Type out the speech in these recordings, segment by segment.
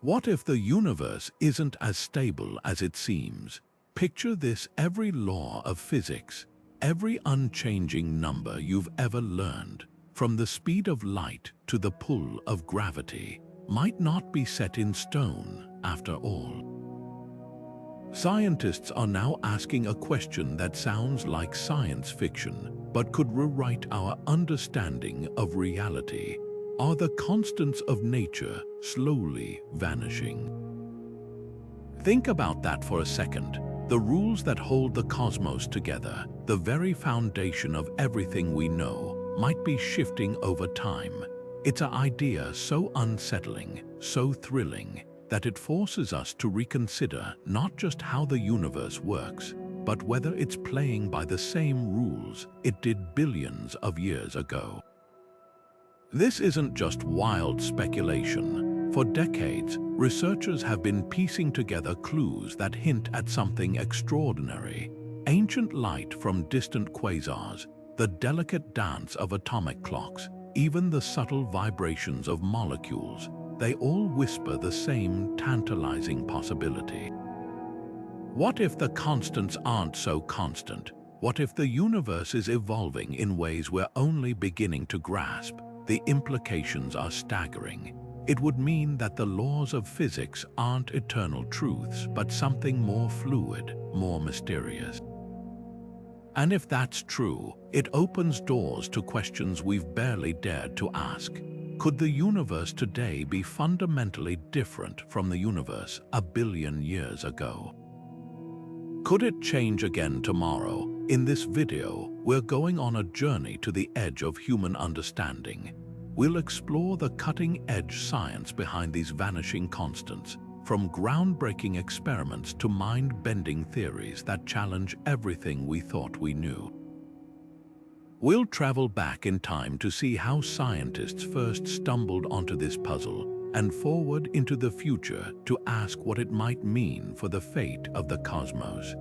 What if the universe isn't as stable as it seems? Picture this: every law of physics, every unchanging number you've ever learned, from the speed of light to the pull of gravity, might not be set in stone after all. Scientists are now asking a question that sounds like science fiction, but could rewrite our understanding of reality. Are the constants of nature slowly vanishing? Think about that for a second. The rules that hold the cosmos together, the very foundation of everything we know, might be shifting over time. It's an idea so unsettling, so thrilling, that it forces us to reconsider not just how the universe works, but whether it's playing by the same rules it did billions of years ago. This isn't just wild speculation. For decades, researchers have been piecing together clues that hint at something extraordinary. Ancient light from distant quasars, the delicate dance of atomic clocks, even the subtle vibrations of molecules, they all whisper the same tantalizing possibility. What if the constants aren't so constant? What if the universe is evolving in ways we're only beginning to grasp? The implications are staggering. It would mean that the laws of physics aren't eternal truths, but something more fluid, more mysterious. And if that's true, it opens doors to questions we've barely dared to ask. Could the universe today be fundamentally different from the universe a billion years ago? Could it change again tomorrow? In this video, we're going on a journey to the edge of human understanding. We'll explore the cutting-edge science behind these vanishing constants, from groundbreaking experiments to mind-bending theories that challenge everything we thought we knew. We'll travel back in time to see how scientists first stumbled onto this puzzle, and forward into the future to ask what it might mean for the fate of the cosmos.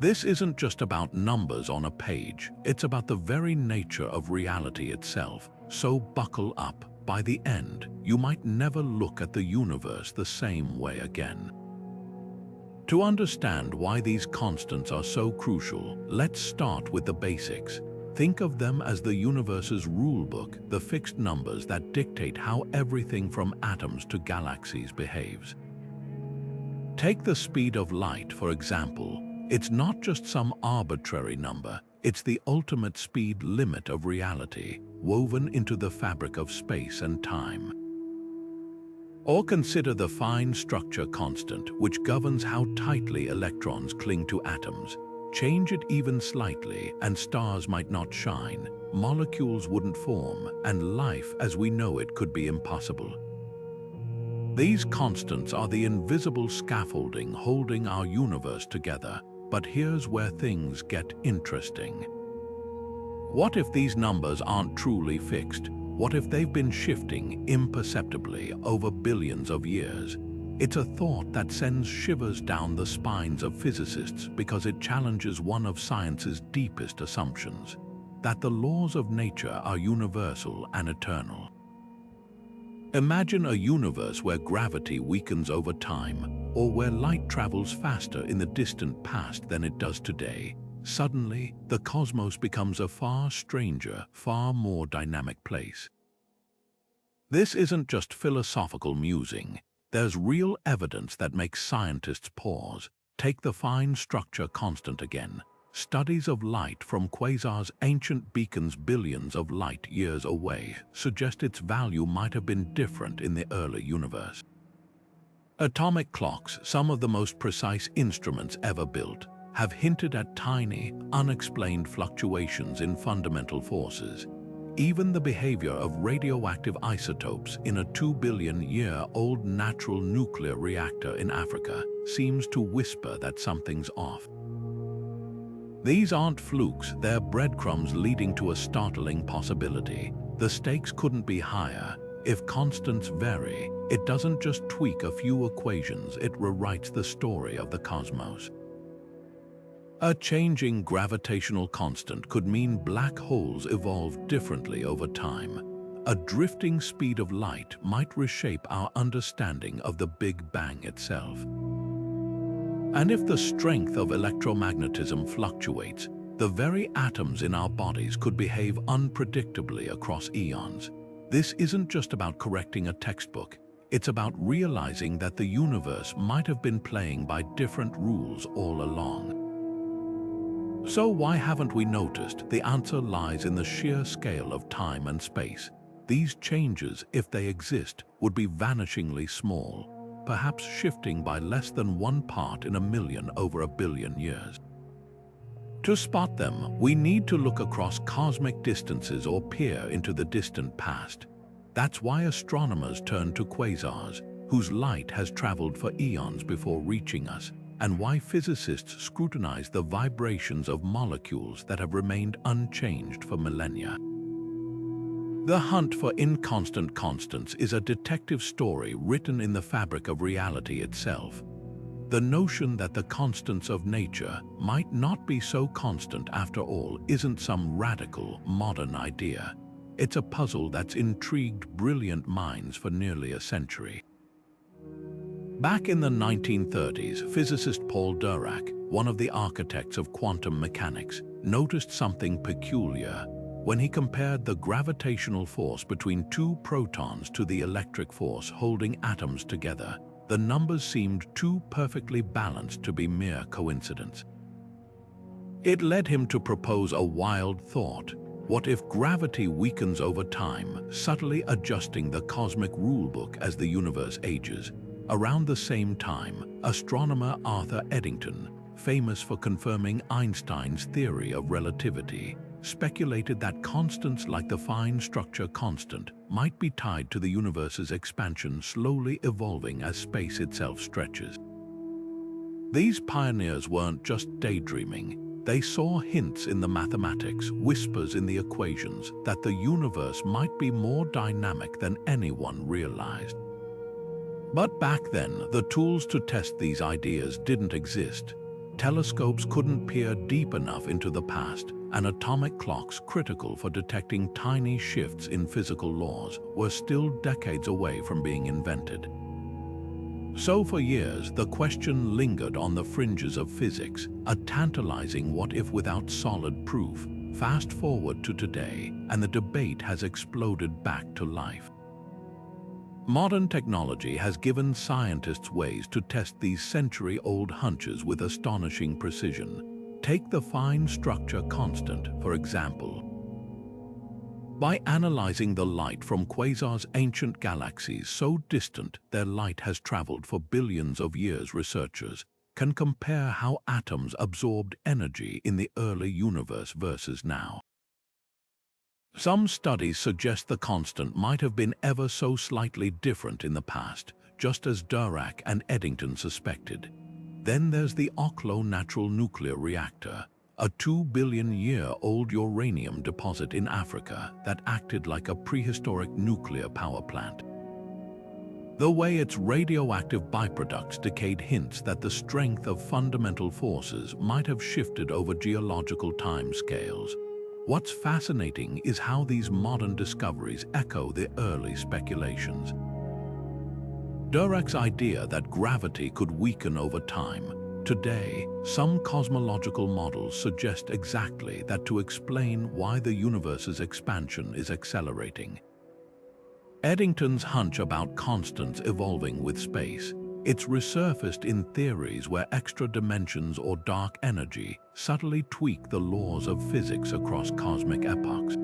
This isn't just about numbers on a page, it's about the very nature of reality itself. So buckle up. By the end, you might never look at the universe the same way again. To understand why these constants are so crucial, let's start with the basics. Think of them as the universe's rulebook, the fixed numbers that dictate how everything from atoms to galaxies behaves. Take the speed of light, for example. It's not just some arbitrary number, it's the ultimate speed limit of reality, woven into the fabric of space and time. Or consider the fine structure constant, which governs how tightly electrons cling to atoms. Change it even slightly, and stars might not shine, molecules wouldn't form, and life as we know it could be impossible. These constants are the invisible scaffolding holding our universe together. But here's where things get interesting. What if these numbers aren't truly fixed? What if they've been shifting imperceptibly over billions of years? It's a thought that sends shivers down the spines of physicists because it challenges one of science's deepest assumptions, that the laws of nature are universal and eternal. Imagine a universe where gravity weakens over time, or where light travels faster in the distant past than it does today. Suddenly, the cosmos becomes a far stranger, far more dynamic place. This isn't just philosophical musing. There's real evidence that makes scientists pause. Take the fine structure constant again. Studies of light from quasars, ancient beacons billions of light years away, suggest its value might have been different in the early universe. Atomic clocks, some of the most precise instruments ever built, have hinted at tiny, unexplained fluctuations in fundamental forces. Even the behavior of radioactive isotopes in a 2-billion-year-old natural nuclear reactor in Africa seems to whisper that something's off. These aren't flukes, they're breadcrumbs leading to a startling possibility. The stakes couldn't be higher. If constants vary, it doesn't just tweak a few equations, it rewrites the story of the cosmos. A changing gravitational constant could mean black holes evolve differently over time. a drifting speed of light might reshape our understanding of the Big Bang itself. And if the strength of electromagnetism fluctuates, the very atoms in our bodies could behave unpredictably across eons. This isn't just about correcting a textbook, it's about realizing that the universe might have been playing by different rules all along. So why haven't we noticed? The answer lies in the sheer scale of time and space. These changes, if they exist, would be vanishingly small, perhaps shifting by less than 1 part in a million over a billion years. To spot them, we need to look across cosmic distances or peer into the distant past. That's why astronomers turn to quasars, whose light has traveled for eons before reaching us, and why physicists scrutinize the vibrations of molecules that have remained unchanged for millennia. The hunt for inconstant constants is a detective story written in the fabric of reality itself. The notion that the constants of nature might not be so constant after all isn't some radical, modern idea. It's a puzzle that's intrigued brilliant minds for nearly a century. Back in the 1930s, physicist Paul Dirac, one of the architects of quantum mechanics, noticed something peculiar when he compared the gravitational force between 2 protons to the electric force holding atoms together. The numbers seemed too perfectly balanced to be mere coincidence. It led him to propose a wild thought. What if gravity weakens over time, subtly adjusting the cosmic rulebook as the universe ages? Around the same time, astronomer Arthur Eddington, famous for confirming Einstein's theory of relativity, speculated that constants like the fine structure constant might be tied to the universe's expansion slowly evolving as space itself stretches. These pioneers weren't just daydreaming. They saw hints in the mathematics, whispers in the equations, that the universe might be more dynamic than anyone realized. But back then, the tools to test these ideas didn't exist. Telescopes couldn't peer deep enough into the past, and atomic clocks critical for detecting tiny shifts in physical laws were still decades away from being invented. So for years, the question lingered on the fringes of physics, a tantalizing what if without solid proof. Fast forward to today, and the debate has exploded back to life. Modern technology has given scientists ways to test these century-old hunches with astonishing precision. Take the fine structure constant, for example. By analyzing the light from quasars' ancient galaxies so distant their light has traveled for billions of years, researchers can compare how atoms absorbed energy in the early universe versus now. Some studies suggest the constant might have been ever so slightly different in the past, just as Dirac and Eddington suspected. Then there's the Oklo natural nuclear reactor, a 2-billion-year-old uranium deposit in Africa that acted like a prehistoric nuclear power plant. The way its radioactive byproducts decayed hints that the strength of fundamental forces might have shifted over geological timescales. What's fascinating is how these modern discoveries echo the early speculations. Dirac's idea that gravity could weaken over time. Today, some cosmological models suggest exactly that to explain why the universe's expansion is accelerating. Eddington's hunch about constants evolving with space, it's resurfaced in theories where extra dimensions or dark energy subtly tweak the laws of physics across cosmic epochs.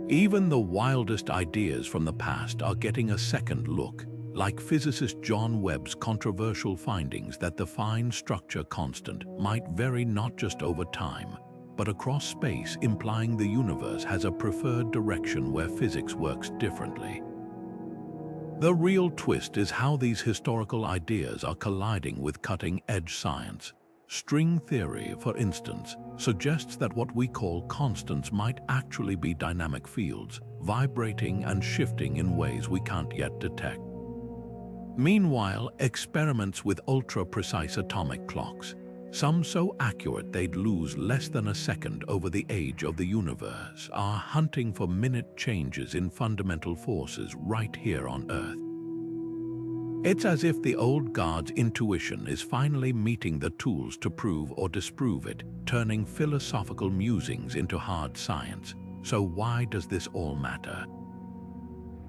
Even the wildest ideas from the past are getting a second look, like physicist John Webb's controversial findings that the fine structure constant might vary not just over time, but across space, implying the universe has a preferred direction where physics works differently. The real twist is how these historical ideas are colliding with cutting-edge science. String theory, for instance, suggests that what we call constants might actually be dynamic fields, vibrating and shifting in ways we can't yet detect. Meanwhile, experiments with ultra-precise atomic clocks, some so accurate they'd lose less than a second over the age of the universe, are hunting for minute changes in fundamental forces right here on Earth. It's as if the old guard's intuition is finally meeting the tools to prove or disprove it, turning philosophical musings into hard science. So why does this all matter?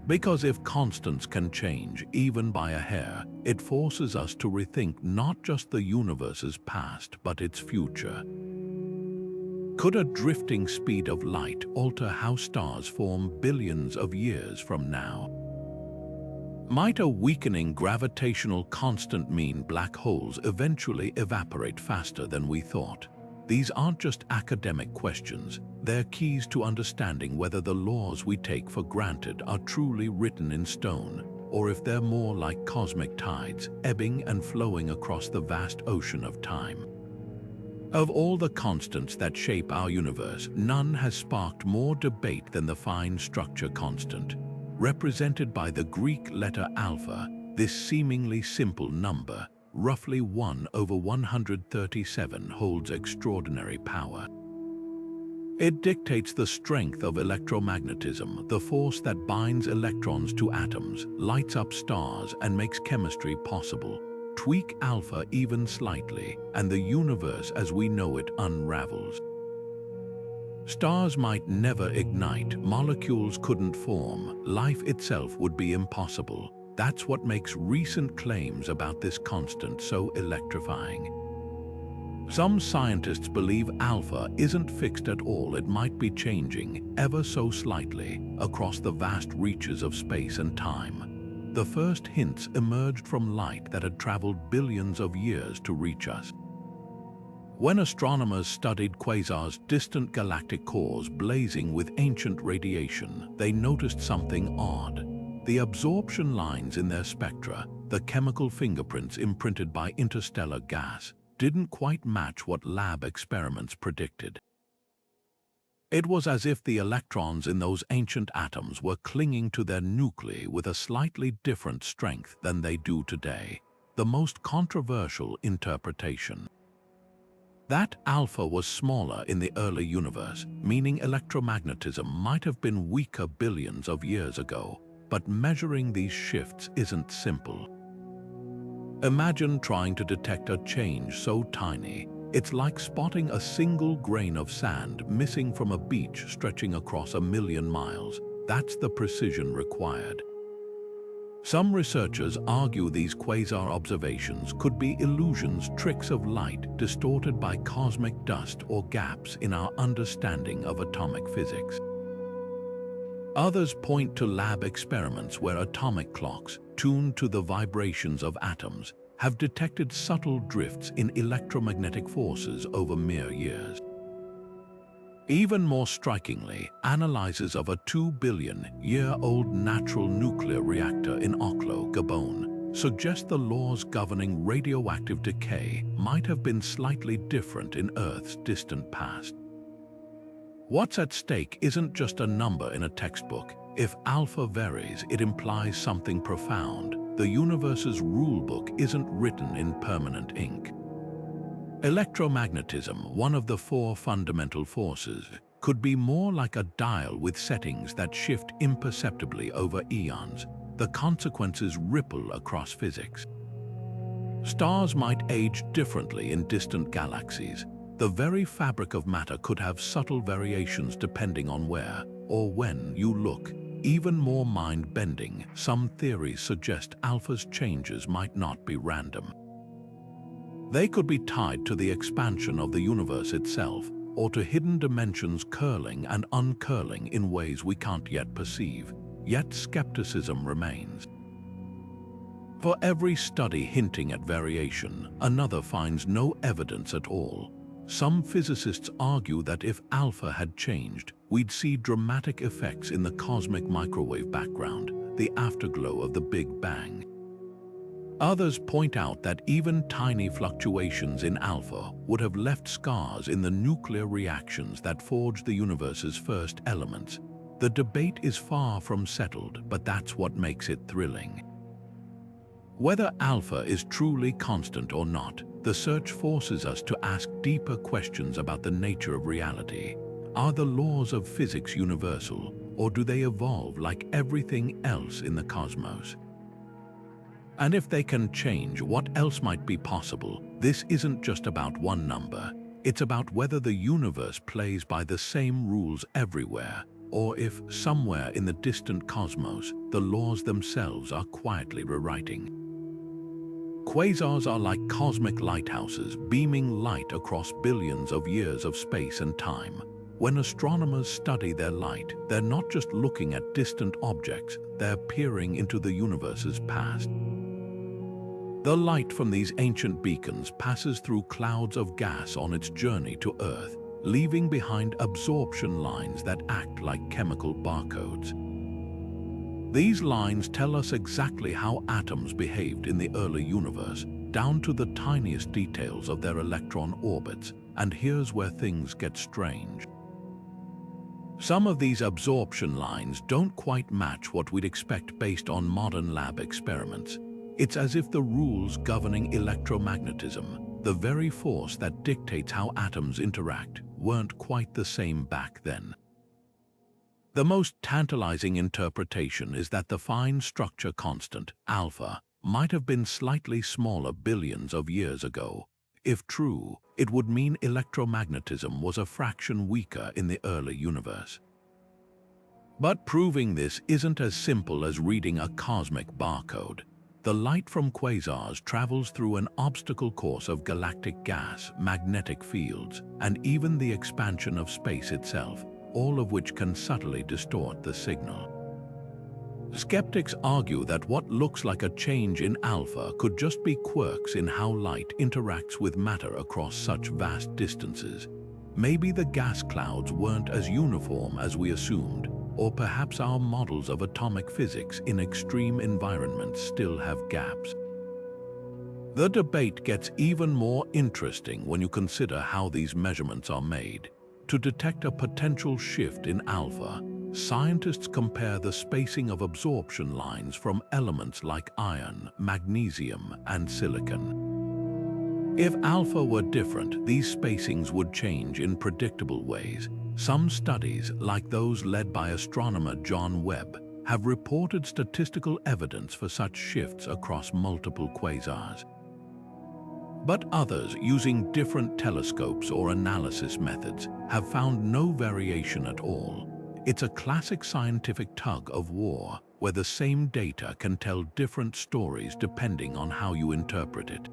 Because if constants can change, even by a hair, it forces us to rethink not just the universe's past, but its future. Could a drifting speed of light alter how stars form billions of years from now? Might a weakening gravitational constant mean black holes eventually evaporate faster than we thought? These aren't just academic questions, they're keys to understanding whether the laws we take for granted are truly written in stone, or if they're more like cosmic tides, ebbing and flowing across the vast ocean of time. Of all the constants that shape our universe, none has sparked more debate than the fine structure constant. Represented by the Greek letter alpha, this seemingly simple number, roughly 1 over 137, holds extraordinary power. It dictates the strength of electromagnetism, the force that binds electrons to atoms, lights up stars, and makes chemistry possible. Tweak alpha even slightly, and the universe as we know it unravels. Stars might never ignite, molecules couldn't form, life itself would be impossible. That's what makes recent claims about this constant so electrifying. Some scientists believe alpha isn't fixed at all. It might be changing, ever so slightly, across the vast reaches of space and time. The first hints emerged from light that had traveled billions of years to reach us. When astronomers studied quasars' distant galactic cores blazing with ancient radiation, they noticed something odd. The absorption lines in their spectra, the chemical fingerprints imprinted by interstellar gas, didn't quite match what lab experiments predicted. It was as if the electrons in those ancient atoms were clinging to their nuclei with a slightly different strength than they do today. The most controversial interpretation. That alpha was smaller in the early universe, meaning electromagnetism might have been weaker billions of years ago, but measuring these shifts isn't simple. Imagine trying to detect a change so tiny, it's like spotting a single grain of sand missing from a beach stretching across 1,000,000 miles. That's the precision required. Some researchers argue these quasar observations could be illusions, tricks of light distorted by cosmic dust or gaps in our understanding of atomic physics. Others point to lab experiments where atomic clocks, tuned to the vibrations of atoms, have detected subtle drifts in electromagnetic forces over mere years. Even more strikingly, analyses of a 2-billion-year-old natural nuclear reactor in Oklo, Gabon, suggest the laws governing radioactive decay might have been slightly different in Earth's distant past. What's at stake isn't just a number in a textbook. If alpha varies, it implies something profound. The universe's rulebook isn't written in permanent ink. Electromagnetism, one of the 4 fundamental forces, could be more like a dial with settings that shift imperceptibly over eons. The consequences ripple across physics. Stars might age differently in distant galaxies. The very fabric of matter could have subtle variations depending on where or when you look. Even more mind-bending, some theories suggest alpha's changes might not be random. They could be tied to the expansion of the universe itself, or to hidden dimensions curling and uncurling in ways we can't yet perceive. Yet skepticism remains. For every study hinting at variation, another finds no evidence at all. Some physicists argue that if alpha had changed, we'd see dramatic effects in the cosmic microwave background, the afterglow of the Big Bang. Others point out that even tiny fluctuations in alpha would have left scars in the nuclear reactions that forged the universe's first elements. The debate is far from settled, but that's what makes it thrilling. Whether alpha is truly constant or not, the search forces us to ask deeper questions about the nature of reality. Are the laws of physics universal, or do they evolve like everything else in the cosmos? And if they can change, what else might be possible? This isn't just about one number. It's about whether the universe plays by the same rules everywhere, or if somewhere in the distant cosmos, the laws themselves are quietly rewriting. Quasars are like cosmic lighthouses, beaming light across billions of years of space and time. When astronomers study their light, they're not just looking at distant objects, they're peering into the universe's past. The light from these ancient beacons passes through clouds of gas on its journey to Earth, leaving behind absorption lines that act like chemical barcodes. These lines tell us exactly how atoms behaved in the early universe, down to the tiniest details of their electron orbits, and here's where things get strange. Some of these absorption lines don't quite match what we'd expect based on modern lab experiments. It's as if the rules governing electromagnetism, the very force that dictates how atoms interact, weren't quite the same back then. The most tantalizing interpretation is that the fine structure constant, alpha, might have been slightly smaller billions of years ago. If true, it would mean electromagnetism was a fraction weaker in the early universe. But proving this isn't as simple as reading a cosmic barcode. The light from quasars travels through an obstacle course of galactic gas, magnetic fields, and even the expansion of space itself, all of which can subtly distort the signal. Skeptics argue that what looks like a change in alpha could just be quirks in how light interacts with matter across such vast distances. Maybe the gas clouds weren't as uniform as we assumed, or perhaps our models of atomic physics in extreme environments still have gaps. The debate gets even more interesting when you consider how these measurements are made. To detect a potential shift in alpha, scientists compare the spacing of absorption lines from elements like iron, magnesium, and silicon. If alpha were different, these spacings would change in predictable ways. Some studies, like those led by astronomer John Webb, have reported statistical evidence for such shifts across multiple quasars. But others, using different telescopes or analysis methods, have found no variation at all. It's a classic scientific tug of war, where the same data can tell different stories depending on how you interpret it.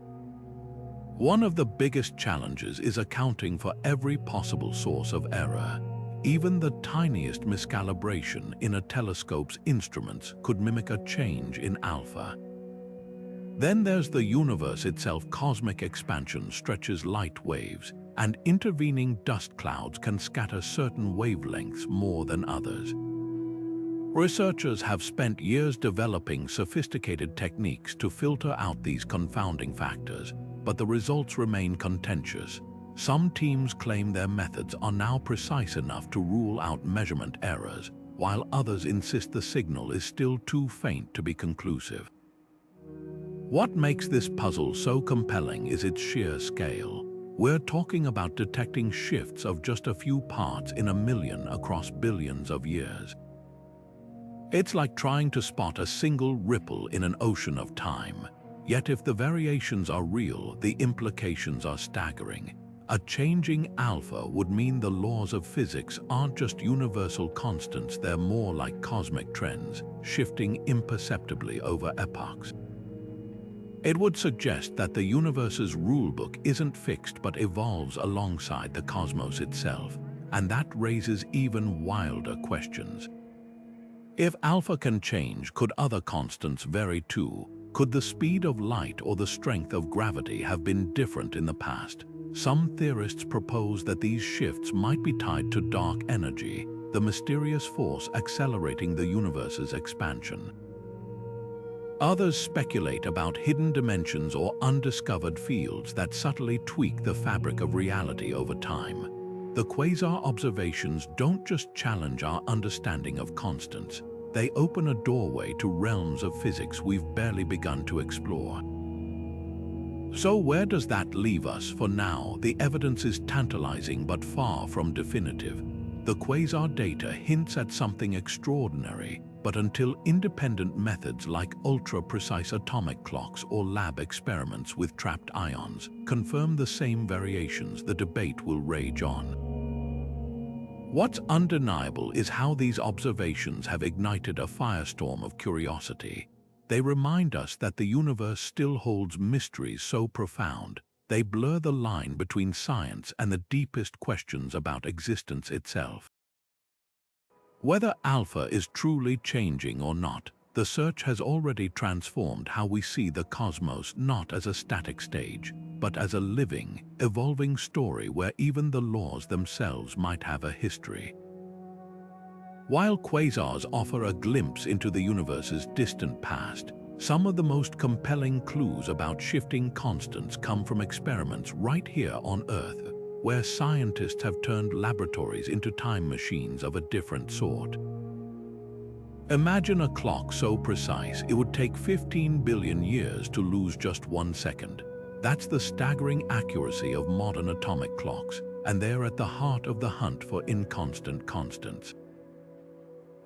One of the biggest challenges is accounting for every possible source of error. Even the tiniest miscalibration in a telescope's instruments could mimic a change in alpha. Then there's the universe itself. Cosmic expansion stretches light waves, and intervening dust clouds can scatter certain wavelengths more than others. Researchers have spent years developing sophisticated techniques to filter out these confounding factors, but the results remain contentious. Some teams claim their methods are now precise enough to rule out measurement errors, while others insist the signal is still too faint to be conclusive. What makes this puzzle so compelling is its sheer scale. We're talking about detecting shifts of just a few parts in a million across billions of years. It's like trying to spot a single ripple in an ocean of time. Yet if the variations are real, the implications are staggering. A changing alpha would mean the laws of physics aren't just universal constants, they're more like cosmic trends, shifting imperceptibly over epochs. It would suggest that the universe's rulebook isn't fixed but evolves alongside the cosmos itself, and that raises even wilder questions. If alpha can change, could other constants vary too? Could the speed of light or the strength of gravity have been different in the past? Some theorists propose that these shifts might be tied to dark energy, the mysterious force accelerating the universe's expansion. Others speculate about hidden dimensions or undiscovered fields that subtly tweak the fabric of reality over time. The quasar observations don't just challenge our understanding of constants, they open a doorway to realms of physics we've barely begun to explore. So where does that leave us? For now, the evidence is tantalizing but far from definitive. The quasar data hints at something extraordinary, but until independent methods like ultra-precise atomic clocks or lab experiments with trapped ions confirm the same variations, the debate will rage on. What's undeniable is how these observations have ignited a firestorm of curiosity. They remind us that the universe still holds mysteries so profound, they blur the line between science and the deepest questions about existence itself. Whether alpha is truly changing or not, the search has already transformed how we see the cosmos, not as a static stage, but as a living, evolving story where even the laws themselves might have a history. While quasars offer a glimpse into the universe's distant past, some of the most compelling clues about shifting constants come from experiments right here on Earth, where scientists have turned laboratories into time machines of a different sort. Imagine a clock so precise it would take 15 billion years to lose just 1 second. That's the staggering accuracy of modern atomic clocks, and they're at the heart of the hunt for inconstant constants.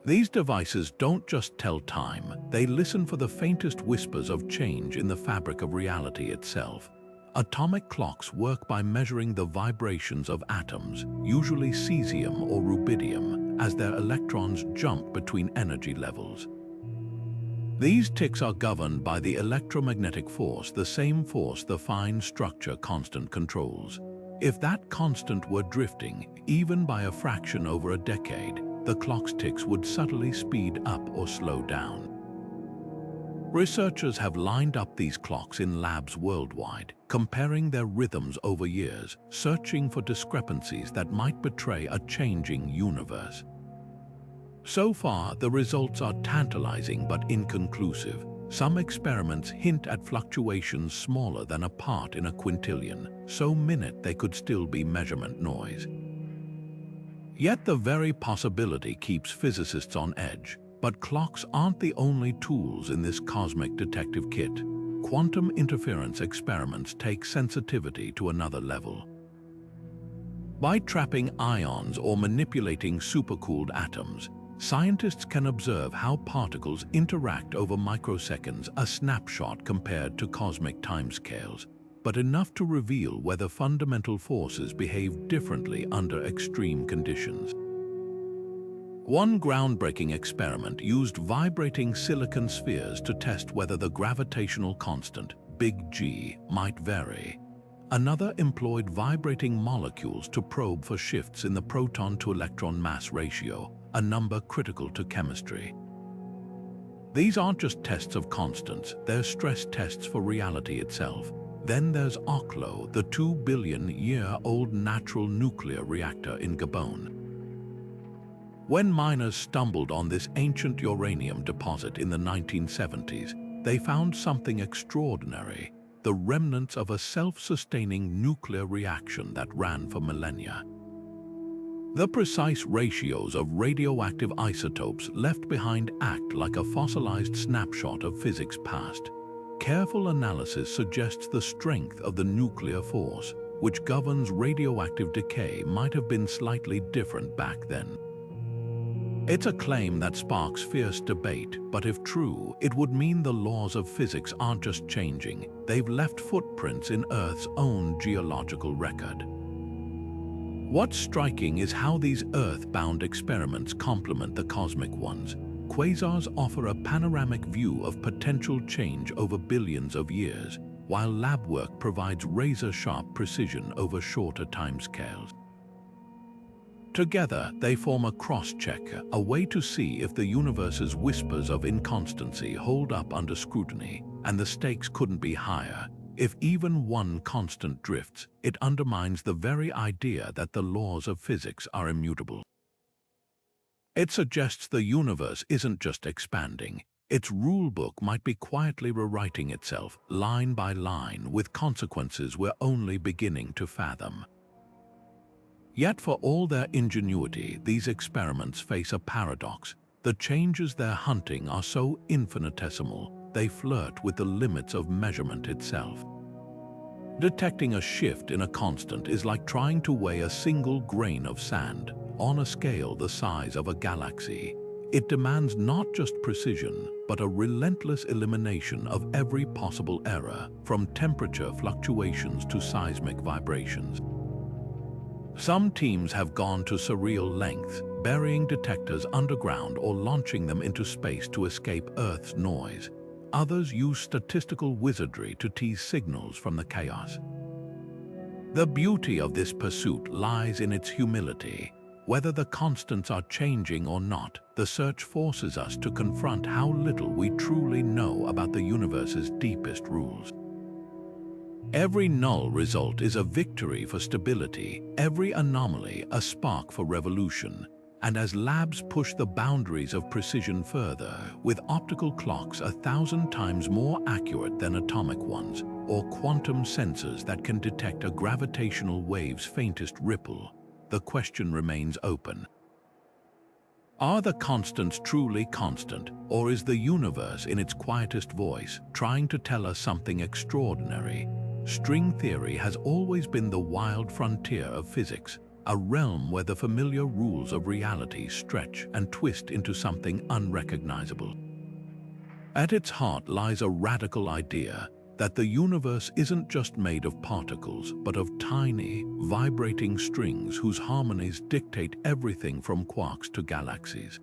These devices don't just tell time, they listen for the faintest whispers of change in the fabric of reality itself. Atomic clocks work by measuring the vibrations of atoms, usually cesium or rubidium, as their electrons jump between energy levels. These ticks are governed by the electromagnetic force, the same force the fine structure constant controls. If that constant were drifting, even by a fraction over a decade, the clock's ticks would subtly speed up or slow down. Researchers have lined up these clocks in labs worldwide, comparing their rhythms over years, searching for discrepancies that might betray a changing universe. So far, the results are tantalizing but inconclusive. Some experiments hint at fluctuations smaller than a part in a quintillion, so minute they could still be measurement noise. Yet the very possibility keeps physicists on edge. But clocks aren't the only tools in this cosmic detective kit. Quantum interference experiments take sensitivity to another level. By trapping ions or manipulating supercooled atoms, scientists can observe how particles interact over microseconds, a snapshot compared to cosmic timescales, but enough to reveal whether fundamental forces behave differently under extreme conditions. One groundbreaking experiment used vibrating silicon spheres to test whether the gravitational constant, big G, might vary. Another employed vibrating molecules to probe for shifts in the proton-to-electron mass ratio, a number critical to chemistry. These aren't just tests of constants, they're stress tests for reality itself. Then there's Oklo, the 2-billion-year-old natural nuclear reactor in Gabon. When miners stumbled on this ancient uranium deposit in the 1970s, they found something extraordinary, the remnants of a self-sustaining nuclear reaction that ran for millennia. The precise ratios of radioactive isotopes left behind act like a fossilized snapshot of physics past. Careful analysis suggests the strength of the nuclear force, which governs radioactive decay, might have been slightly different back then. It's a claim that sparks fierce debate, but if true, it would mean the laws of physics aren't just changing, they've left footprints in Earth's own geological record. What's striking is how these Earth-bound experiments complement the cosmic ones. Quasars offer a panoramic view of potential change over billions of years, while lab work provides razor-sharp precision over shorter timescales. Together, they form a cross-check, a way to see if the universe's whispers of inconstancy hold up under scrutiny, and the stakes couldn't be higher. If even one constant drifts, it undermines the very idea that the laws of physics are immutable. It suggests the universe isn't just expanding, its rulebook might be quietly rewriting itself, line by line, with consequences we're only beginning to fathom. Yet for all their ingenuity, these experiments face a paradox. The changes they're hunting are so infinitesimal, they flirt with the limits of measurement itself. Detecting a shift in a constant is like trying to weigh a single grain of sand on a scale the size of a galaxy. It demands not just precision, but a relentless elimination of every possible error, from temperature fluctuations to seismic vibrations. Some teams have gone to surreal lengths, burying detectors underground or launching them into space to escape Earth's noise. Others use statistical wizardry to tease signals from the chaos. The beauty of this pursuit lies in its humility. Whether the constants are changing or not, the search forces us to confront how little we truly know about the universe's deepest rules. Every null result is a victory for stability, every anomaly a spark for revolution. And as labs push the boundaries of precision further, with optical clocks 1,000 times more accurate than atomic ones, or quantum sensors that can detect a gravitational wave's faintest ripple, the question remains open. Are the constants truly constant, or is the universe in its quietest voice trying to tell us something extraordinary? String theory has always been the wild frontier of physics, a realm where the familiar rules of reality stretch and twist into something unrecognizable. At its heart lies a radical idea that the universe isn't just made of particles, but of tiny, vibrating strings whose harmonies dictate everything from quarks to galaxies.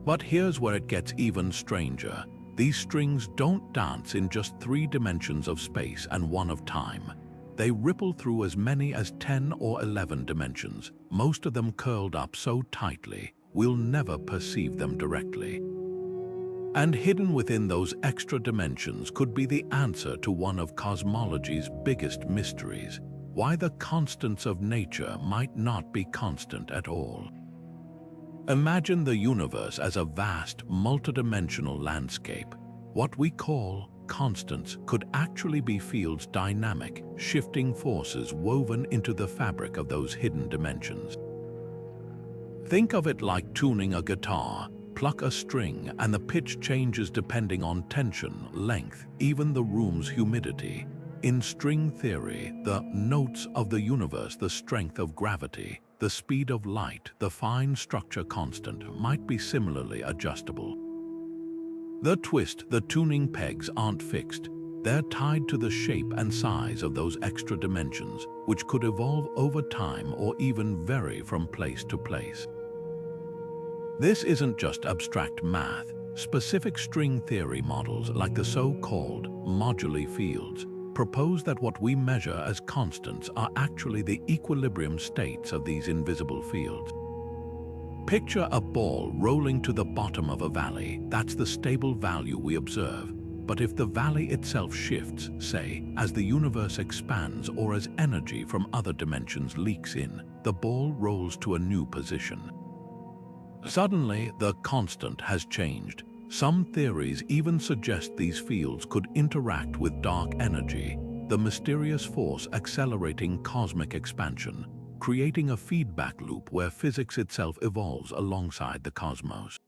But here's where it gets even stranger. These strings don't dance in just 3 dimensions of space and 1 of time. They ripple through as many as 10 or 11 dimensions, most of them curled up so tightly we'll never perceive them directly. And hidden within those extra dimensions could be the answer to one of cosmology's biggest mysteries: why the constants of nature might not be constant at all. Imagine the universe as a vast, multidimensional landscape. What we call constants could actually be fields, dynamic, shifting forces woven into the fabric of those hidden dimensions. Think of it like tuning a guitar. Pluck a string and the pitch changes depending on tension, length, even the room's humidity. In string theory, the notes of the universe, the strength of gravity, the speed of light, the fine structure constant, might be similarly adjustable. The twist, the tuning pegs aren't fixed. They're tied to the shape and size of those extra dimensions, which could evolve over time or even vary from place to place. This isn't just abstract math. Specific string theory models, like the so-called moduli fields, propose that what we measure as constants are actually the equilibrium states of these invisible fields. Picture a ball rolling to the bottom of a valley. That's the stable value we observe. But if the valley itself shifts, say, as the universe expands or as energy from other dimensions leaks in, the ball rolls to a new position. Suddenly, the constant has changed. Some theories even suggest these fields could interact with dark energy, the mysterious force accelerating cosmic expansion, creating a feedback loop where physics itself evolves alongside the cosmos.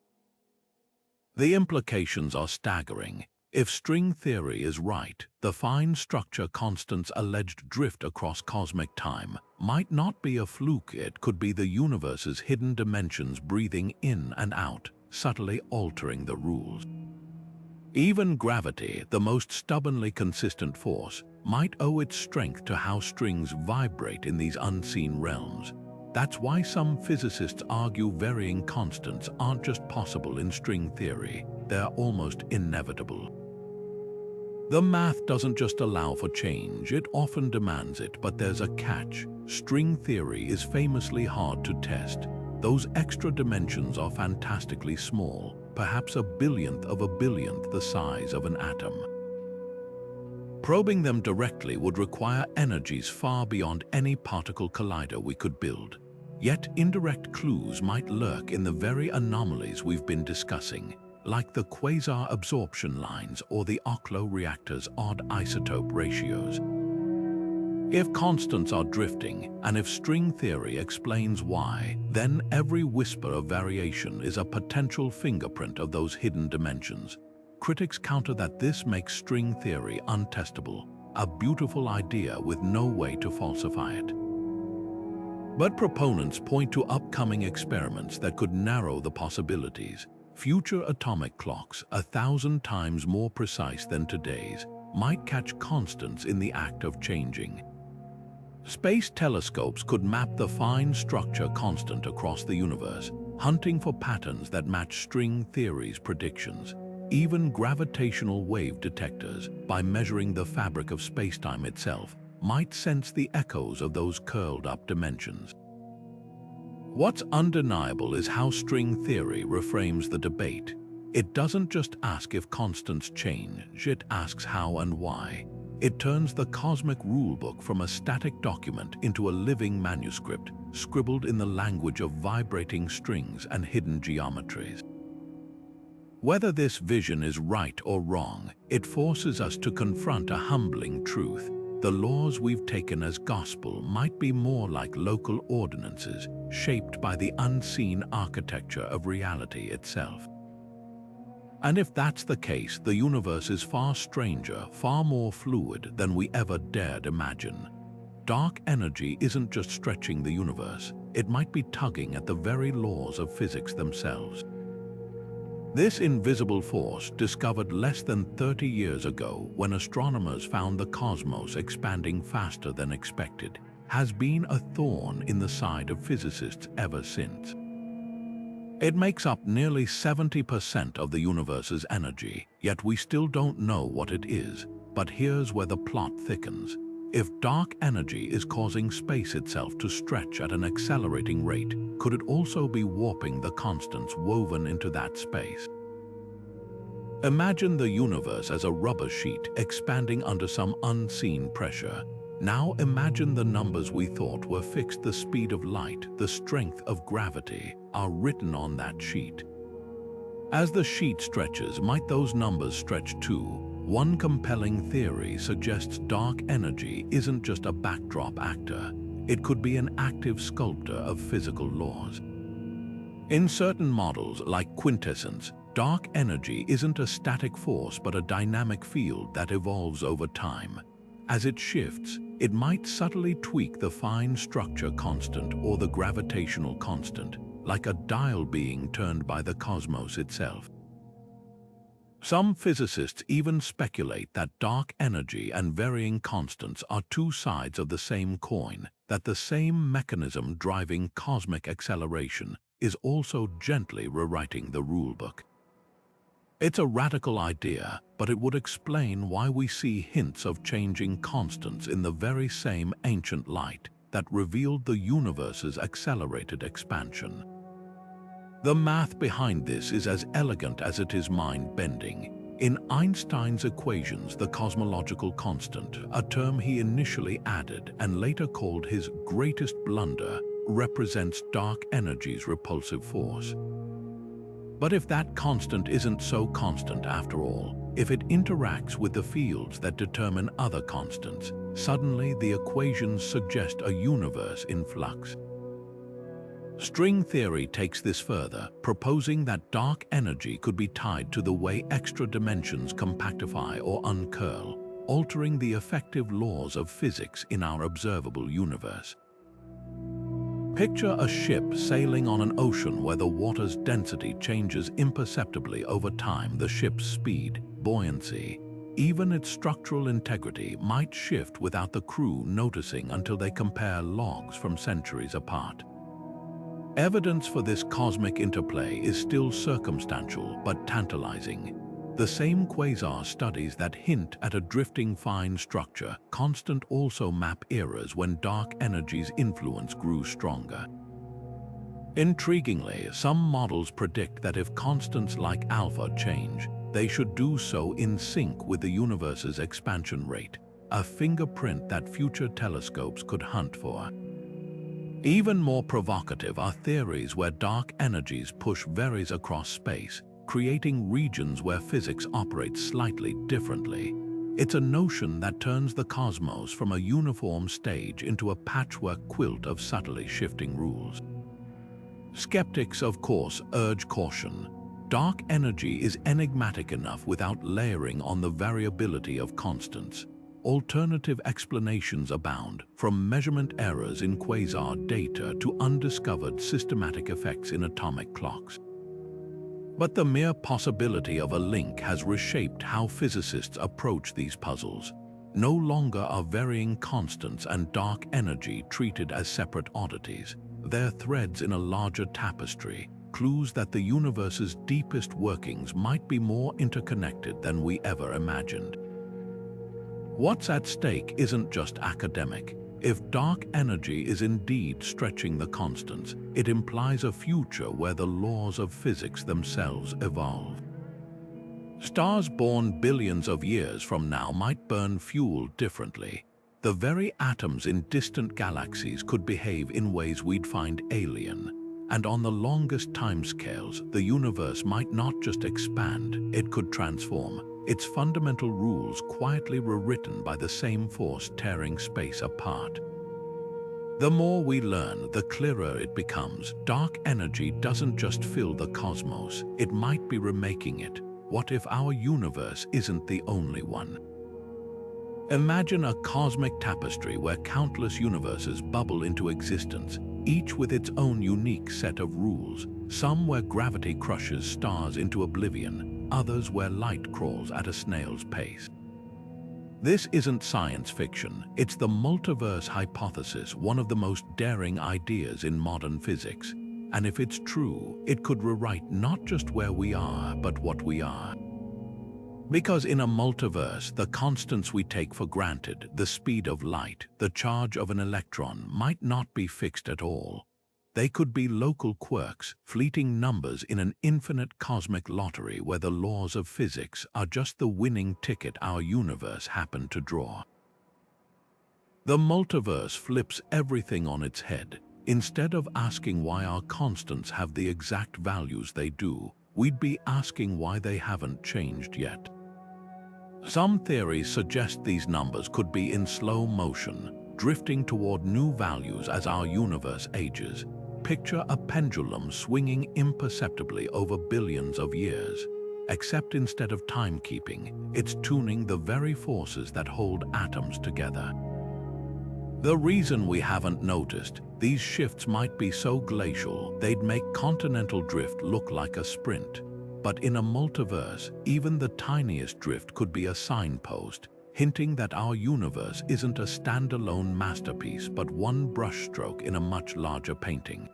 The implications are staggering. If string theory is right, the fine structure constant's alleged drift across cosmic time might not be a fluke. It could be the universe's hidden dimensions breathing in and out, subtly altering the rules. Even gravity, the most stubbornly consistent force, might owe its strength to how strings vibrate in these unseen realms. That's why some physicists argue varying constants aren't just possible in string theory, they're almost inevitable. The math doesn't just allow for change, it often demands it, but there's a catch. String theory is famously hard to test. Those extra dimensions are fantastically small, perhaps a billionth of a billionth the size of an atom. Probing them directly would require energies far beyond any particle collider we could build. Yet indirect clues might lurk in the very anomalies we've been discussing, like the Quasar absorption lines or the Oklo reactor's odd isotope ratios. If constants are drifting, and if string theory explains why, then every whisper of variation is a potential fingerprint of those hidden dimensions. Critics counter that this makes string theory untestable, a beautiful idea with no way to falsify it. But proponents point to upcoming experiments that could narrow the possibilities. Future atomic clocks, 1,000 times more precise than today's, might catch constants in the act of changing. Space telescopes could map the fine structure constant across the universe, hunting for patterns that match string theory's predictions. Even gravitational wave detectors, by measuring the fabric of spacetime itself, might sense the echoes of those curled-up dimensions. What's undeniable is how string theory reframes the debate. It doesn't just ask if constants change, it asks how and why. It turns the cosmic rulebook from a static document into a living manuscript, scribbled in the language of vibrating strings and hidden geometries. Whether this vision is right or wrong, it forces us to confront a humbling truth. The laws we've taken as gospel might be more like local ordinances, shaped by the unseen architecture of reality itself. And if that's the case, the universe is far stranger, far more fluid than we ever dared imagine. Dark energy isn't just stretching the universe, it might be tugging at the very laws of physics themselves. This invisible force, discovered less than 30 years ago when astronomers found the cosmos expanding faster than expected, has been a thorn in the side of physicists ever since. It makes up nearly 70% of the universe's energy, yet we still don't know what it is. But here's where the plot thickens. If dark energy is causing space itself to stretch at an accelerating rate, could it also be warping the constants woven into that space? Imagine the universe as a rubber sheet expanding under some unseen pressure. Now imagine the numbers we thought were fixed. The speed of light, the strength of gravity, are written on that sheet. As the sheet stretches, might those numbers stretch too? One compelling theory suggests dark energy isn't just a backdrop actor. It could be an active sculptor of physical laws. In certain models, like quintessence, dark energy isn't a static force but a dynamic field that evolves over time. As it shifts, it might subtly tweak the fine structure constant or the gravitational constant, like a dial being turned by the cosmos itself. Some physicists even speculate that dark energy and varying constants are two sides of the same coin, that the same mechanism driving cosmic acceleration is also gently rewriting the rulebook. It's a radical idea, but it would explain why we see hints of changing constants in the very same ancient light that revealed the universe's accelerated expansion. The math behind this is as elegant as it is mind-bending. In Einstein's equations, the cosmological constant, a term he initially added and later called his greatest blunder, represents dark energy's repulsive force. But if that constant isn't so constant after all, if it interacts with the fields that determine other constants, suddenly the equations suggest a universe in flux. String theory takes this further, proposing that dark energy could be tied to the way extra dimensions compactify or uncurl, altering the effective laws of physics in our observable universe. Picture a ship sailing on an ocean where the water's density changes imperceptibly over time. The ship's speed, buoyancy, even its structural integrity might shift without the crew noticing until they compare logs from centuries apart. Evidence for this cosmic interplay is still circumstantial but tantalizing. The same quasar studies that hint at a drifting fine structure constant also map eras when dark energy's influence grew stronger. Intriguingly, some models predict that if constants like alpha change, they should do so in sync with the universe's expansion rate, a fingerprint that future telescopes could hunt for. Even more provocative are theories where dark energies push varies across space, creating regions where physics operates slightly differently. It's a notion that turns the cosmos from a uniform stage into a patchwork quilt of subtly shifting rules. Skeptics, of course, urge caution. Dark energy is enigmatic enough without layering on the variability of constants. Alternative explanations abound, from measurement errors in quasar data to undiscovered systematic effects in atomic clocks. But the mere possibility of a link has reshaped how physicists approach these puzzles. No longer are varying constants and dark energy treated as separate oddities. They're threads in a larger tapestry, clues that the universe's deepest workings might be more interconnected than we ever imagined. What's at stake isn't just academic. If dark energy is indeed stretching the constants, it implies a future where the laws of physics themselves evolve. Stars born billions of years from now might burn fuel differently. The very atoms in distant galaxies could behave in ways we'd find alien. And on the longest timescales, the universe might not just expand, it could transform. Its fundamental rules quietly rewritten by the same force tearing space apart. The more we learn, the clearer it becomes. Dark energy doesn't just fill the cosmos, it might be remaking it. What if our universe isn't the only one? Imagine a cosmic tapestry where countless universes bubble into existence, each with its own unique set of rules. Some where gravity crushes stars into oblivion, others where light crawls at a snail's pace. This isn't science fiction, it's the multiverse hypothesis, one of the most daring ideas in modern physics. And if it's true, it could rewrite not just where we are, but what we are. Because in a multiverse, the constants we take for granted, the speed of light, the charge of an electron, might not be fixed at all. They could be local quirks, fleeting numbers in an infinite cosmic lottery where the laws of physics are just the winning ticket our universe happened to draw. The multiverse flips everything on its head. Instead of asking why our constants have the exact values they do, we'd be asking why they haven't changed yet. Some theories suggest these numbers could be in slow motion, drifting toward new values as our universe ages. Picture a pendulum swinging imperceptibly over billions of years. Except instead of timekeeping, it's tuning the very forces that hold atoms together. The reason we haven't noticed, these shifts might be so glacial they'd make continental drift look like a sprint. But in a multiverse, even the tiniest drift could be a signpost, hinting that our universe isn't a standalone masterpiece but one brushstroke in a much larger painting.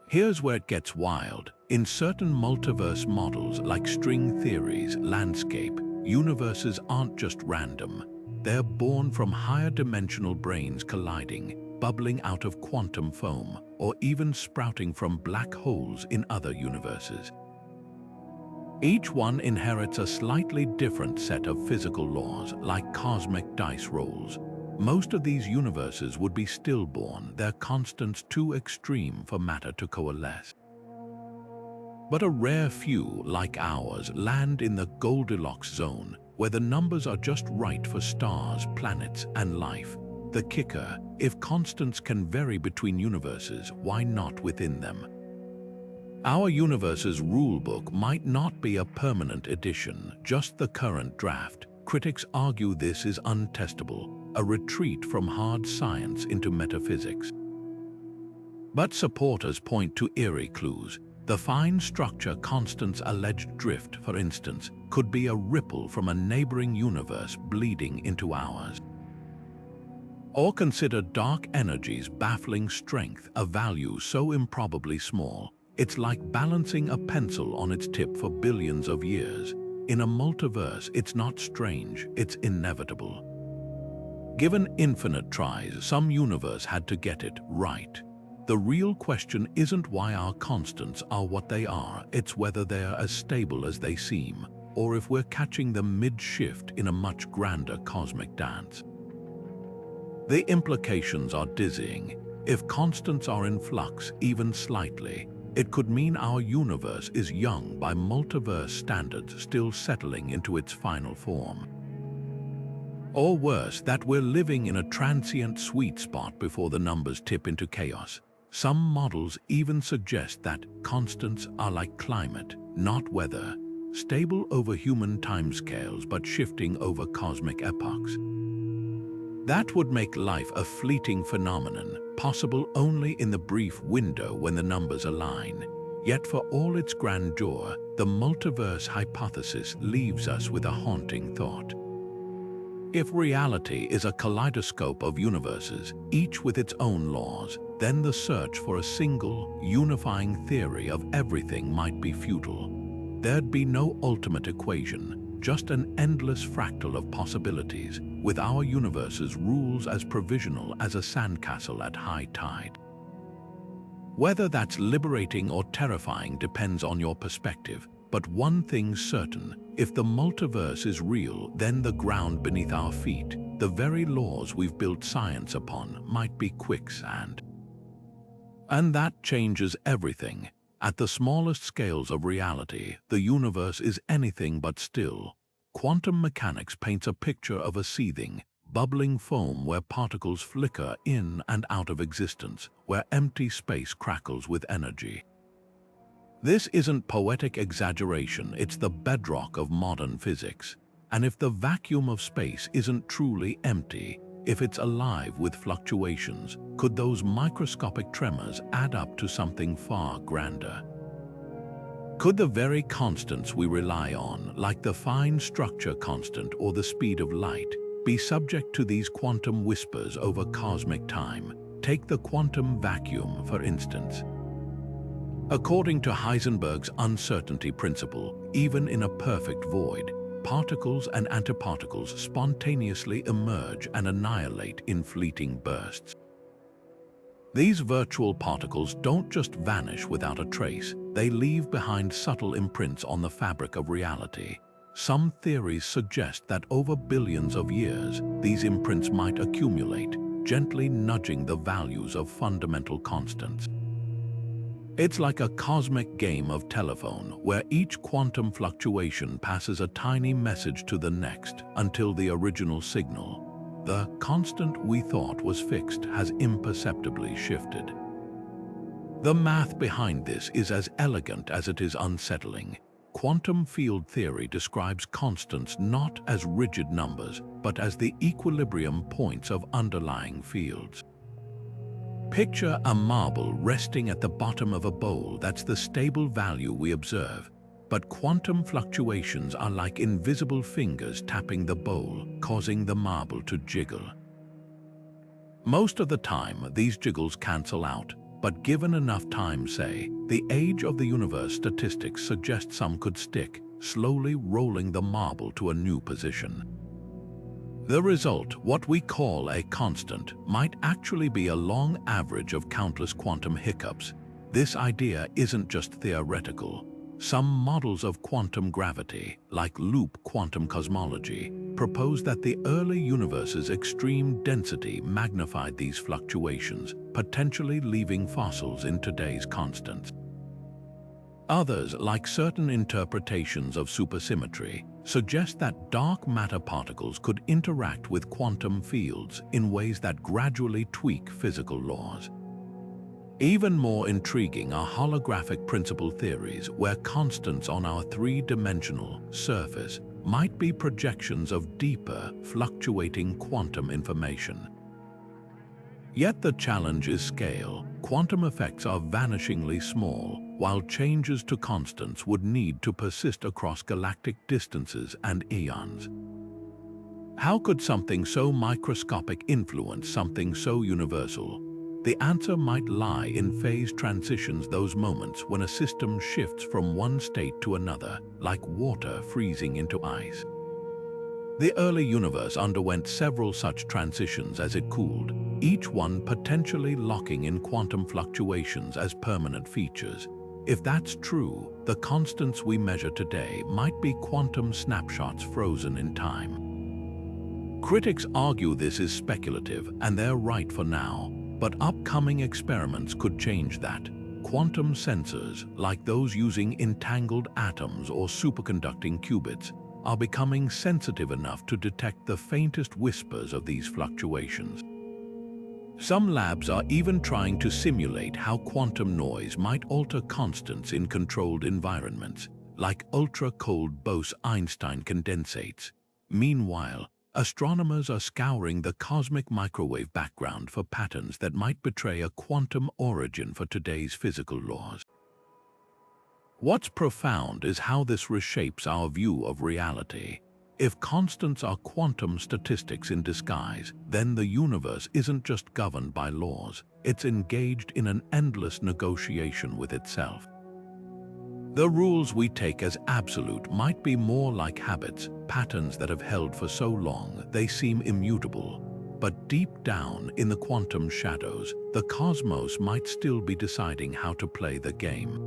Here's where it gets wild. In certain multiverse models like string theory's landscape, universes aren't just random. They're born from higher dimensional brains colliding, bubbling out of quantum foam, or even sprouting from black holes in other universes. Each one inherits a slightly different set of physical laws, like cosmic dice rolls. Most of these universes would be stillborn, their constants too extreme for matter to coalesce. But a rare few, like ours, land in the Goldilocks zone, where the numbers are just right for stars, planets, and life. The kicker, if constants can vary between universes, why not within them? Our universe's rulebook might not be a permanent edition, just the current draft. Critics argue this is untestable, a retreat from hard science into metaphysics. But supporters point to eerie clues. The fine structure constant's alleged drift, for instance, could be a ripple from a neighboring universe bleeding into ours. Or consider dark energy's baffling strength, a value so improbably small. It's like balancing a pencil on its tip for billions of years. In a multiverse, it's not strange, it's inevitable. Given infinite tries, some universe had to get it right. The real question isn't why our constants are what they are, it's whether they're as stable as they seem, or if we're catching them mid-shift in a much grander cosmic dance. The implications are dizzying. If constants are in flux, even slightly, it could mean our universe is young by multiverse standards, still settling into its final form. Or worse, that we're living in a transient sweet spot before the numbers tip into chaos. Some models even suggest that constants are like climate, not weather, stable over human timescales but shifting over cosmic epochs. That would make life a fleeting phenomenon, possible only in the brief window when the numbers align. Yet for all its grandeur, the multiverse hypothesis leaves us with a haunting thought. If reality is a kaleidoscope of universes, each with its own laws, then the search for a single, unifying theory of everything might be futile. There'd be no ultimate equation, just an endless fractal of possibilities, with our universe's rules as provisional as a sandcastle at high tide. Whether that's liberating or terrifying depends on your perspective, but one thing's certain: if the multiverse is real, then the ground beneath our feet, the very laws we've built science upon, might be quicksand. And that changes everything. At the smallest scales of reality, the universe is anything but still. Quantum mechanics paints a picture of a seething, bubbling foam where particles flicker in and out of existence, where empty space crackles with energy. This isn't poetic exaggeration, it's the bedrock of modern physics. And if the vacuum of space isn't truly empty, if it's alive with fluctuations, could those microscopic tremors add up to something far grander? Could the very constants we rely on, like the fine structure constant or the speed of light, be subject to these quantum whispers over cosmic time? Take the quantum vacuum, for instance. According to Heisenberg's uncertainty principle, even in a perfect void, particles and antiparticles spontaneously emerge and annihilate in fleeting bursts. These virtual particles don't just vanish without a trace, they leave behind subtle imprints on the fabric of reality. Some theories suggest that over billions of years, these imprints might accumulate, gently nudging the values of fundamental constants. It's like a cosmic game of telephone, where each quantum fluctuation passes a tiny message to the next until the original signal, the constant we thought was fixed, has imperceptibly shifted. The math behind this is as elegant as it is unsettling. Quantum field theory describes constants not as rigid numbers, but as the equilibrium points of underlying fields. Picture a marble resting at the bottom of a bowl. That's the stable value we observe. But quantum fluctuations are like invisible fingers tapping the bowl, causing the marble to jiggle. Most of the time, these jiggles cancel out, but given enough time, say, the age of the universe statistics suggest some could stick, slowly rolling the marble to a new position. The result, what we call a constant, might actually be a long average of countless quantum hiccups. This idea isn't just theoretical. Some models of quantum gravity, like loop quantum cosmology, propose that the early universe's extreme density magnified these fluctuations, potentially leaving fossils in today's constants. Others, like certain interpretations of supersymmetry, suggest that dark matter particles could interact with quantum fields in ways that gradually tweak physical laws. Even more intriguing are holographic principle theories, where constants on our three-dimensional surface might be projections of deeper, fluctuating quantum information. Yet the challenge is scale. Quantum effects are vanishingly small, while changes to constants would need to persist across galactic distances and eons. How could something so microscopic influence something so universal? The answer might lie in phase transitions, those moments when a system shifts from one state to another, like water freezing into ice. The early universe underwent several such transitions as it cooled, each one potentially locking in quantum fluctuations as permanent features. If that's true, the constants we measure today might be quantum snapshots frozen in time. Critics argue this is speculative, and they're right for now, but upcoming experiments could change that. Quantum sensors, like those using entangled atoms or superconducting qubits, are becoming sensitive enough to detect the faintest whispers of these fluctuations. Some labs are even trying to simulate how quantum noise might alter constants in controlled environments, like ultra-cold Bose-Einstein condensates. Meanwhile, astronomers are scouring the cosmic microwave background for patterns that might betray a quantum origin for today's physical laws. What's profound is how this reshapes our view of reality. If constants are quantum statistics in disguise, then the universe isn't just governed by laws, it's engaged in an endless negotiation with itself. The rules we take as absolute might be more like habits, patterns that have held for so long they seem immutable. But deep down in the quantum shadows, the cosmos might still be deciding how to play the game.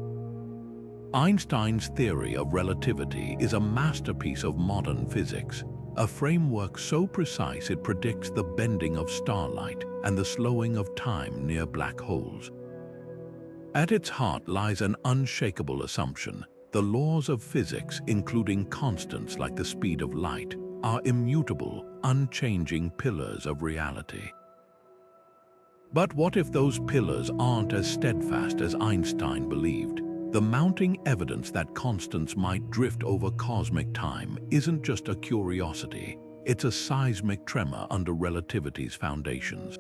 Einstein's theory of relativity is a masterpiece of modern physics, a framework so precise it predicts the bending of starlight and the slowing of time near black holes. At its heart lies an unshakable assumption: the laws of physics, including constants like the speed of light, are immutable, unchanging pillars of reality. But what if those pillars aren't as steadfast as Einstein believed? The mounting evidence that constants might drift over cosmic time isn't just a curiosity, it's a seismic tremor under relativity's foundations.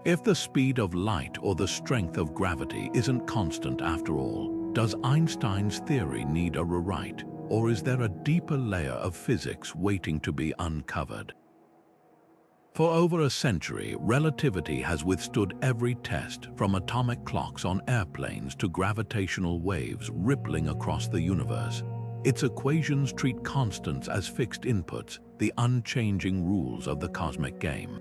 If the speed of light or the strength of gravity isn't constant after all, does Einstein's theory need a rewrite, or is there a deeper layer of physics waiting to be uncovered? For over a century, relativity has withstood every test, from atomic clocks on airplanes to gravitational waves rippling across the universe. Its equations treat constants as fixed inputs, the unchanging rules of the cosmic game.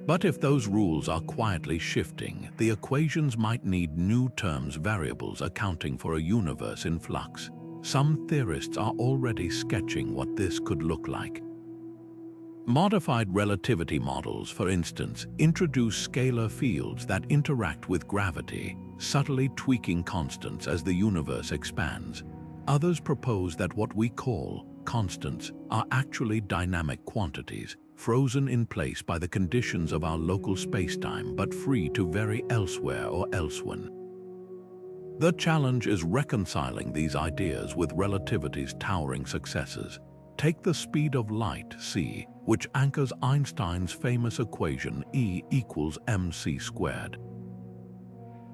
But if those rules are quietly shifting, the equations might need new terms, variables accounting for a universe in flux. Some theorists are already sketching what this could look like. Modified relativity models, for instance, introduce scalar fields that interact with gravity, subtly tweaking constants as the universe expands. Others propose that what we call constants are actually dynamic quantities, frozen in place by the conditions of our local spacetime but free to vary elsewhere or elsewhen. The challenge is reconciling these ideas with relativity's towering successes. Take the speed of light, c, which anchors Einstein's famous equation E equals mc squared.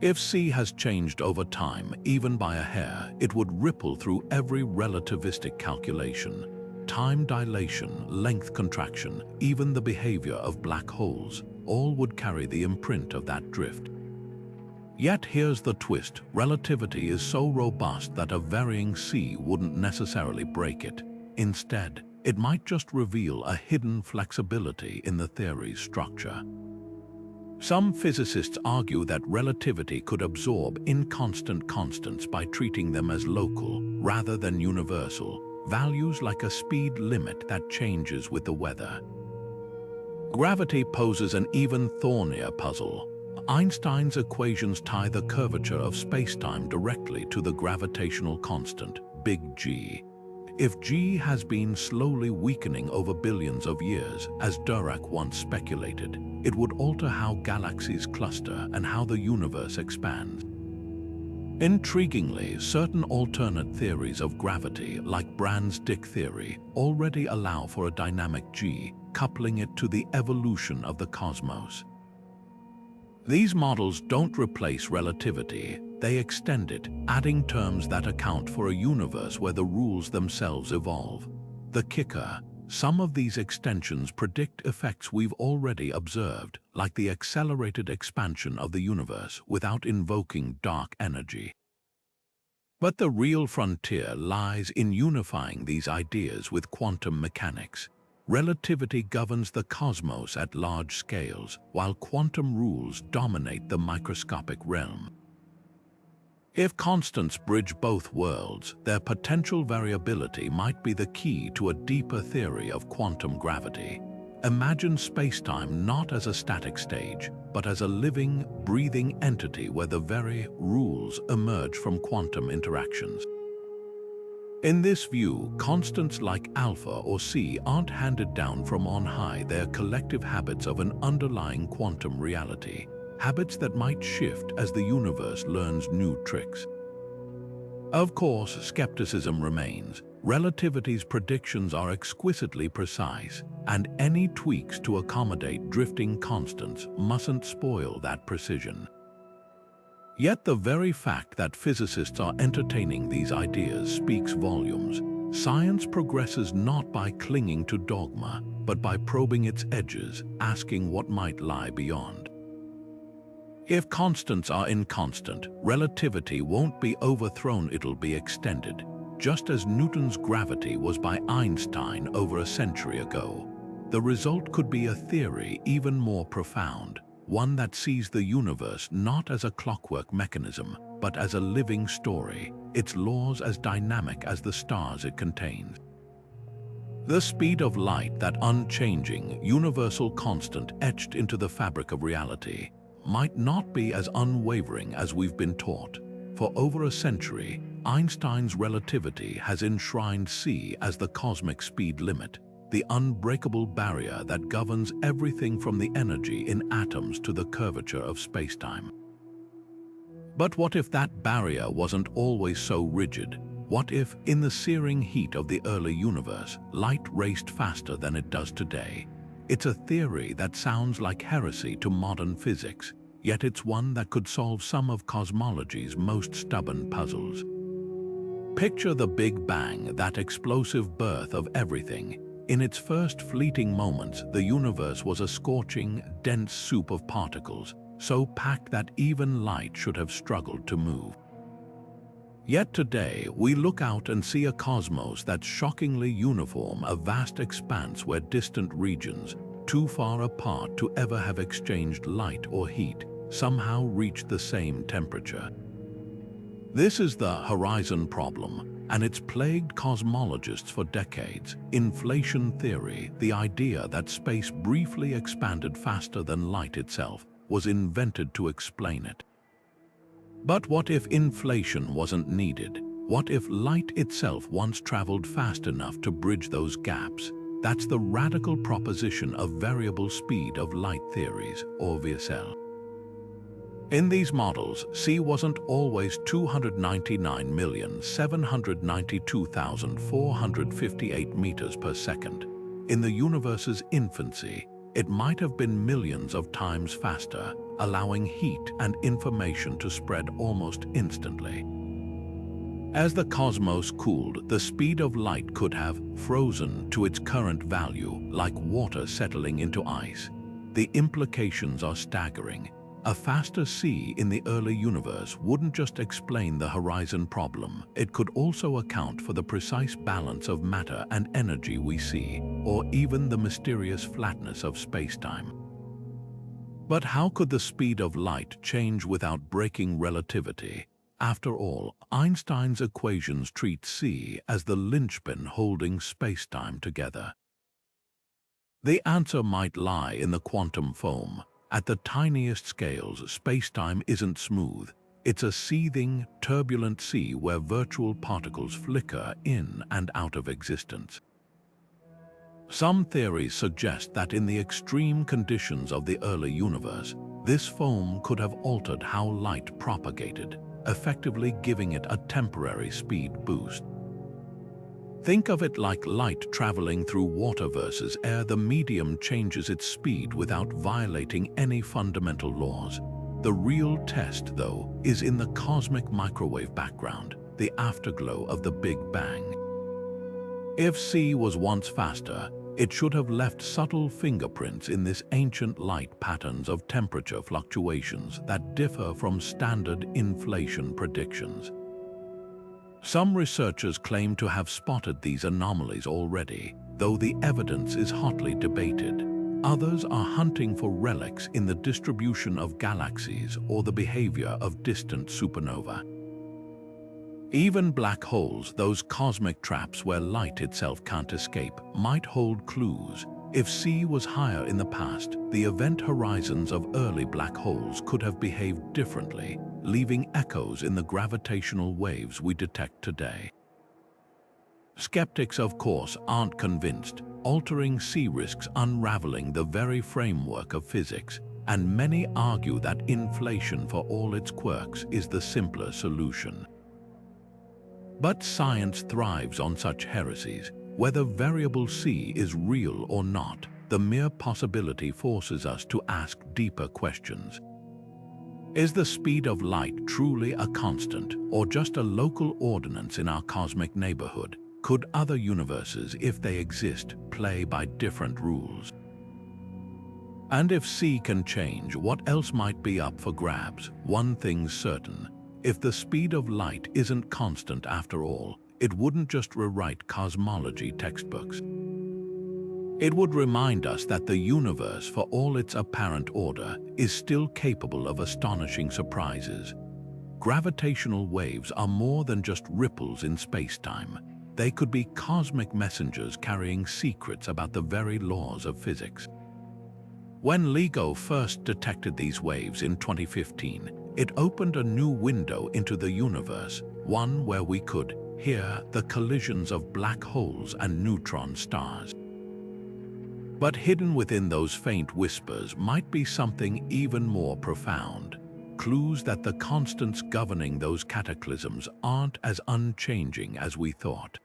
If c has changed over time, even by a hair, it would ripple through every relativistic calculation. Time dilation, length contraction, even the behavior of black holes, all would carry the imprint of that drift. Yet here's the twist: relativity is so robust that a varying c wouldn't necessarily break it. Instead, it might just reveal a hidden flexibility in the theory's structure. Some physicists argue that relativity could absorb inconstant constants by treating them as local rather than universal, values like a speed limit that changes with the weather. Gravity poses an even thornier puzzle. Einstein's equations tie the curvature of spacetime directly to the gravitational constant, big G. If G has been slowly weakening over billions of years, as Dirac once speculated, it would alter how galaxies cluster and how the universe expands. Intriguingly, certain alternate theories of gravity, like Brans-Dicke theory, already allow for a dynamic G, coupling it to the evolution of the cosmos. These models don't replace relativity, they extend it, adding terms that account for a universe where the rules themselves evolve. The kicker: some of these extensions predict effects we've already observed, like the accelerated expansion of the universe without invoking dark energy. But the real frontier lies in unifying these ideas with quantum mechanics. Relativity governs the cosmos at large scales, while quantum rules dominate the microscopic realm. If constants bridge both worlds, their potential variability might be the key to a deeper theory of quantum gravity. Imagine spacetime not as a static stage, but as a living, breathing entity where the very rules emerge from quantum interactions. In this view, constants like alpha or c aren't handed down from on high. They're collective habits of an underlying quantum reality, habits that might shift as the universe learns new tricks. Of course, skepticism remains. Relativity's predictions are exquisitely precise, and any tweaks to accommodate drifting constants mustn't spoil that precision. Yet the very fact that physicists are entertaining these ideas speaks volumes. Science progresses not by clinging to dogma, but by probing its edges, asking what might lie beyond. If constants are inconstant, relativity won't be overthrown, it'll be extended, just as Newton's gravity was by Einstein over a century ago. The result could be a theory even more profound, one that sees the universe not as a clockwork mechanism, but as a living story, its laws as dynamic as the stars it contains. The speed of light, that unchanging, universal constant etched into the fabric of reality, might not be as unwavering as we've been taught. For over a century, Einstein's relativity has enshrined c as the cosmic speed limit, the unbreakable barrier that governs everything from the energy in atoms to the curvature of spacetime. But what if that barrier wasn't always so rigid? What if, in the searing heat of the early universe, light raced faster than it does today? It's a theory that sounds like heresy to modern physics, yet it's one that could solve some of cosmology's most stubborn puzzles. Picture the Big Bang, that explosive birth of everything. In its first fleeting moments, the universe was a scorching, dense soup of particles, so packed that even light should have struggled to move. Yet today, we look out and see a cosmos that's shockingly uniform, a vast expanse where distant regions, too far apart to ever have exchanged light or heat, somehow reach the same temperature. This is the horizon problem, and it's plagued cosmologists for decades. Inflation theory, the idea that space briefly expanded faster than light itself, was invented to explain it. But what if inflation wasn't needed? What if light itself once traveled fast enough to bridge those gaps? That's the radical proposition of variable speed of light theories, or VSL. In these models, c wasn't always 299,792,458 meters per second. In the universe's infancy, it might have been millions of times faster, allowing heat and information to spread almost instantly. As the cosmos cooled, the speed of light could have frozen to its current value, like water settling into ice. The implications are staggering. A faster c in the early universe wouldn't just explain the horizon problem, it could also account for the precise balance of matter and energy we see, or even the mysterious flatness of spacetime. But how could the speed of light change without breaking relativity? After all, Einstein's equations treat c as the linchpin holding spacetime together. The answer might lie in the quantum foam. At the tiniest scales, spacetime isn't smooth. It's a seething, turbulent sea where virtual particles flicker in and out of existence. Some theories suggest that in the extreme conditions of the early universe, this foam could have altered how light propagated, effectively giving it a temporary speed boost. Think of it like light traveling through water versus air. The medium changes its speed without violating any fundamental laws. The real test, though, is in the cosmic microwave background, the afterglow of the Big Bang. If c was once faster, it should have left subtle fingerprints in this ancient light patterns of temperature fluctuations that differ from standard inflation predictions. Some researchers claim to have spotted these anomalies already, though the evidence is hotly debated. Others are hunting for relics in the distribution of galaxies or the behavior of distant supernova. Even black holes, those cosmic traps where light itself can't escape, might hold clues. If c was higher in the past, the event horizons of early black holes could have behaved differently, leaving echoes in the gravitational waves we detect today. Skeptics, of course, aren't convinced. Altering C risks unraveling the very framework of physics, and many argue that inflation, for all its quirks, is the simpler solution. But science thrives on such heresies. Whether variable C is real or not, the mere possibility forces us to ask deeper questions. Is the speed of light truly a constant, or just a local ordinance in our cosmic neighborhood? Could other universes, if they exist, play by different rules? And if C can change, what else might be up for grabs? One thing's certain: if the speed of light isn't constant after all, it wouldn't just rewrite cosmology textbooks. It would remind us that the universe, for all its apparent order, is still capable of astonishing surprises. Gravitational waves are more than just ripples in space-time. They could be cosmic messengers carrying secrets about the very laws of physics. When LIGO first detected these waves in 2015, it opened a new window into the universe, one where we could hear the collisions of black holes and neutron stars. But hidden within those faint whispers might be something even more profound: clues that the constants governing those cataclysms aren't as unchanging as we thought.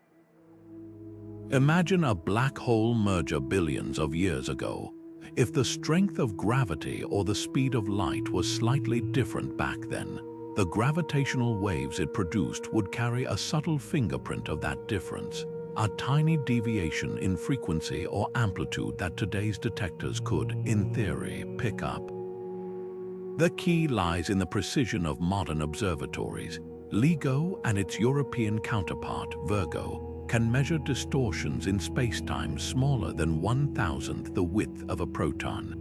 Imagine a black hole merger billions of years ago. If the strength of gravity or the speed of light was slightly different back then, the gravitational waves it produced would carry a subtle fingerprint of that difference, a tiny deviation in frequency or amplitude that today's detectors could, in theory, pick up. The key lies in the precision of modern observatories. LIGO and its European counterpart, Virgo, can measure distortions in spacetime smaller than 1,000th the width of a proton.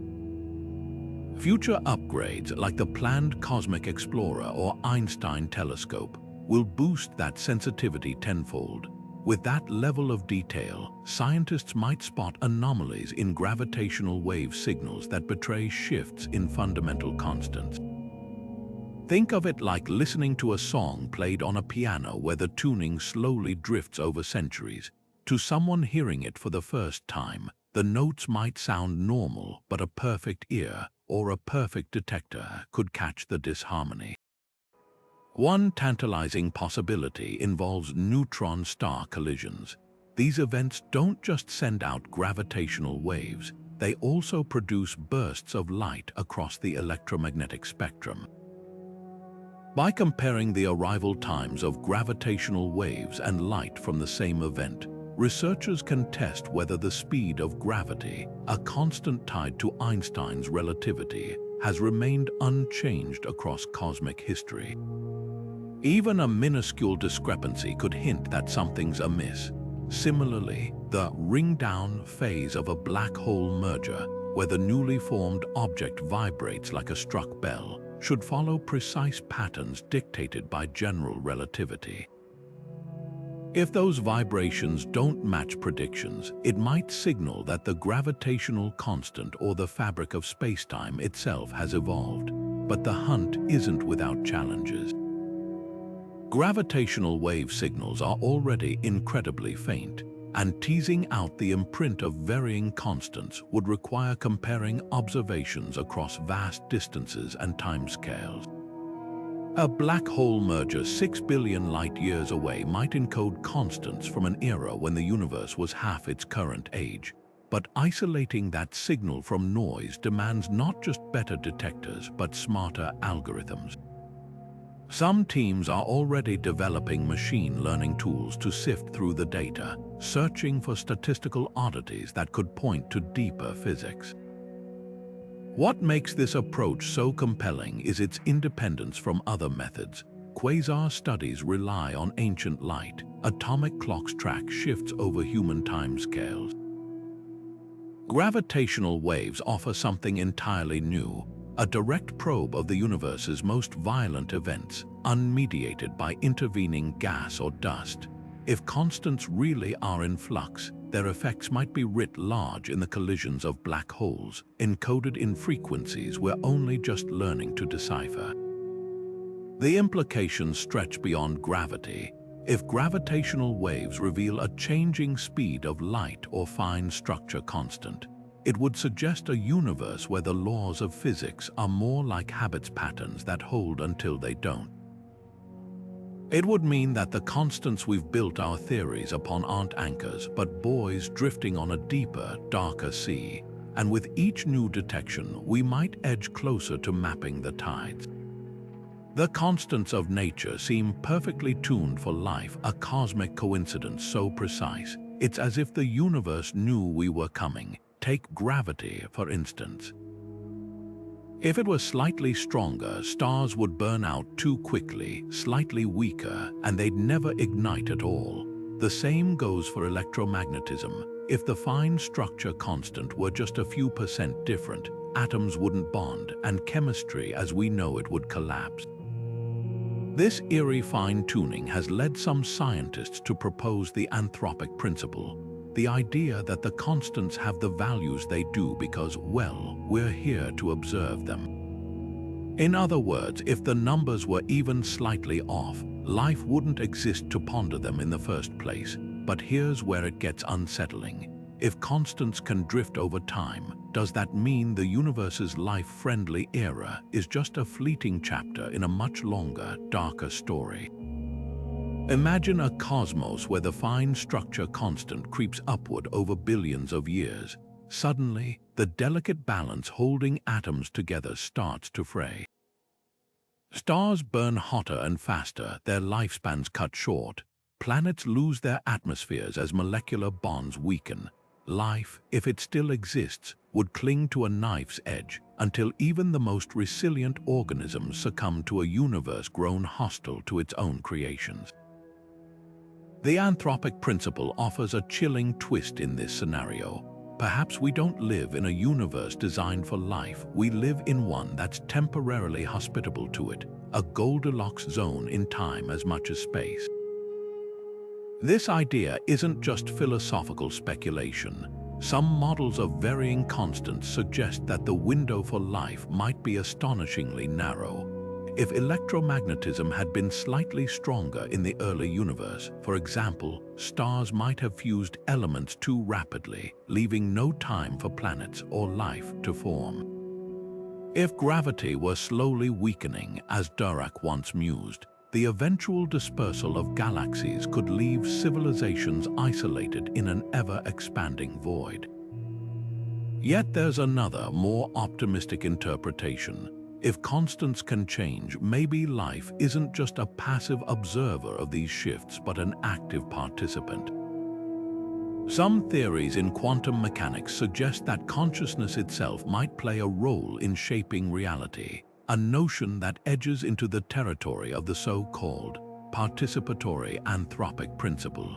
Future upgrades, like the planned Cosmic Explorer or Einstein telescope, will boost that sensitivity tenfold. With that level of detail, scientists might spot anomalies in gravitational wave signals that betray shifts in fundamental constants. Think of it like listening to a song played on a piano where the tuning slowly drifts over centuries. To someone hearing it for the first time, the notes might sound normal, but a perfect ear or a perfect detector could catch the disharmony. One tantalizing possibility involves neutron-star collisions. These events don't just send out gravitational waves, they also produce bursts of light across the electromagnetic spectrum. By comparing the arrival times of gravitational waves and light from the same event, researchers can test whether the speed of gravity, a constant tied to Einstein's relativity, has remained unchanged across cosmic history. Even a minuscule discrepancy could hint that something's amiss. Similarly, the ring-down phase of a black hole merger, where the newly formed object vibrates like a struck bell, should follow precise patterns dictated by general relativity. If those vibrations don't match predictions, it might signal that the gravitational constant or the fabric of spacetime itself has evolved. But the hunt isn't without challenges. Gravitational wave signals are already incredibly faint, and teasing out the imprint of varying constants would require comparing observations across vast distances and timescales. A black hole merger 6 billion light-years away might encode constants from an era when the universe was half its current age, but isolating that signal from noise demands not just better detectors but smarter algorithms. Some teams are already developing machine learning tools to sift through the data, searching for statistical oddities that could point to deeper physics. What makes this approach so compelling is its independence from other methods. Quasar studies rely on ancient light. Atomic clocks track shifts over human timescales. Gravitational waves offer something entirely new, a direct probe of the universe's most violent events, unmediated by intervening gas or dust. If constants really are in flux, their effects might be writ large in the collisions of black holes, encoded in frequencies we're only just learning to decipher. The implications stretch beyond gravity. If gravitational waves reveal a changing speed of light or fine structure constant, it would suggest a universe where the laws of physics are more like habits patterns that hold until they don't. It would mean that the constants we've built our theories upon aren't anchors, but buoys drifting on a deeper, darker sea, and with each new detection, we might edge closer to mapping the tides. The constants of nature seem perfectly tuned for life, a cosmic coincidence so precise. It's as if the universe knew we were coming. Take gravity, for instance. If it was slightly stronger, stars would burn out too quickly, slightly weaker, and they'd never ignite at all. The same goes for electromagnetism. If the fine structure constant were just a few % different, atoms wouldn't bond, and chemistry as we know it would collapse. This eerie fine-tuning has led some scientists to propose the anthropic principle, the idea that the constants have the values they do because, well, we're here to observe them. In other words, if the numbers were even slightly off, life wouldn't exist to ponder them in the first place. But here's where it gets unsettling. If constants can drift over time, does that mean the universe's life-friendly era is just a fleeting chapter in a much longer, darker story? Imagine a cosmos where the fine structure constant creeps upward over billions of years. Suddenly, the delicate balance holding atoms together starts to fray. Stars burn hotter and faster, their lifespans cut short. Planets lose their atmospheres as molecular bonds weaken. Life, if it still exists, would cling to a knife's edge until even the most resilient organisms succumb to a universe grown hostile to its own creations. The anthropic principle offers a chilling twist in this scenario. Perhaps we don't live in a universe designed for life, we live in one that's temporarily hospitable to it, a Goldilocks zone in time as much as space. This idea isn't just philosophical speculation. Some models of varying constants suggest that the window for life might be astonishingly narrow. If electromagnetism had been slightly stronger in the early universe, for example, stars might have fused elements too rapidly, leaving no time for planets or life to form. If gravity were slowly weakening, as Dirac once mused, the eventual dispersal of galaxies could leave civilizations isolated in an ever-expanding void. Yet there's another, more optimistic interpretation. If constants can change, maybe life isn't just a passive observer of these shifts, but an active participant. Some theories in quantum mechanics suggest that consciousness itself might play a role in shaping reality, a notion that edges into the territory of the so-called participatory anthropic principle.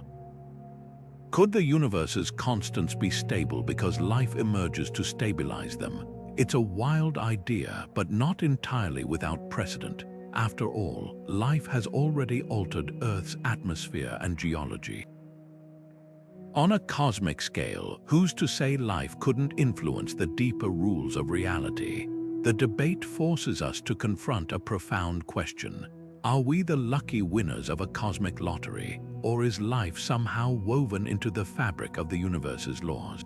Could the universe's constants be stable because life emerges to stabilize them? It's a wild idea, but not entirely without precedent. After all, life has already altered Earth's atmosphere and geology. On a cosmic scale, who's to say life couldn't influence the deeper rules of reality? The debate forces us to confront a profound question. Are we the lucky winners of a cosmic lottery, or is life somehow woven into the fabric of the universe's laws?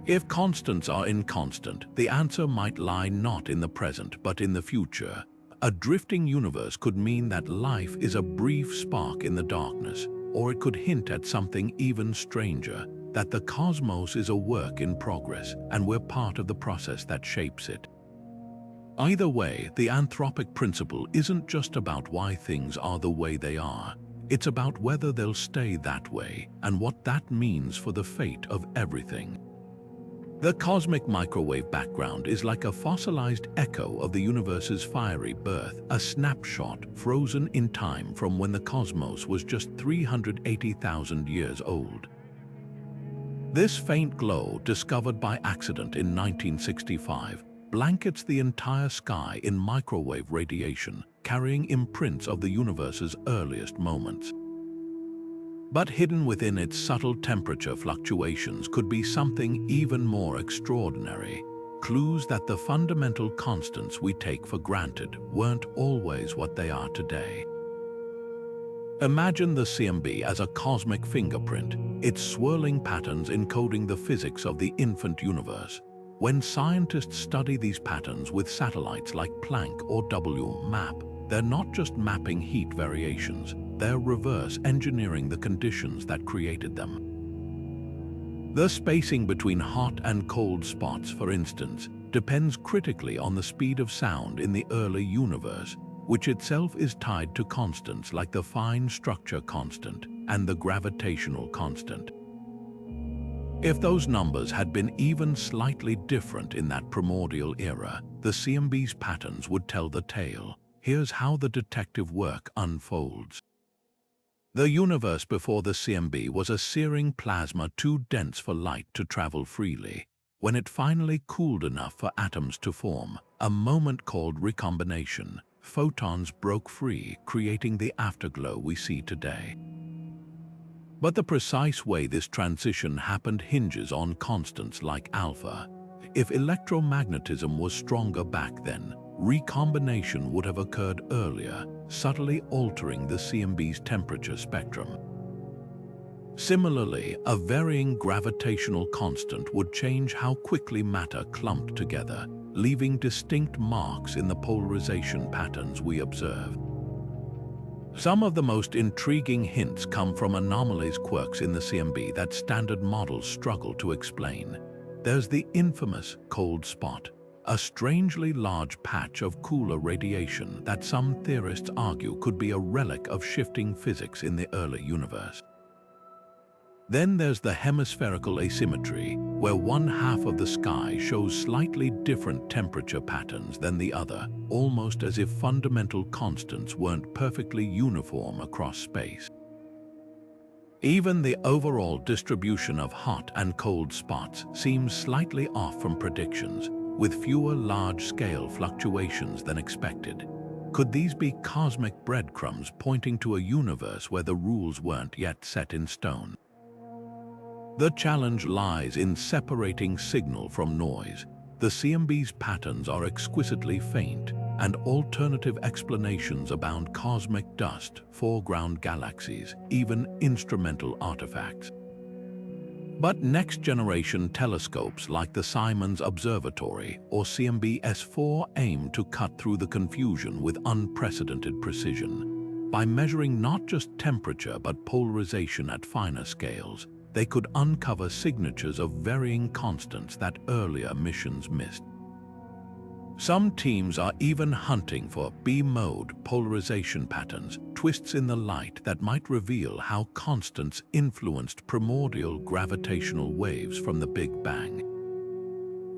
If constants are inconstant, the answer might lie not in the present but in the future. A drifting universe could mean that life is a brief spark in the darkness, or it could hint at something even stranger, that the cosmos is a work in progress and we're part of the process that shapes it. Either way, the anthropic principle isn't just about why things are the way they are. It's about whether they'll stay that way and what that means for the fate of everything. The cosmic microwave background is like a fossilized echo of the universe's fiery birth, a snapshot frozen in time from when the cosmos was just 380,000 years old. This faint glow, discovered by accident in 1965, blankets the entire sky in microwave radiation, carrying imprints of the universe's earliest moments. But hidden within its subtle temperature fluctuations could be something even more extraordinary, clues that the fundamental constants we take for granted weren't always what they are today. Imagine the CMB as a cosmic fingerprint, its swirling patterns encoding the physics of the infant universe. When scientists study these patterns with satellites like Planck or WMAP, they're not just mapping heat variations, they're reverse engineering the conditions that created them. The spacing between hot and cold spots, for instance, depends critically on the speed of sound in the early universe, which itself is tied to constants like the fine structure constant and the gravitational constant. If those numbers had been even slightly different in that primordial era, the CMB's patterns would tell the tale. Here's how the detective work unfolds. The universe before the CMB was a searing plasma too dense for light to travel freely. When it finally cooled enough for atoms to form, a moment called recombination, photons broke free, creating the afterglow we see today. But the precise way this transition happened hinges on constants like alpha. If electromagnetism was stronger back then, recombination would have occurred earlier, subtly altering the CMB's temperature spectrum. Similarly, a varying gravitational constant would change how quickly matter clumped together, leaving distinct marks in the polarization patterns we observe. Some of the most intriguing hints come from anomalies, quirks in the CMB that standard models struggle to explain. There's the infamous cold spot, a strangely large patch of cooler radiation that some theorists argue could be a relic of shifting physics in the early universe. Then there's the hemispherical asymmetry, where one half of the sky shows slightly different temperature patterns than the other, almost as if fundamental constants weren't perfectly uniform across space. Even the overall distribution of hot and cold spots seems slightly off from predictions, with fewer large-scale fluctuations than expected. Could these be cosmic breadcrumbs pointing to a universe where the rules weren't yet set in stone? The challenge lies in separating signal from noise. The CMB's patterns are exquisitely faint, and alternative explanations abound: cosmic dust, foreground galaxies, even instrumental artifacts. But next-generation telescopes like the Simons Observatory or CMB-S4 aim to cut through the confusion with unprecedented precision. By measuring not just temperature but polarization at finer scales, they could uncover signatures of varying constants that earlier missions missed. Some teams are even hunting for B-mode polarization patterns, twists in the light that might reveal how constants influenced primordial gravitational waves from the Big Bang.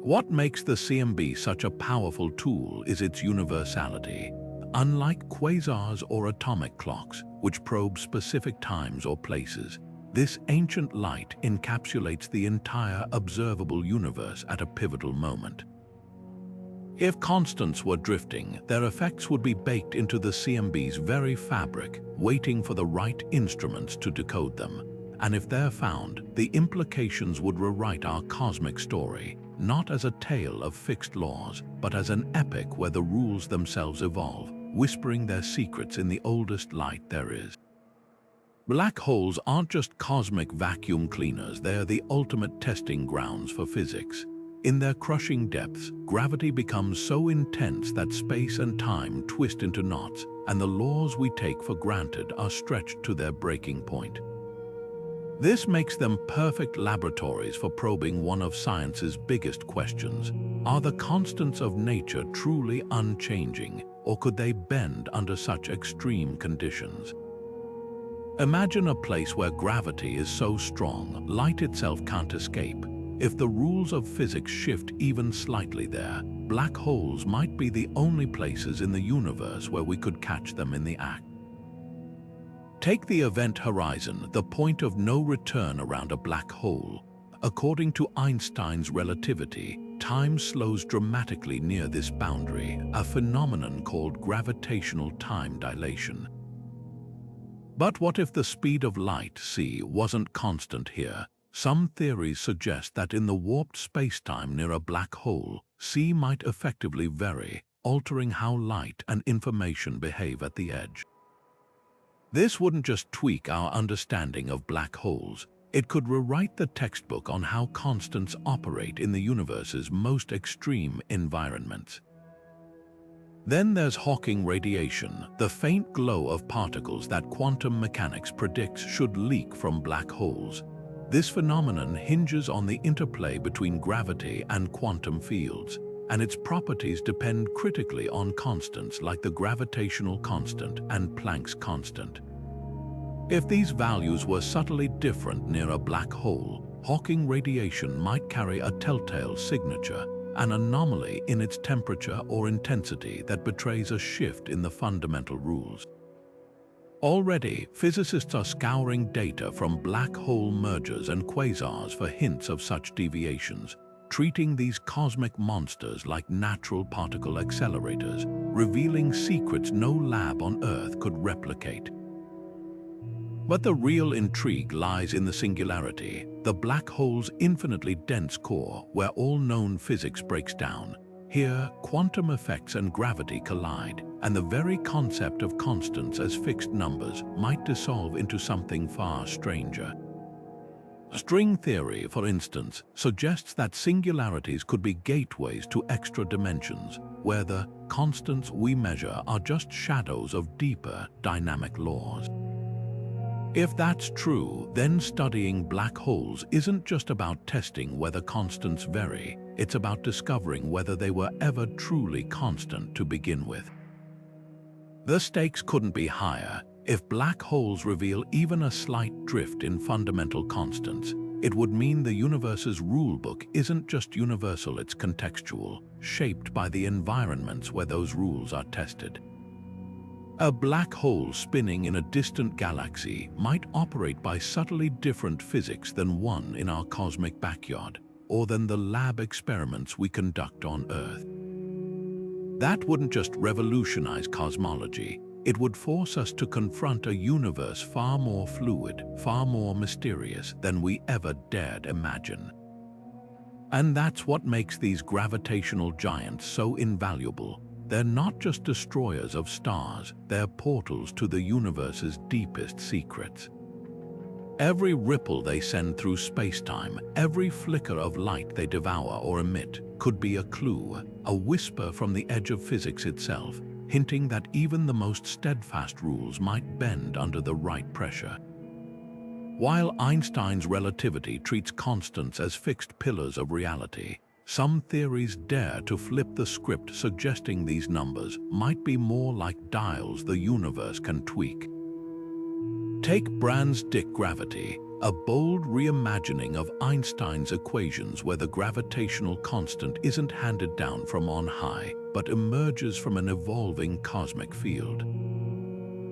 What makes the CMB such a powerful tool is its universality. Unlike quasars or atomic clocks, which probe specific times or places, this ancient light encapsulates the entire observable universe at a pivotal moment. If constants were drifting, their effects would be baked into the CMB's very fabric, waiting for the right instruments to decode them. And if they're found, the implications would rewrite our cosmic story, not as a tale of fixed laws, but as an epic where the rules themselves evolve, whispering their secrets in the oldest light there is. Black holes aren't just cosmic vacuum cleaners, they're the ultimate testing grounds for physics. In their crushing depths, gravity becomes so intense that space and time twist into knots, and the laws we take for granted are stretched to their breaking point. This makes them perfect laboratories for probing one of science's biggest questions. Are the constants of nature truly unchanging, or could they bend under such extreme conditions? Imagine a place where gravity is so strong, light itself can't escape. If the rules of physics shift even slightly there, black holes might be the only places in the universe where we could catch them in the act. Take the event horizon, the point of no return around a black hole. According to Einstein's relativity, time slows dramatically near this boundary, a phenomenon called gravitational time dilation. But what if the speed of light, c, wasn't constant here? Some theories suggest that in the warped spacetime near a black hole, c might effectively vary, altering how light and information behave at the edge. This wouldn't just tweak our understanding of black holes, it could rewrite the textbook on how constants operate in the universe's most extreme environments. Then there's Hawking radiation, the faint glow of particles that quantum mechanics predicts should leak from black holes. This phenomenon hinges on the interplay between gravity and quantum fields, and its properties depend critically on constants like the gravitational constant and Planck's constant. If these values were subtly different near a black hole, Hawking radiation might carry a telltale signature, an anomaly in its temperature or intensity that betrays a shift in the fundamental rules. Already, physicists are scouring data from black hole mergers and quasars for hints of such deviations, treating these cosmic monsters like natural particle accelerators, revealing secrets no lab on Earth could replicate. But the real intrigue lies in the singularity, the black hole's infinitely dense core where all known physics breaks down. Here, quantum effects and gravity collide, and the very concept of constants as fixed numbers might dissolve into something far stranger. String theory, for instance, suggests that singularities could be gateways to extra dimensions, where the constants we measure are just shadows of deeper, dynamic laws. If that's true, then studying black holes isn't just about testing whether constants vary, it's about discovering whether they were ever truly constant to begin with. The stakes couldn't be higher. If black holes reveal even a slight drift in fundamental constants, it would mean the universe's rulebook isn't just universal, it's contextual, shaped by the environments where those rules are tested. A black hole spinning in a distant galaxy might operate by subtly different physics than one in our cosmic backyard, or than the lab experiments we conduct on Earth. That wouldn't just revolutionize cosmology, it would force us to confront a universe far more fluid, far more mysterious than we ever dared imagine. And that's what makes these gravitational giants so invaluable. They're not just destroyers of stars, they're portals to the universe's deepest secrets. Every ripple they send through space-time, every flicker of light they devour or emit, could be a clue, a whisper from the edge of physics itself, hinting that even the most steadfast rules might bend under the right pressure. While Einstein's relativity treats constants as fixed pillars of reality, some theories dare to flip the script, suggesting these numbers might be more like dials the universe can tweak. Take Brand's-Dick gravity, a bold reimagining of Einstein's equations where the gravitational constant isn't handed down from on high, but emerges from an evolving cosmic field.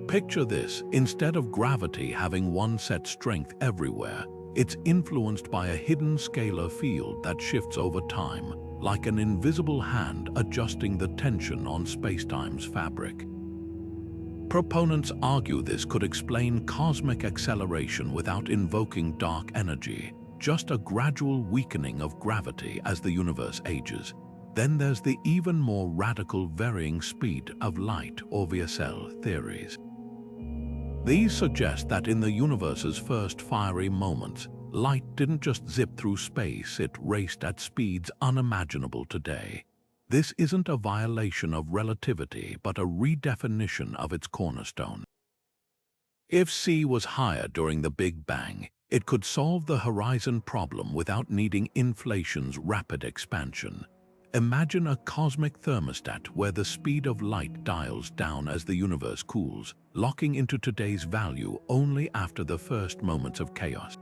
Picture this: instead of gravity having one set strength everywhere, it's influenced by a hidden scalar field that shifts over time, like an invisible hand adjusting the tension on spacetime's fabric. Proponents argue this could explain cosmic acceleration without invoking dark energy, just a gradual weakening of gravity as the universe ages. Then there's the even more radical varying speed of light or VSL theories. These suggest that in the universe's first fiery moments, light didn't just zip through space, it raced at speeds unimaginable today. This isn't a violation of relativity, but a redefinition of its cornerstone. If c was higher during the Big Bang, it could solve the horizon problem without needing inflation's rapid expansion. Imagine a cosmic thermostat where the speed of light dials down as the universe cools, locking into today's value only after the first moments of chaos.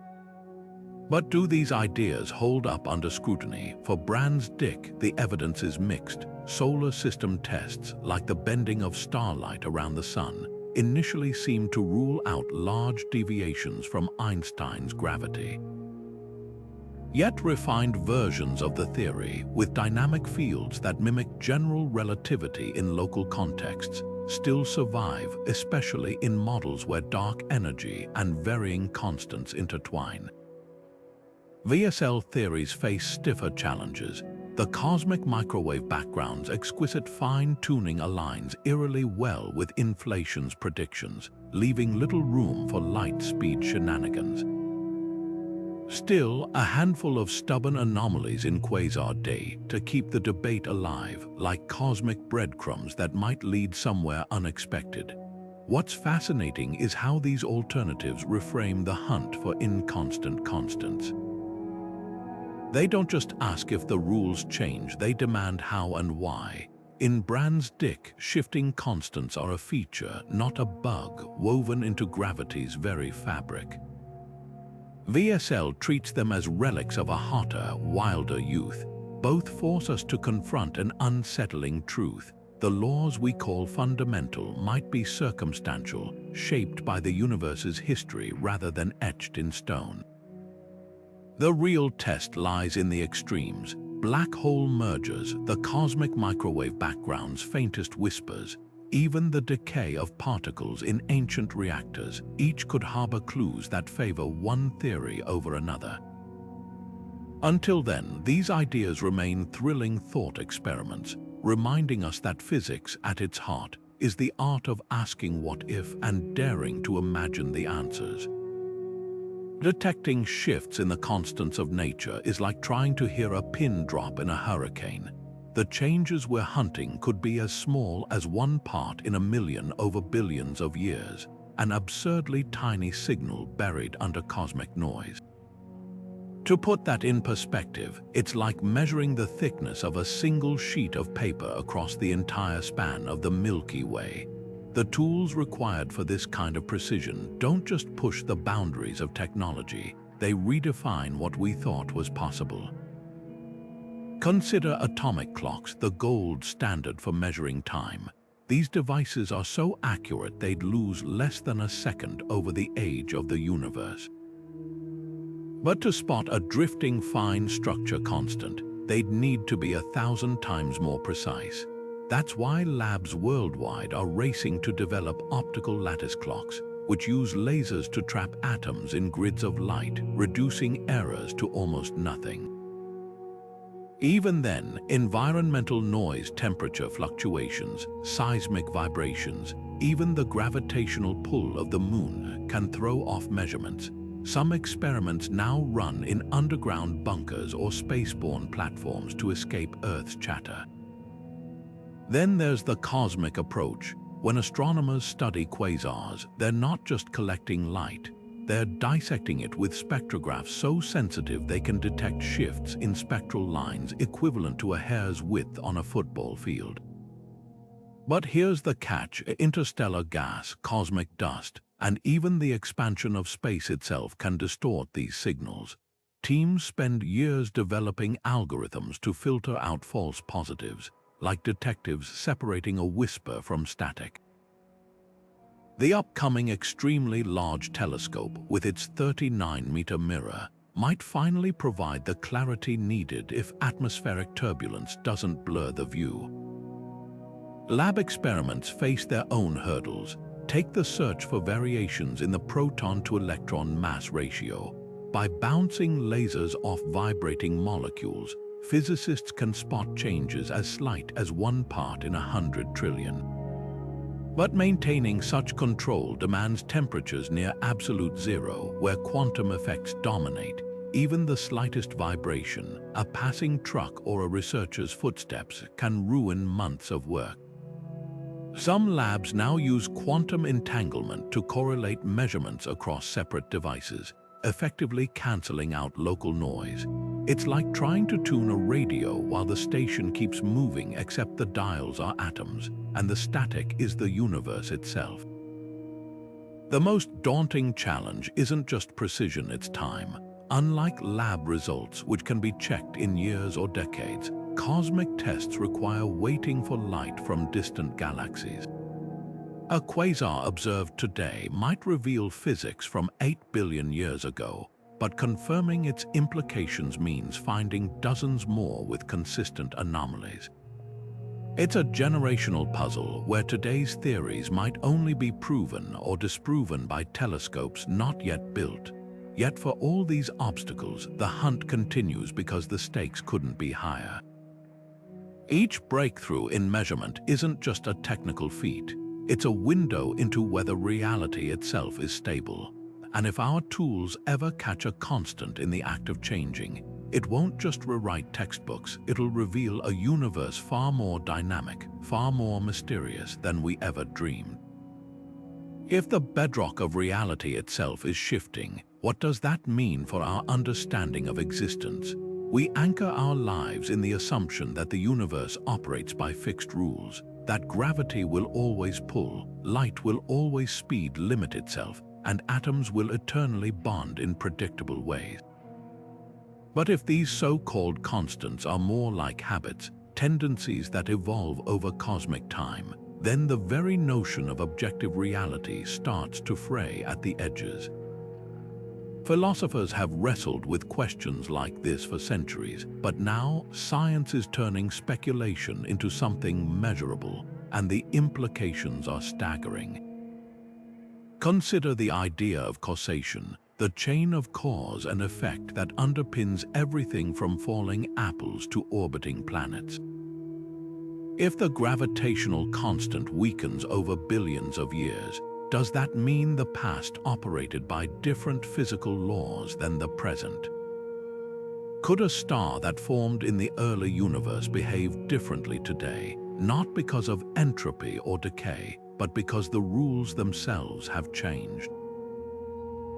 But do these ideas hold up under scrutiny? For Brand's-Dick, the evidence is mixed. Solar system tests, like the bending of starlight around the sun, initially seemed to rule out large deviations from Einstein's gravity. Yet refined versions of the theory, with dynamic fields that mimic general relativity in local contexts, still survive, especially in models where dark energy and varying constants intertwine. VSL theories face stiffer challenges. The cosmic microwave background's exquisite fine-tuning aligns eerily well with inflation's predictions, leaving little room for light-speed shenanigans. Still, a handful of stubborn anomalies in Quasar day to keep the debate alive, like cosmic breadcrumbs that might lead somewhere unexpected. What's fascinating is how these alternatives reframe the hunt for inconstant constants. They don't just ask if the rules change, they demand how and why. In Brand's Dick, shifting constants are a feature, not a bug, woven into gravity's very fabric. VSL treats them as relics of a hotter, wilder youth. Both force us to confront an unsettling truth. The laws we call fundamental might be circumstantial, shaped by the universe's history rather than etched in stone. The real test lies in the extremes. Black hole mergers, the cosmic microwave background's faintest whispers, even the decay of particles in ancient reactors, each could harbor clues that favor one theory over another. Until then, these ideas remain thrilling thought experiments, reminding us that physics, at its heart, is the art of asking what if and daring to imagine the answers. Detecting shifts in the constants of nature is like trying to hear a pin drop in a hurricane. The changes we're hunting could be as small as 1 part in a million over billions of years, an absurdly tiny signal buried under cosmic noise. To put that in perspective, it's like measuring the thickness of a single sheet of paper across the entire span of the Milky Way. The tools required for this kind of precision don't just push the boundaries of technology, they redefine what we thought was possible. Consider atomic clocks, the gold standard for measuring time. These devices are so accurate they'd lose less than a second over the age of the universe. But to spot a drifting fine structure constant, they'd need to be 1,000 times more precise. That's why labs worldwide are racing to develop optical lattice clocks, which use lasers to trap atoms in grids of light, reducing errors to almost nothing. Even then, environmental noise, temperature fluctuations, seismic vibrations, even the gravitational pull of the moon can throw off measurements. Some experiments now run in underground bunkers or spaceborne platforms to escape Earth's chatter. Then there's the cosmic approach. When astronomers study quasars, they're not just collecting light. They're dissecting it with spectrographs so sensitive they can detect shifts in spectral lines equivalent to a hair's width on a football field. But here's the catch: interstellar gas, cosmic dust, and even the expansion of space itself can distort these signals. Teams spend years developing algorithms to filter out false positives, like detectives separating a whisper from static. The upcoming extremely large telescope, with its 39-meter mirror, might finally provide the clarity needed if atmospheric turbulence doesn't blur the view. Lab experiments face their own hurdles. Take the search for variations in the proton-to-electron mass ratio. By bouncing lasers off vibrating molecules, physicists can spot changes as slight as 1 part in 100 trillion. But maintaining such control demands temperatures near absolute zero, where quantum effects dominate. Even the slightest vibration, a passing truck or a researcher's footsteps, can ruin months of work. Some labs now use quantum entanglement to correlate measurements across separate devices, effectively canceling out local noise. It's like trying to tune a radio while the station keeps moving, except the dials are atoms, and the static is the universe itself. The most daunting challenge isn't just precision, it's time. Unlike lab results, which can be checked in years or decades, cosmic tests require waiting for light from distant galaxies. A quasar observed today might reveal physics from 8 billion years ago, but confirming its implications means finding dozens more with consistent anomalies. It's a generational puzzle where today's theories might only be proven or disproven by telescopes not yet built. Yet for all these obstacles, the hunt continues because the stakes couldn't be higher. Each breakthrough in measurement isn't just a technical feat. It's a window into whether reality itself is stable. And if our tools ever catch a constant in the act of changing, it won't just rewrite textbooks, it'll reveal a universe far more dynamic, far more mysterious than we ever dreamed. If the bedrock of reality itself is shifting, what does that mean for our understanding of existence? We anchor our lives in the assumption that the universe operates by fixed rules, that gravity will always pull, light will always speed limit itself, and atoms will eternally bond in predictable ways. But if these so-called constants are more like habits, tendencies that evolve over cosmic time, then the very notion of objective reality starts to fray at the edges. Philosophers have wrestled with questions like this for centuries, but now science is turning speculation into something measurable, and the implications are staggering. Consider the idea of causation, the chain of cause and effect that underpins everything from falling apples to orbiting planets. If the gravitational constant weakens over billions of years, does that mean the past operated by different physical laws than the present? Could a star that formed in the early universe behave differently today, not because of entropy or decay, but because the rules themselves have changed?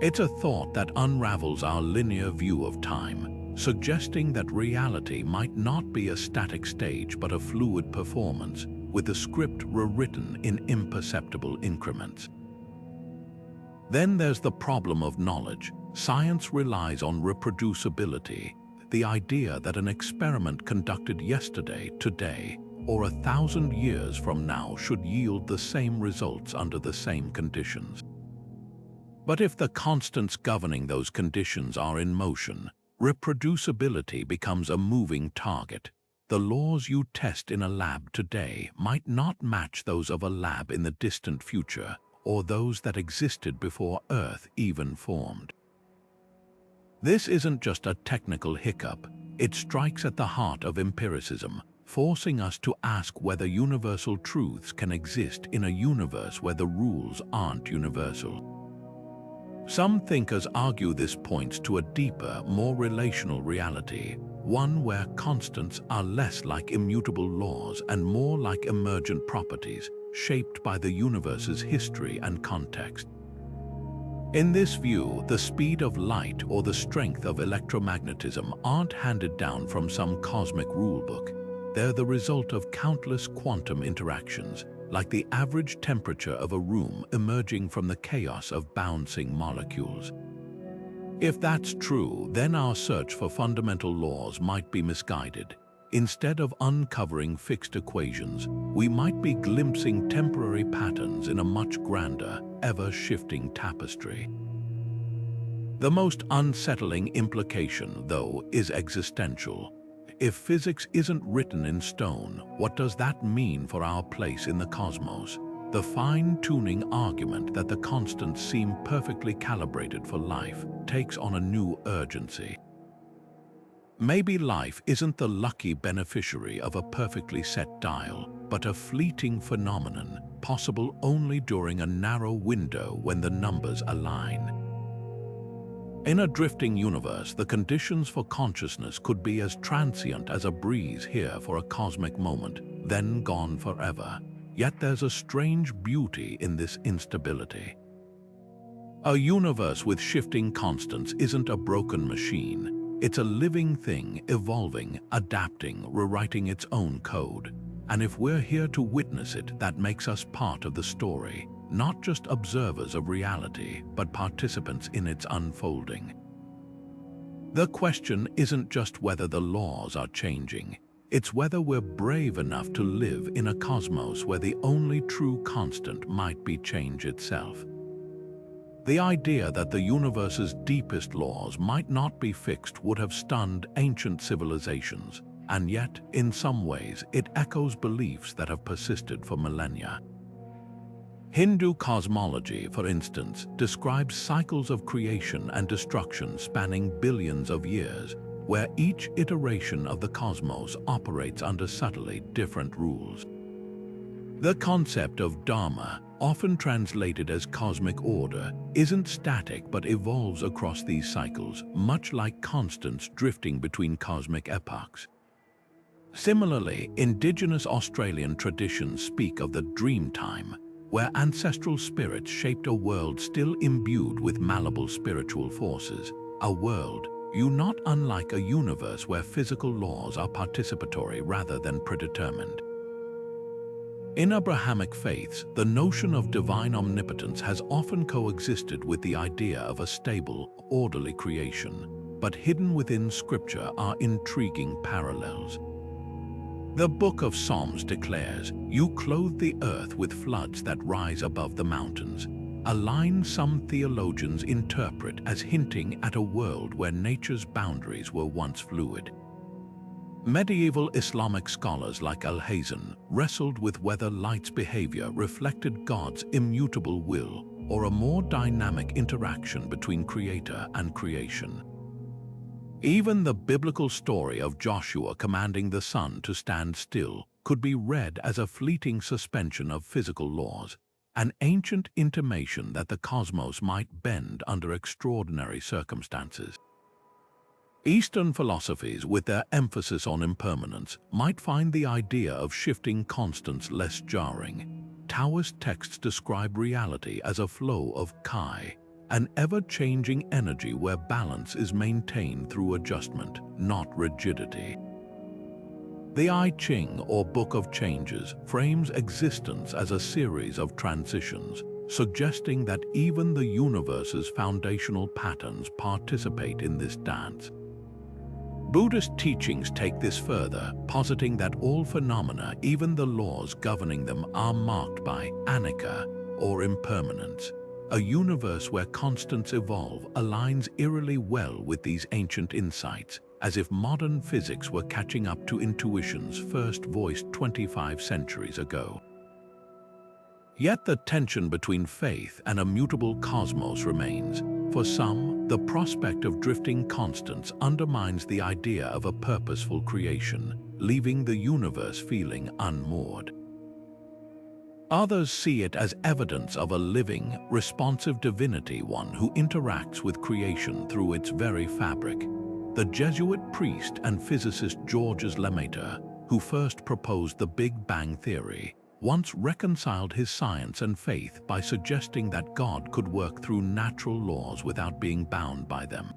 It's a thought that unravels our linear view of time, suggesting that reality might not be a static stage but a fluid performance, with the script rewritten in imperceptible increments. Then there's the problem of knowledge. Science relies on reproducibility, the idea that an experiment conducted yesterday, today, or 1,000 years from now should yield the same results under the same conditions. But if the constants governing those conditions are in motion, reproducibility becomes a moving target. The laws you test in a lab today might not match those of a lab in the distant future, or those that existed before Earth even formed. This isn't just a technical hiccup, it strikes at the heart of empiricism, forcing us to ask whether universal truths can exist in a universe where the rules aren't universal. Some thinkers argue this points to a deeper, more relational reality, one where constants are less like immutable laws and more like emergent properties, shaped by the universe's history and context. In this view, the speed of light or the strength of electromagnetism aren't handed down from some cosmic rulebook. They're the result of countless quantum interactions, like the average temperature of a room emerging from the chaos of bouncing molecules. If that's true, then our search for fundamental laws might be misguided. Instead of uncovering fixed equations, we might be glimpsing temporary patterns in a much grander, ever-shifting tapestry. The most unsettling implication, though, is existential. If physics isn't written in stone, what does that mean for our place in the cosmos? The fine-tuning argument that the constants seem perfectly calibrated for life takes on a new urgency. Maybe life isn't the lucky beneficiary of a perfectly set dial, but a fleeting phenomenon, possible only during a narrow window when the numbers align. In a drifting universe, the conditions for consciousness could be as transient as a breeze here for a cosmic moment, then gone forever. Yet there's a strange beauty in this instability. A universe with shifting constants isn't a broken machine. It's a living thing, evolving, adapting, rewriting its own code. And if we're here to witness it, that makes us part of the story. Not just observers of reality, but participants in its unfolding. The question isn't just whether the laws are changing, it's whether we're brave enough to live in a cosmos where the only true constant might be change itself. The idea that the universe's deepest laws might not be fixed would have stunned ancient civilizations, and yet, in some ways, it echoes beliefs that have persisted for millennia. Hindu cosmology, for instance, describes cycles of creation and destruction spanning billions of years, where each iteration of the cosmos operates under subtly different rules. The concept of dharma, often translated as cosmic order, isn't static but evolves across these cycles, much like constants drifting between cosmic epochs. Similarly, indigenous Australian traditions speak of the dream time, where ancestral spirits shaped a world still imbued with malleable spiritual forces, a world not unlike a universe where physical laws are participatory rather than predetermined. In Abrahamic faiths, the notion of divine omnipotence has often coexisted with the idea of a stable, orderly creation, but hidden within Scripture are intriguing parallels. The Book of Psalms declares, "You clothe the earth with floods that rise above the mountains," a line some theologians interpret as hinting at a world where nature's boundaries were once fluid. Medieval Islamic scholars like Al-Hazan wrestled with whether light's behavior reflected God's immutable will or a more dynamic interaction between creator and creation. Even the biblical story of Joshua commanding the sun to stand still could be read as a fleeting suspension of physical laws, an ancient intimation that the cosmos might bend under extraordinary circumstances. Eastern philosophies, with their emphasis on impermanence, might find the idea of shifting constants less jarring. Taoist texts describe reality as a flow of Kai, an ever-changing energy where balance is maintained through adjustment, not rigidity. The I Ching, or Book of Changes, frames existence as a series of transitions, suggesting that even the universe's foundational patterns participate in this dance. Buddhist teachings take this further, positing that all phenomena, even the laws governing them, are marked by anicca, or impermanence. A universe where constants evolve aligns eerily well with these ancient insights, as if modern physics were catching up to intuitions first voiced 25 centuries ago. Yet the tension between faith and a mutable cosmos remains. For some, the prospect of drifting constants undermines the idea of a purposeful creation, leaving the universe feeling unmoored. Others see it as evidence of a living, responsive divinity, one who interacts with creation through its very fabric. The Jesuit priest and physicist Georges Lemaitre, who first proposed the Big Bang theory, once reconciled his science and faith by suggesting that God could work through natural laws without being bound by them.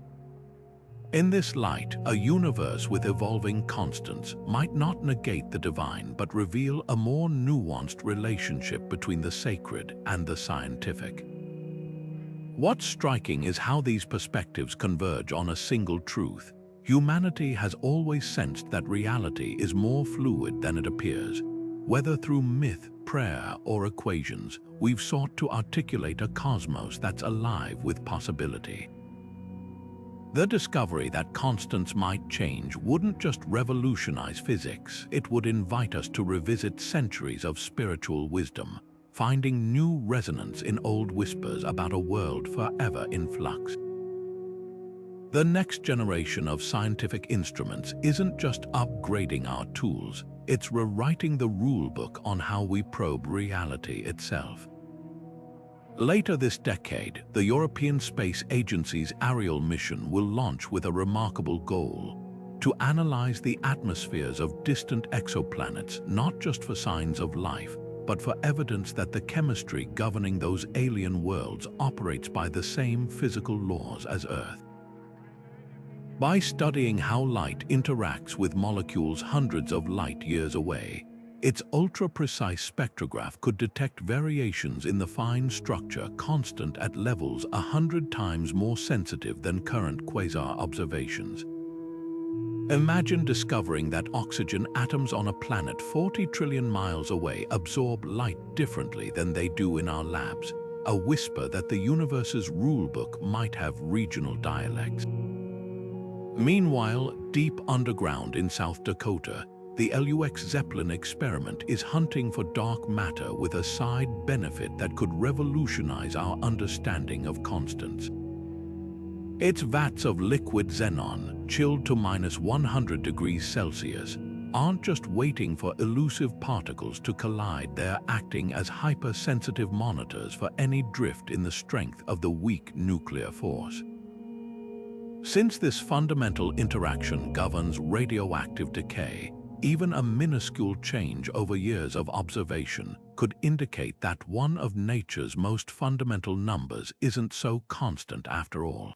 In this light, a universe with evolving constants might not negate the divine but reveal a more nuanced relationship between the sacred and the scientific. What's striking is how these perspectives converge on a single truth. Humanity has always sensed that reality is more fluid than it appears. Whether through myth, prayer, or equations, we've sought to articulate a cosmos that's alive with possibility. The discovery that constants might change wouldn't just revolutionize physics, it would invite us to revisit centuries of spiritual wisdom, finding new resonance in old whispers about a world forever in flux. The next generation of scientific instruments isn't just upgrading our tools, it's rewriting the rulebook on how we probe reality itself. Later this decade, the European Space Agency's Ariel mission will launch with a remarkable goal: to analyze the atmospheres of distant exoplanets, not just for signs of life, but for evidence that the chemistry governing those alien worlds operates by the same physical laws as Earth. By studying how light interacts with molecules hundreds of light years away, its ultra-precise spectrograph could detect variations in the fine structure constant at levels 100 times more sensitive than current quasar observations. Imagine discovering that oxygen atoms on a planet 40 trillion miles away absorb light differently than they do in our labs, a whisper that the universe's rulebook might have regional dialects. Meanwhile, deep underground in South Dakota, the LUX Zeppelin experiment is hunting for dark matter with a side benefit that could revolutionize our understanding of constants. Its vats of liquid xenon, chilled to -100 degrees Celsius, aren't just waiting for elusive particles to collide, they're acting as hypersensitive monitors for any drift in the strength of the weak nuclear force. Since this fundamental interaction governs radioactive decay, even a minuscule change over years of observation could indicate that one of nature's most fundamental numbers isn't so constant after all.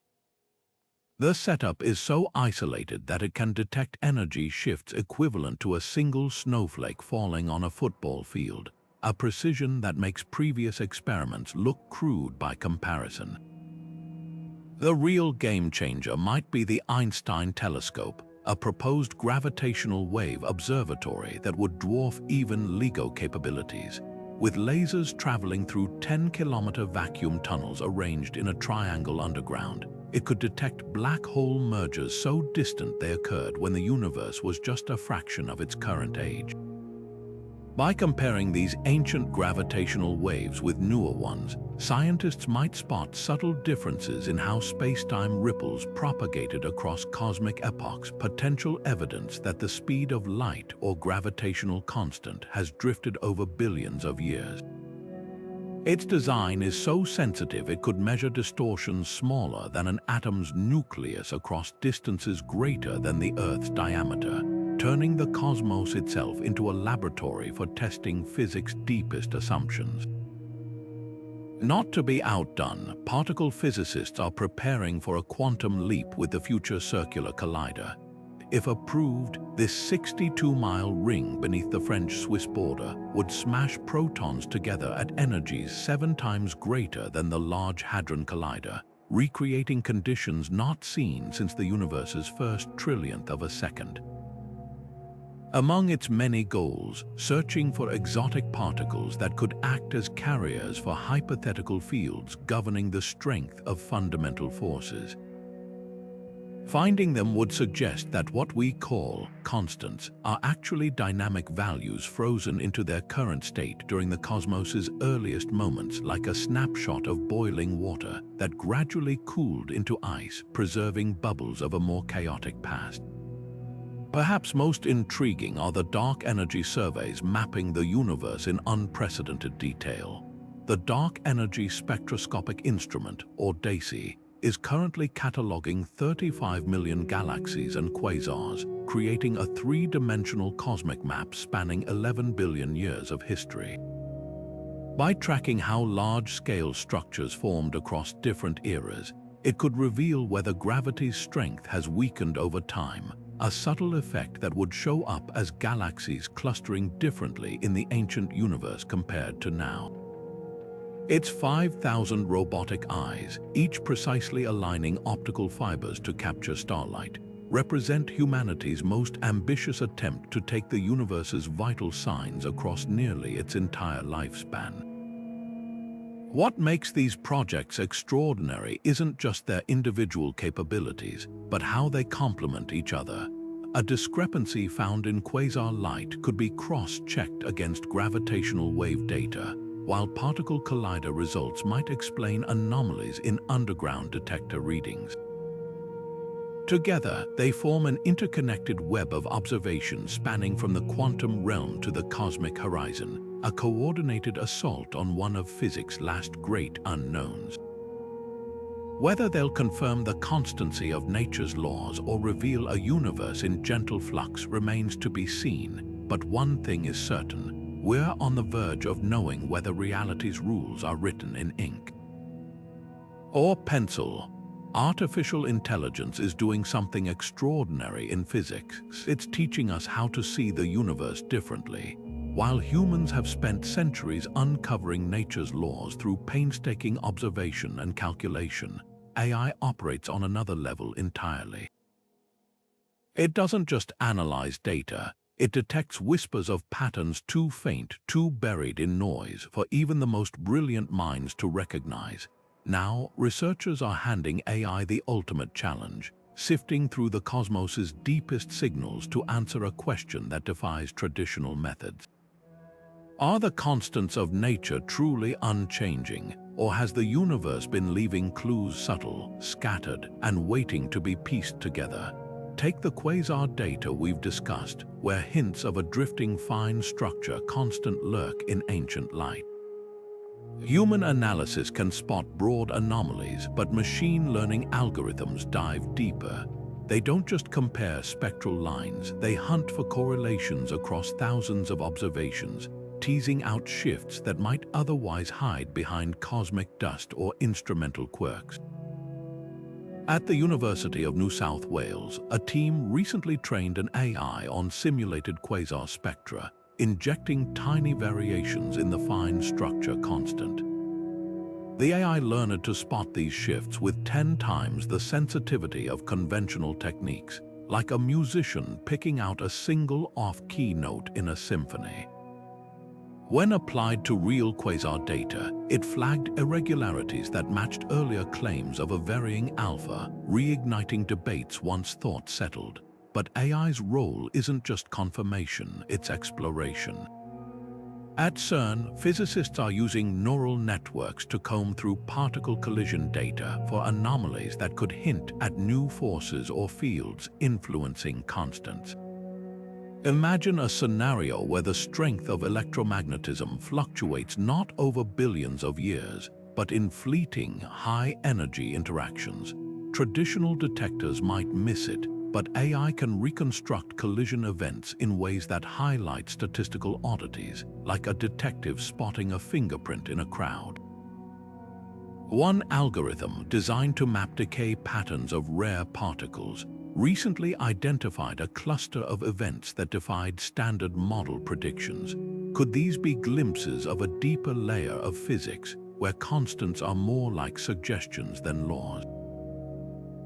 The setup is so isolated that it can detect energy shifts equivalent to a single snowflake falling on a football field, a precision that makes previous experiments look crude by comparison. The real game-changer might be the Einstein telescope, a proposed gravitational wave observatory that would dwarf even LIGO capabilities. With lasers traveling through 10-kilometer vacuum tunnels arranged in a triangle underground, it could detect black hole mergers so distant they occurred when the universe was just a fraction of its current age. By comparing these ancient gravitational waves with newer ones, scientists might spot subtle differences in how space-time ripples propagated across cosmic epochs, potential evidence that the speed of light or gravitational constant has drifted over billions of years. Its design is so sensitive it could measure distortions smaller than an atom's nucleus across distances greater than the Earth's diameter, turning the cosmos itself into a laboratory for testing physics' deepest assumptions. Not to be outdone, particle physicists are preparing for a quantum leap with the Future Circular Collider. If approved, this 62-mile ring beneath the French-Swiss border would smash protons together at energies 7 times greater than the Large Hadron Collider, recreating conditions not seen since the universe's first trillionth of a second. Among its many goals, searching for exotic particles that could act as carriers for hypothetical fields governing the strength of fundamental forces. Finding them would suggest that what we call constants are actually dynamic values frozen into their current state during the cosmos's earliest moments, like a snapshot of boiling water that gradually cooled into ice, preserving bubbles of a more chaotic past. Perhaps most intriguing are the dark energy surveys mapping the universe in unprecedented detail. The Dark Energy Spectroscopic Instrument, or DESI, is currently cataloging 35 million galaxies and quasars, creating a 3-dimensional cosmic map spanning 11 billion years of history. By tracking how large-scale structures formed across different eras, it could reveal whether gravity's strength has weakened over time, a subtle effect that would show up as galaxies clustering differently in the ancient universe compared to now. Its 5,000 robotic eyes, each precisely aligning optical fibers to capture starlight, represent humanity's most ambitious attempt to take the universe's vital signs across nearly its entire lifespan. What makes these projects extraordinary isn't just their individual capabilities, but how they complement each other. A discrepancy found in quasar light could be cross-checked against gravitational wave data, while particle collider results might explain anomalies in underground detector readings. Together, they form an interconnected web of observations spanning from the quantum realm to the cosmic horizon, a coordinated assault on one of physics' last great unknowns. Whether they'll confirm the constancy of nature's laws or reveal a universe in gentle flux remains to be seen, but one thing is certain: we're on the verge of knowing whether reality's rules are written in ink or pencil. Artificial intelligence is doing something extraordinary in physics. It's teaching us how to see the universe differently. While humans have spent centuries uncovering nature's laws through painstaking observation and calculation, AI operates on another level entirely. It doesn't just analyze data, it detects whispers of patterns too faint, too buried in noise for even the most brilliant minds to recognize. Now, researchers are handing AI the ultimate challenge, sifting through the cosmos's deepest signals to answer a question that defies traditional methods. Are the constants of nature truly unchanging, or has the universe been leaving clues subtle, scattered, and waiting to be pieced together? Take the quasar data we've discussed, where hints of a drifting fine structure constant lurk in ancient light. Human analysis can spot broad anomalies, but machine learning algorithms dive deeper. They don't just compare spectral lines, they hunt for correlations across thousands of observations, teasing out shifts that might otherwise hide behind cosmic dust or instrumental quirks. At the University of New South Wales, a team recently trained an AI on simulated quasar spectra, injecting tiny variations in the fine structure constant. The AI learned to spot these shifts with 10 times the sensitivity of conventional techniques, like a musician picking out a single off-key note in a symphony. When applied to real quasar data, it flagged irregularities that matched earlier claims of a varying alpha, reigniting debates once thought settled. But AI's role isn't just confirmation, it's exploration. At CERN, physicists are using neural networks to comb through particle collision data for anomalies that could hint at new forces or fields influencing constants. Imagine a scenario where the strength of electromagnetism fluctuates not over billions of years, but in fleeting, high-energy interactions. Traditional detectors might miss it, but AI can reconstruct collision events in ways that highlight statistical oddities, like a detective spotting a fingerprint in a crowd. One algorithm designed to map decay patterns of rare particles recently identified a cluster of events that defied standard model predictions. Could these be glimpses of a deeper layer of physics, where constants are more like suggestions than laws?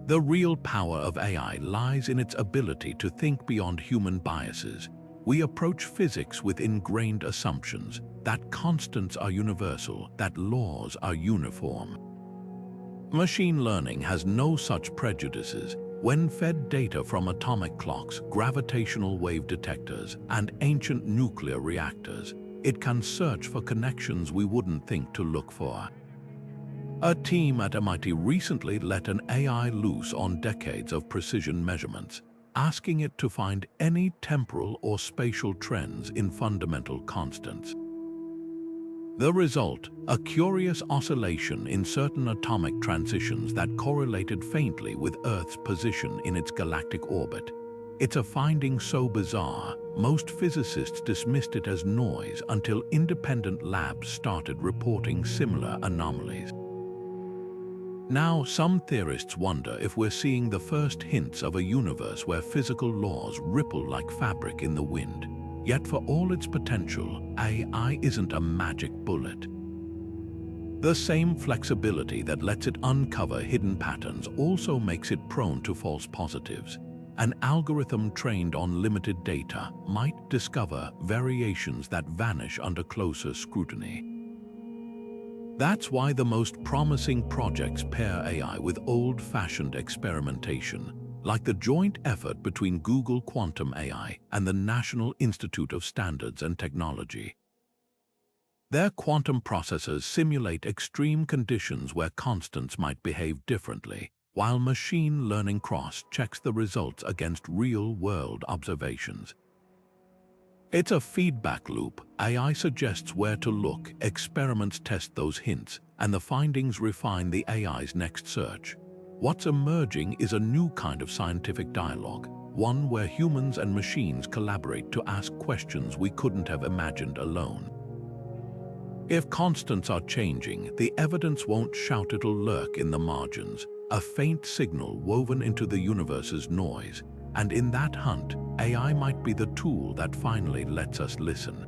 The real power of AI lies in its ability to think beyond human biases. We approach physics with ingrained assumptions that constants are universal, that laws are uniform. Machine learning has no such prejudices. When fed data from atomic clocks, gravitational wave detectors, and ancient nuclear reactors, it can search for connections we wouldn't think to look for. A team at MIT recently let an AI loose on decades of precision measurements, asking it to find any temporal or spatial trends in fundamental constants. The result, a curious oscillation in certain atomic transitions that correlated faintly with Earth's position in its galactic orbit. It's a finding so bizarre, most physicists dismissed it as noise until independent labs started reporting similar anomalies. Now, some theorists wonder if we're seeing the first hints of a universe where physical laws ripple like fabric in the wind. Yet for all its potential, AI isn't a magic bullet. The same flexibility that lets it uncover hidden patterns also makes it prone to false positives. An algorithm trained on limited data might discover variations that vanish under closer scrutiny. That's why the most promising projects pair AI with old-fashioned experimentation, like the joint effort between Google Quantum AI and the National Institute of Standards and Technology. Their quantum processors simulate extreme conditions where constants might behave differently, while machine learning cross-checks the results against real-world observations. It's a feedback loop. AI suggests where to look, experiments test those hints, and the findings refine the AI's next search. What's emerging is a new kind of scientific dialogue, one where humans and machines collaborate to ask questions we couldn't have imagined alone. If constants are changing, the evidence won't shout, it'll lurk in the margins, a faint signal woven into the universe's noise. And in that hunt, AI might be the tool that finally lets us listen.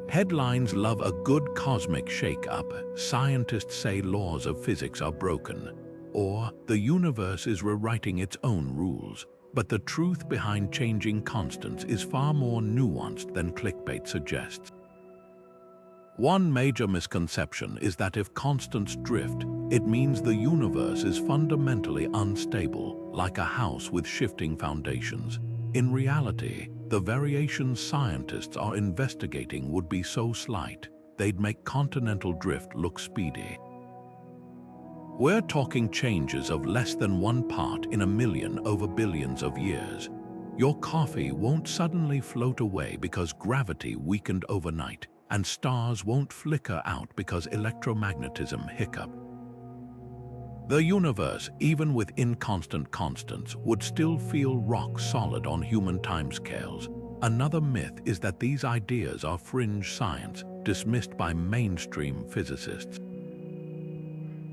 Headlines love a good cosmic shake-up. Scientists say laws of physics are broken, or the universe is rewriting its own rules. But the truth behind changing constants is far more nuanced than clickbait suggests. One major misconception is that if constants drift, it means the universe is fundamentally unstable, like a house with shifting foundations. In reality, the variations scientists are investigating would be so slight, they'd make continental drift look speedy. We're talking changes of less than 1 part in a million over billions of years. Your coffee won't suddenly float away because gravity weakened overnight, and stars won't flicker out because electromagnetism hiccuped. The universe, even with inconstant constants, would still feel rock solid on human timescales. Another myth is that these ideas are fringe science, dismissed by mainstream physicists.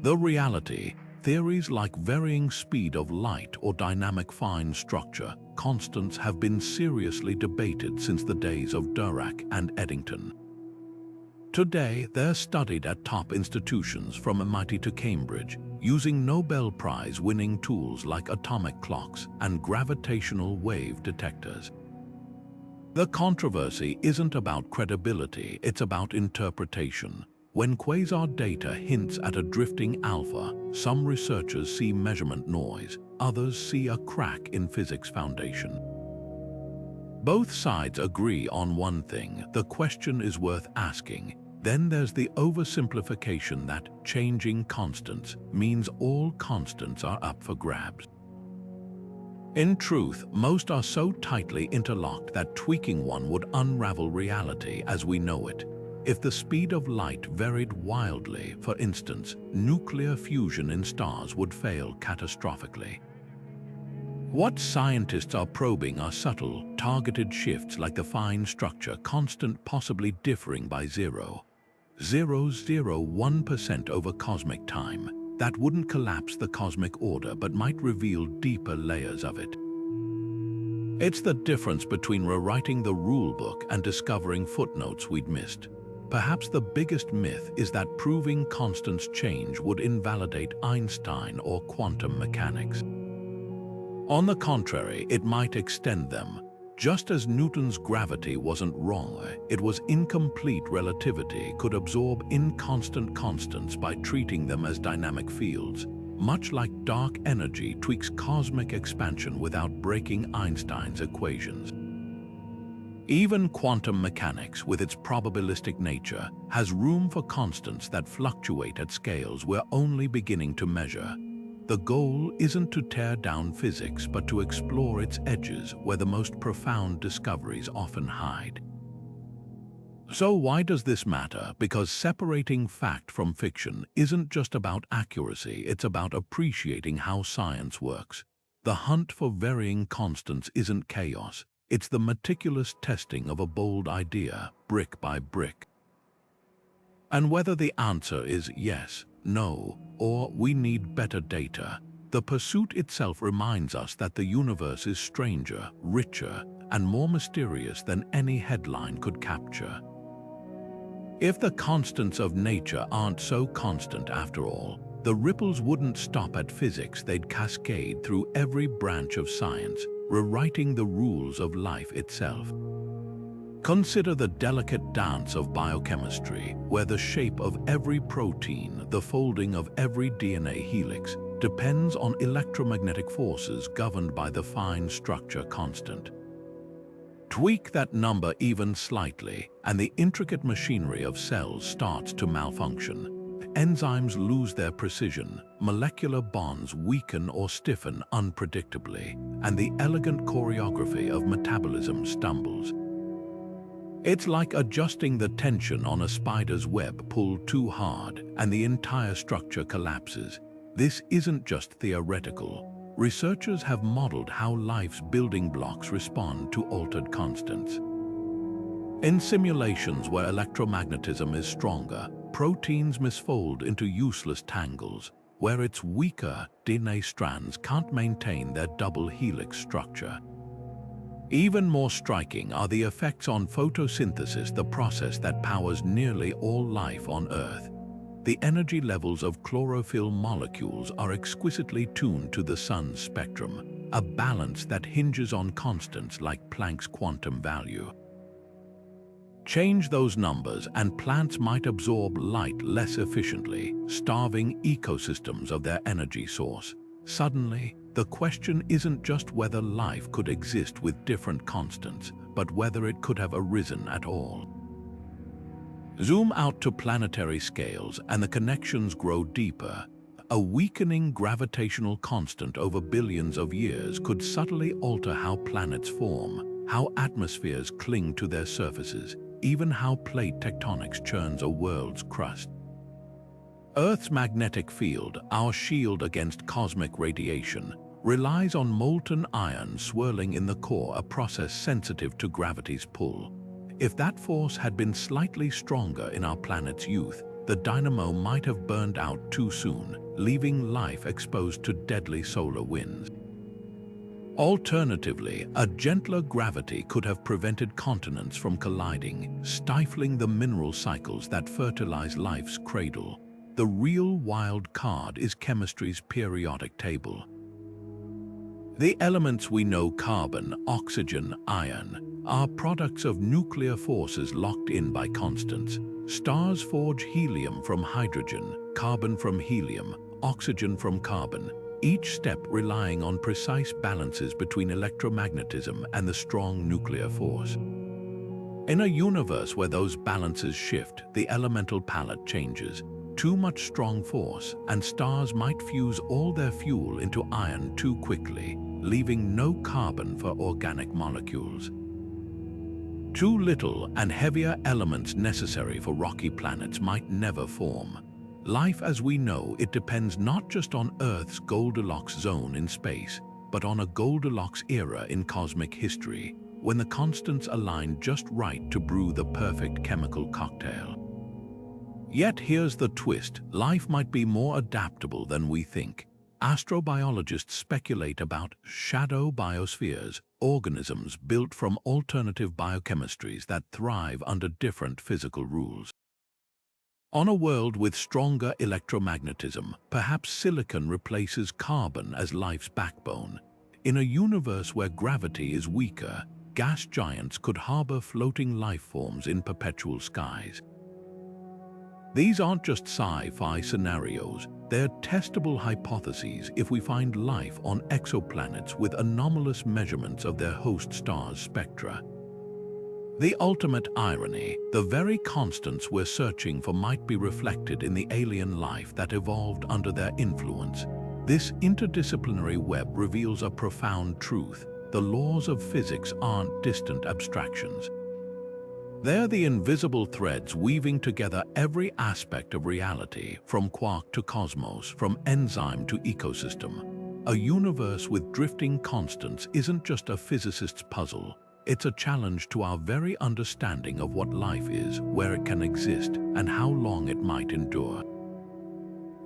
The reality, theories like varying speed of light or dynamic fine structure constants have been seriously debated since the days of Dirac and Eddington. Today, they're studied at top institutions from MIT to Cambridge, using Nobel Prize-winning tools like atomic clocks and gravitational wave detectors. The controversy isn't about credibility, it's about interpretation. When quasar data hints at a drifting alpha, some researchers see measurement noise, others see a crack in physics foundation. Both sides agree on one thing: the question is worth asking. Then there's the oversimplification that changing constants means all constants are up for grabs. In truth, most are so tightly interlocked that tweaking one would unravel reality as we know it. If the speed of light varied wildly, for instance, nuclear fusion in stars would fail catastrophically. What scientists are probing are subtle, targeted shifts like the fine structure constant possibly differing by 0.001% over cosmic time. That wouldn't collapse the cosmic order but might reveal deeper layers of it. It's the difference between rewriting the rulebook and discovering footnotes we'd missed. Perhaps the biggest myth is that proving constants change would invalidate Einstein or quantum mechanics. On the contrary, it might extend them. Just as Newton's gravity wasn't wrong, it was incomplete relativity could absorb inconstant constants by treating them as dynamic fields, much like dark energy tweaks cosmic expansion without breaking Einstein's equations. Even quantum mechanics, with its probabilistic nature, has room for constants that fluctuate at scales we're only beginning to measure. The goal isn't to tear down physics, but to explore its edges where the most profound discoveries often hide. So why does this matter? Because separating fact from fiction isn't just about accuracy, it's about appreciating how science works. The hunt for varying constants isn't chaos, it's the meticulous testing of a bold idea, brick by brick. And whether the answer is yes, no, or we need better data, the pursuit itself reminds us that the universe is stranger, richer, and more mysterious than any headline could capture. If the constants of nature aren't so constant after all, the ripples wouldn't stop at physics, they'd cascade through every branch of science, rewriting the rules of life itself. Consider the delicate dance of biochemistry, where the shape of every protein, the folding of every DNA helix, depends on electromagnetic forces governed by the fine structure constant. Tweak that number even slightly, and the intricate machinery of cells starts to malfunction. Enzymes lose their precision, molecular bonds weaken or stiffen unpredictably, and the elegant choreography of metabolism stumbles. It's like adjusting the tension on a spider's web pulled too hard, and the entire structure collapses. This isn't just theoretical. Researchers have modeled how life's building blocks respond to altered constants. In simulations where electromagnetism is stronger, proteins misfold into useless tangles. Where it's weaker, DNA strands can't maintain their double helix structure. Even more striking are the effects on photosynthesis, the process that powers nearly all life on Earth. The energy levels of chlorophyll molecules are exquisitely tuned to the sun's spectrum, a balance that hinges on constants like Planck's quantum value. Change those numbers and plants might absorb light less efficiently, starving ecosystems of their energy source. Suddenly, the question isn't just whether life could exist with different constants, but whether it could have arisen at all. Zoom out to planetary scales and the connections grow deeper. a weakening gravitational constant over billions of years could subtly alter how planets form, how atmospheres cling to their surfaces, even how plate tectonics churns a world's crust. Earth's magnetic field, our shield against cosmic radiation, relies on molten iron swirling in the core, a process sensitive to gravity's pull. If that force had been slightly stronger in our planet's youth, the dynamo might have burned out too soon, leaving life exposed to deadly solar winds. Alternatively, a gentler gravity could have prevented continents from colliding, stifling the mineral cycles that fertilize life's cradle. The real wild card is chemistry's periodic table. The elements we know, carbon, oxygen, iron, are products of nuclear forces locked in by constants. Stars forge helium from hydrogen, carbon from helium, oxygen from carbon, each step relying on precise balances between electromagnetism and the strong nuclear force. In a universe where those balances shift, the elemental palette changes. Too much strong force, and stars might fuse all their fuel into iron too quickly, leaving no carbon for organic molecules. Too little and heavier elements necessary for rocky planets might never form. Life as we know it depends not just on Earth's Goldilocks zone in space, but on a Goldilocks era in cosmic history, when the constants align just right to brew the perfect chemical cocktail. Yet here's the twist: life might be more adaptable than we think. Astrobiologists speculate about shadow biospheres, organisms built from alternative biochemistries that thrive under different physical rules. On a world with stronger electromagnetism, perhaps silicon replaces carbon as life's backbone. In a universe where gravity is weaker, gas giants could harbor floating life forms in perpetual skies. These aren't just sci-fi scenarios, they're testable hypotheses if we find life on exoplanets with anomalous measurements of their host stars' spectra. The ultimate irony: the very constants we're searching for might be reflected in the alien life that evolved under their influence. This interdisciplinary web reveals a profound truth: the laws of physics aren't distant abstractions. They're the invisible threads weaving together every aspect of reality, from quark to cosmos, from enzyme to ecosystem. A universe with drifting constants isn't just a physicist's puzzle. It's a challenge to our very understanding of what life is, where it can exist, and how long it might endure.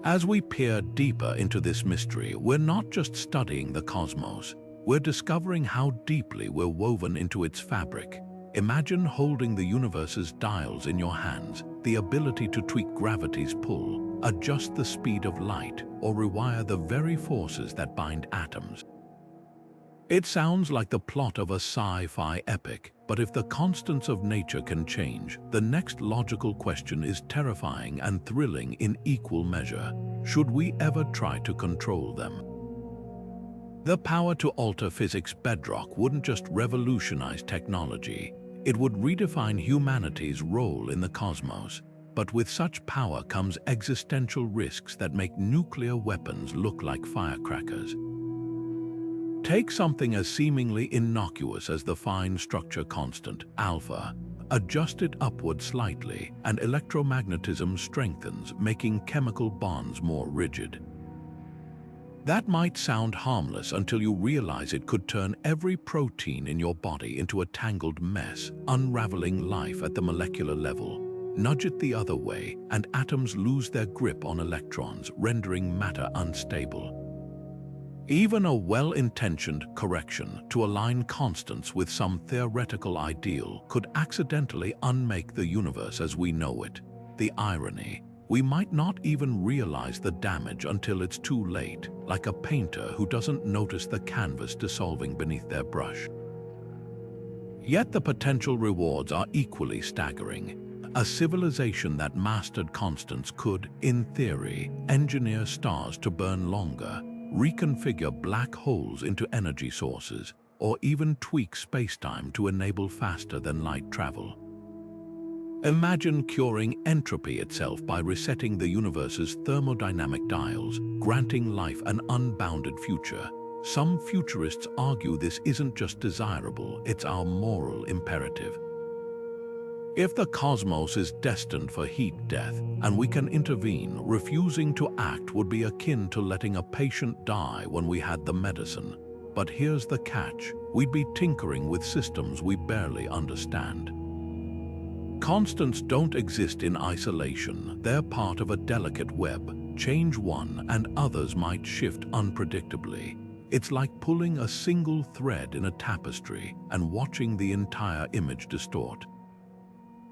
As we peer deeper into this mystery, we're not just studying the cosmos. We're discovering how deeply we're woven into its fabric. Imagine holding the universe's dials in your hands, the ability to tweak gravity's pull, adjust the speed of light, or rewire the very forces that bind atoms. It sounds like the plot of a sci-fi epic, but if the constants of nature can change, the next logical question is terrifying and thrilling in equal measure. Should we ever try to control them? The power to alter physics' bedrock wouldn't just revolutionize technology, it would redefine humanity's role in the cosmos. But with such power comes existential risks that make nuclear weapons look like firecrackers. Take something as seemingly innocuous as the fine structure constant, alpha. Adjust it upward slightly, and electromagnetism strengthens, making chemical bonds more rigid. That might sound harmless until you realize it could turn every protein in your body into a tangled mess, unraveling life at the molecular level. Nudge it the other way, and atoms lose their grip on electrons, rendering matter unstable. Even a well-intentioned correction to align constants with some theoretical ideal could accidentally unmake the universe as we know it. The irony: we might not even realize the damage until it's too late, like a painter who doesn't notice the canvas dissolving beneath their brush. Yet the potential rewards are equally staggering. A civilization that mastered constants could, in theory, engineer stars to burn longer, reconfigure black holes into energy sources, or even tweak spacetime to enable faster-than-light travel. Imagine curing entropy itself by resetting the universe's thermodynamic dials, granting life an unbounded future. Some futurists argue this isn't just desirable, it's our moral imperative. If the cosmos is destined for heat death, and we can intervene, refusing to act would be akin to letting a patient die when we had the medicine. But here's the catch: we'd be tinkering with systems we barely understand. Constants don't exist in isolation, they're part of a delicate web. Change one and others might shift unpredictably. It's like pulling a single thread in a tapestry and watching the entire image distort.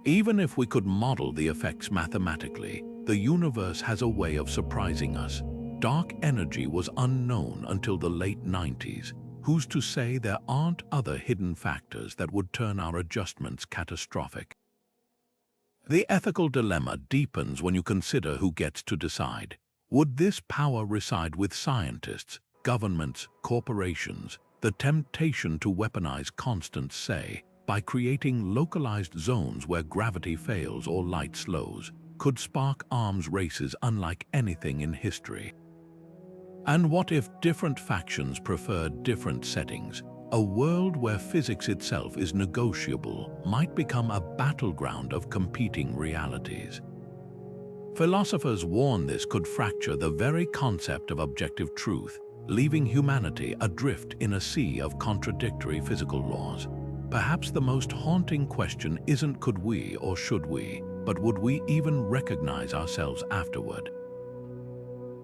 Even if we could model the effects mathematically, the universe has a way of surprising us. Dark energy was unknown until the late 90s. Who's to say there aren't other hidden factors that would turn our adjustments catastrophic? The ethical dilemma deepens when you consider who gets to decide. Would this power reside with scientists, governments, corporations? The temptation to weaponize constants, say, by creating localized zones where gravity fails or light slows, could spark arms races unlike anything in history. And what if different factions preferred different settings? A world where physics itself is negotiable might become a battleground of competing realities. Philosophers warn this could fracture the very concept of objective truth, leaving humanity adrift in a sea of contradictory physical laws. Perhaps the most haunting question isn't could we or should we, but would we even recognize ourselves afterward?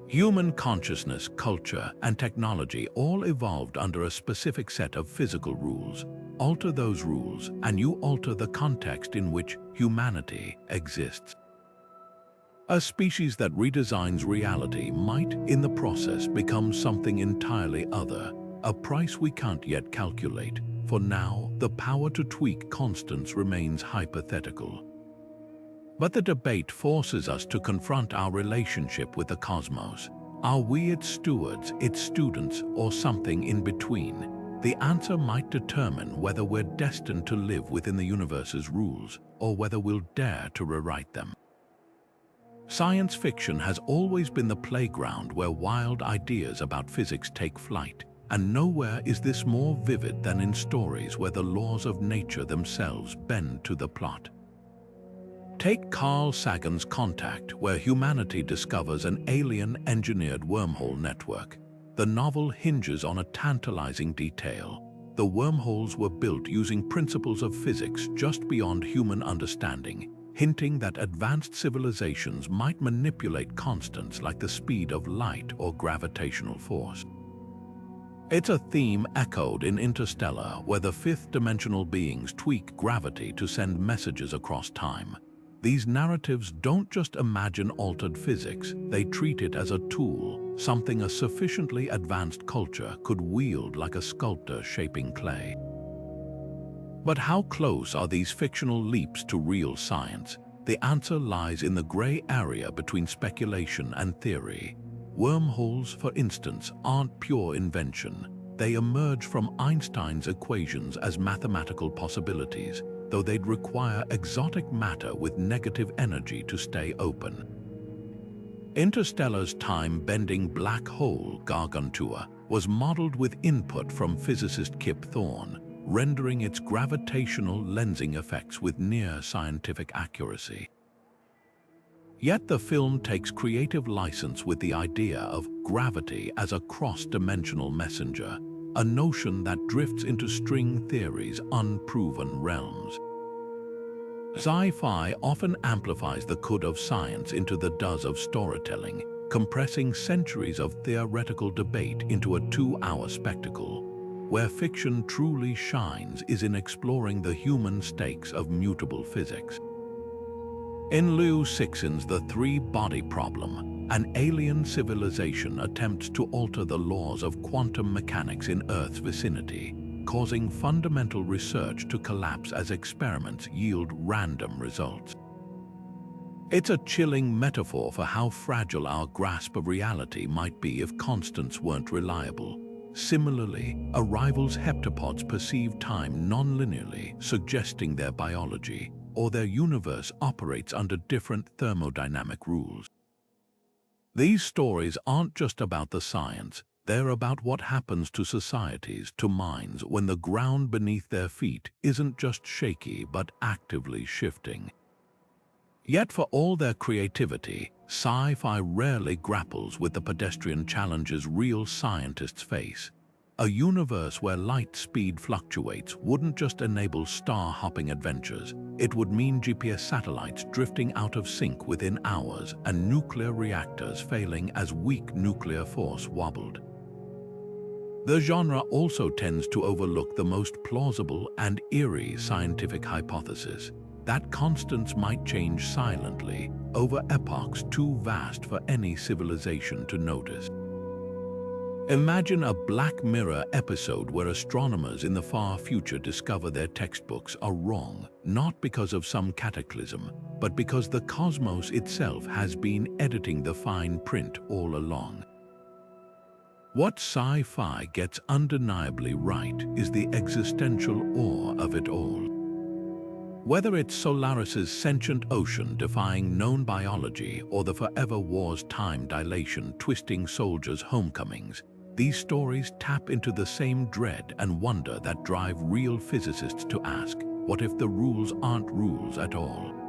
Human consciousness, culture, and technology all evolved under a specific set of physical rules. Alter those rules, and you alter the context in which humanity exists. A species that redesigns reality might, in the process, become something entirely other, a price we can't yet calculate. For now, the power to tweak constants remains hypothetical. But the debate forces us to confront our relationship with the cosmos. Are we its stewards, its students, or something in between? The answer might determine whether we're destined to live within the universe's rules, or whether we'll dare to rewrite them. Science fiction has always been the playground where wild ideas about physics take flight. And nowhere is this more vivid than in stories where the laws of nature themselves bend to the plot. Take Carl Sagan's Contact, where humanity discovers an alien-engineered wormhole network. The novel hinges on a tantalizing detail. The wormholes were built using principles of physics just beyond human understanding, hinting that advanced civilizations might manipulate constants like the speed of light or gravitational force. It's a theme echoed in Interstellar, where the fifth-dimensional beings tweak gravity to send messages across time. These narratives don't just imagine altered physics, they treat it as a tool, something a sufficiently advanced culture could wield like a sculptor shaping clay. But how close are these fictional leaps to real science? The answer lies in the gray area between speculation and theory. Wormholes, for instance, aren't pure invention. They emerge from Einstein's equations as mathematical possibilities, though they'd require exotic matter with negative energy to stay open. Interstellar's time-bending black hole, Gargantua, was modeled with input from physicist Kip Thorne, rendering its gravitational lensing effects with near-scientific accuracy. Yet the film takes creative license with the idea of gravity as a cross-dimensional messenger, a notion that drifts into string theory's unproven realms. Sci-fi often amplifies the could of science into the does of storytelling, compressing centuries of theoretical debate into a 2-hour spectacle. Where fiction truly shines is in exploring the human stakes of mutable physics. In Liu Cixin's The Three-Body Problem, an alien civilization attempts to alter the laws of quantum mechanics in Earth's vicinity, causing fundamental research to collapse as experiments yield random results. It's a chilling metaphor for how fragile our grasp of reality might be if constants weren't reliable. Similarly, Arrival's heptapods perceive time non-linearly, suggesting their biology. or their universe operates under different thermodynamic rules. These stories aren't just about the science, they're about what happens to societies, to minds, when the ground beneath their feet isn't just shaky but actively shifting. Yet for all their creativity, sci-fi rarely grapples with the pedestrian challenges real scientists face. A universe where light speed fluctuates wouldn't just enable star-hopping adventures, it would mean GPS satellites drifting out of sync within hours and nuclear reactors failing as weak nuclear force wobbled. The genre also tends to overlook the most plausible and eerie scientific hypothesis, that constants might change silently over epochs too vast for any civilization to notice. Imagine a Black Mirror episode where astronomers in the far future discover their textbooks are wrong, not because of some cataclysm, but because the cosmos itself has been editing the fine print all along. What sci-fi gets undeniably right is the existential awe of it all. Whether it's Solaris's sentient ocean defying known biology or the forever war's time dilation twisting soldiers' homecomings, these stories tap into the same dread and wonder that drive real physicists to ask, what if the rules aren't rules at all?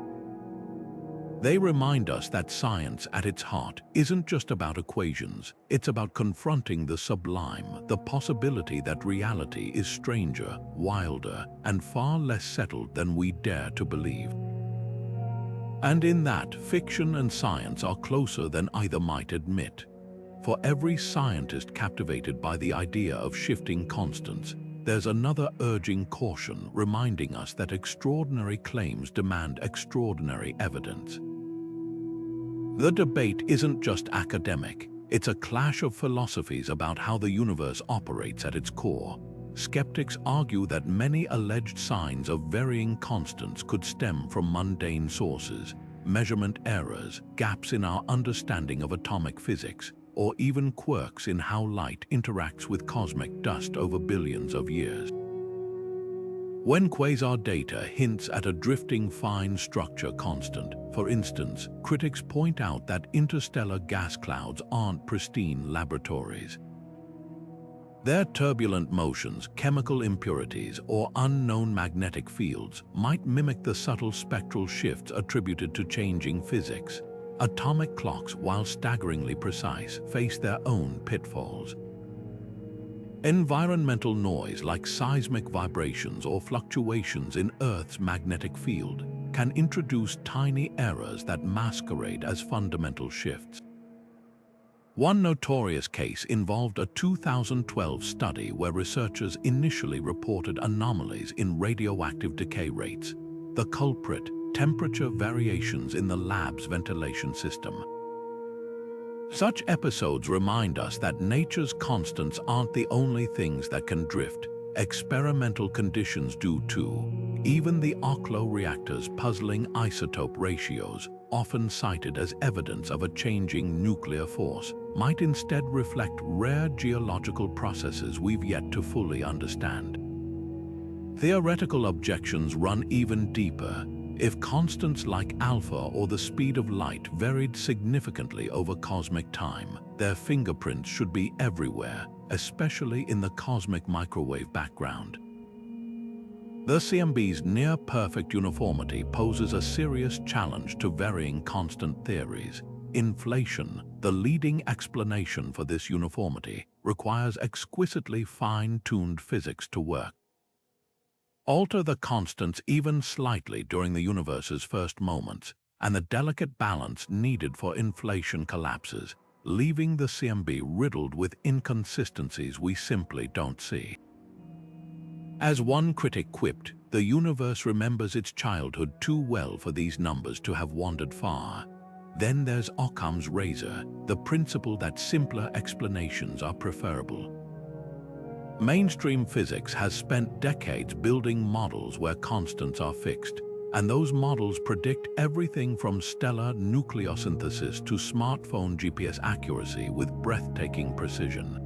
They remind us that science at its heart isn't just about equations, it's about confronting the sublime, the possibility that reality is stranger, wilder, and far less settled than we dare to believe. And in that, fiction and science are closer than either might admit. For every scientist captivated by the idea of shifting constants, there's another urging caution reminding us that extraordinary claims demand extraordinary evidence. The debate isn't just academic, it's a clash of philosophies about how the universe operates at its core. Skeptics argue that many alleged signs of varying constants could stem from mundane sources, measurement errors, gaps in our understanding of atomic physics, or even quirks in how light interacts with cosmic dust over billions of years. When quasar data hints at a drifting fine structure constant, for instance, critics point out that interstellar gas clouds aren't pristine laboratories. Their turbulent motions, chemical impurities, or unknown magnetic fields might mimic the subtle spectral shifts attributed to changing physics. Atomic clocks, while staggeringly precise, face their own pitfalls. Environmental noise like seismic vibrations or fluctuations in Earth's magnetic field can introduce tiny errors that masquerade as fundamental shifts. One notorious case involved a 2012 study where researchers initially reported anomalies in radioactive decay rates. The culprit, temperature variations in the lab's ventilation system. Such episodes remind us that nature's constants aren't the only things that can drift. Experimental conditions do too. Even the Oklo reactor's puzzling isotope ratios, often cited as evidence of a changing nuclear force, might instead reflect rare geological processes we've yet to fully understand. Theoretical objections run even deeper. If constants like alpha or the speed of light varied significantly over cosmic time, their fingerprints should be everywhere, especially in the cosmic microwave background. The CMB's near-perfect uniformity poses a serious challenge to varying constant theories. Inflation, the leading explanation for this uniformity, requires exquisitely fine-tuned physics to work. Alter the constants even slightly during the universe's first moments, and the delicate balance needed for inflation collapses, leaving the CMB riddled with inconsistencies we simply don't see. As one critic quipped, the universe remembers its childhood too well for these numbers to have wandered far. Then there's Occam's razor, the principle that simpler explanations are preferable. Mainstream physics has spent decades building models where constants are fixed, and those models predict everything from stellar nucleosynthesis to smartphone GPS accuracy with breathtaking precision.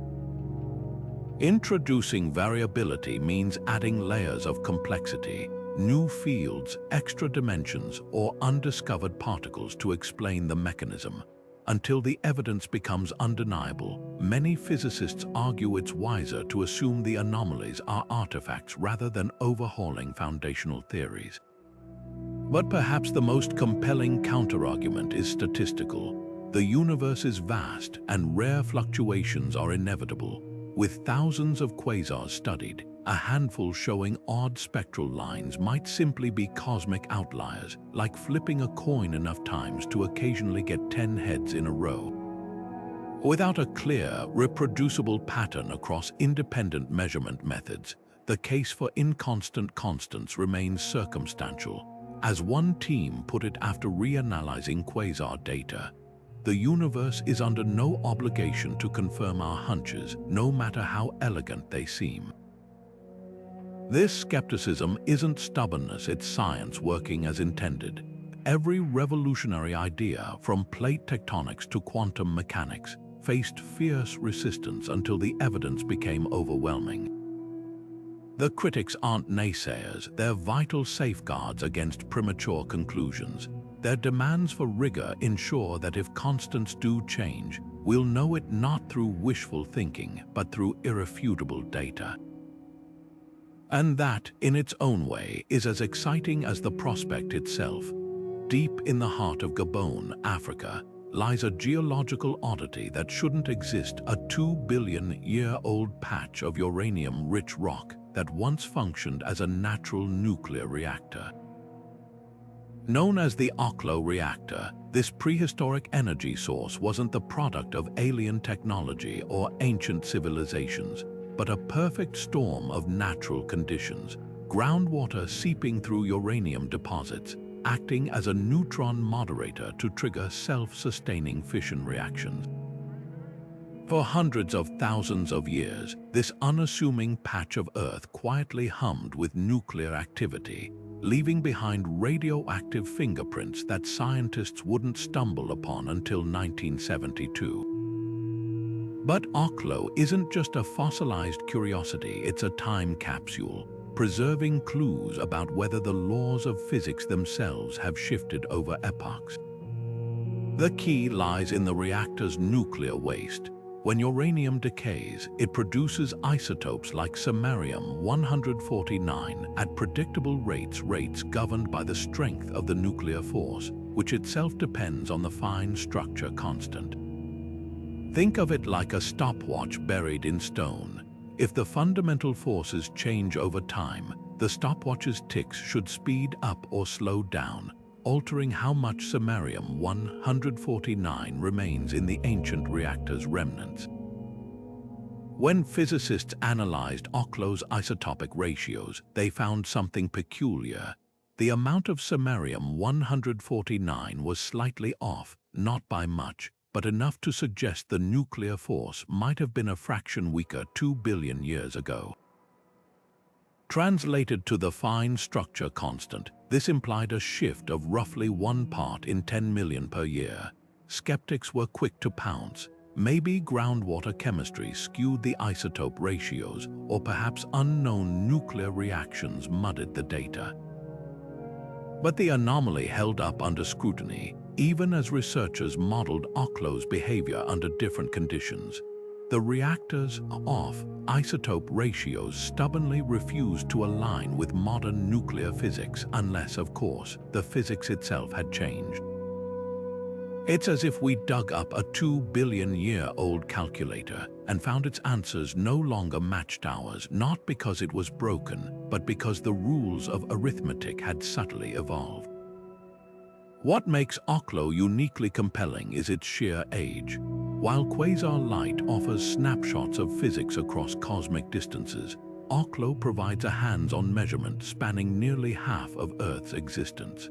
Introducing variability means adding layers of complexity. new fields, extra dimensions, or undiscovered particles to explain the mechanism. Until the evidence becomes undeniable, many physicists argue it's wiser to assume the anomalies are artifacts rather than overhauling foundational theories. But perhaps the most compelling counterargument is statistical. The universe is vast and rare fluctuations are inevitable. With thousands of quasars studied, a handful showing odd spectral lines might simply be cosmic outliers, like flipping a coin enough times to occasionally get 10 heads in a row. Without a clear, reproducible pattern across independent measurement methods, the case for inconstant constants remains circumstantial. As one team put it after reanalyzing quasar data, the universe is under no obligation to confirm our hunches, no matter how elegant they seem. This skepticism isn't stubbornness, it's science working as intended. Every revolutionary idea, from plate tectonics to quantum mechanics, faced fierce resistance until the evidence became overwhelming. The critics aren't naysayers, they're vital safeguards against premature conclusions. Their demands for rigor ensure that if constants do change, we'll know it not through wishful thinking, but through irrefutable data. And that, in its own way, is as exciting as the prospect itself. Deep in the heart of Gabon, Africa, lies a geological oddity that shouldn't exist, a 2-billion-year-old patch of uranium-rich rock that once functioned as a natural nuclear reactor. Known as the Oklo reactor, this prehistoric energy source wasn't the product of alien technology or ancient civilizations, but a perfect storm of natural conditions, groundwater seeping through uranium deposits, acting as a neutron moderator to trigger self-sustaining fission reactions. For hundreds of thousands of years, this unassuming patch of Earth quietly hummed with nuclear activity, leaving behind radioactive fingerprints that scientists wouldn't stumble upon until 1972. But Oklo isn't just a fossilized curiosity, it's a time capsule, preserving clues about whether the laws of physics themselves have shifted over epochs. The key lies in the reactor's nuclear waste. When uranium decays, it produces isotopes like samarium-149 at predictable rates governed by the strength of the nuclear force, which itself depends on the fine structure constant. Think of it like a stopwatch buried in stone. If the fundamental forces change over time, the stopwatch's ticks should speed up or slow down, altering how much samarium-149 remains in the ancient reactor's remnants. When physicists analyzed Oklo's isotopic ratios, they found something peculiar. The amount of samarium-149 was slightly off, not by much, but enough to suggest the nuclear force might have been a fraction weaker 2 billion years ago. Translated to the fine structure constant, this implied a shift of roughly 1 part in 10 million per year. Skeptics were quick to pounce. Maybe groundwater chemistry skewed the isotope ratios, or perhaps unknown nuclear reactions muddied the data. But the anomaly held up under scrutiny, even as researchers modeled Oklo's behavior under different conditions. The reactor's off isotope ratios stubbornly refused to align with modern nuclear physics unless, of course, the physics itself had changed. It's as if we dug up a 2-billion-year-old calculator and found its answers no longer matched ours, not because it was broken, but because the rules of arithmetic had subtly evolved. What makes Oklo uniquely compelling is its sheer age. While quasar light offers snapshots of physics across cosmic distances, Oklo provides a hands-on measurement spanning nearly half of Earth's existence.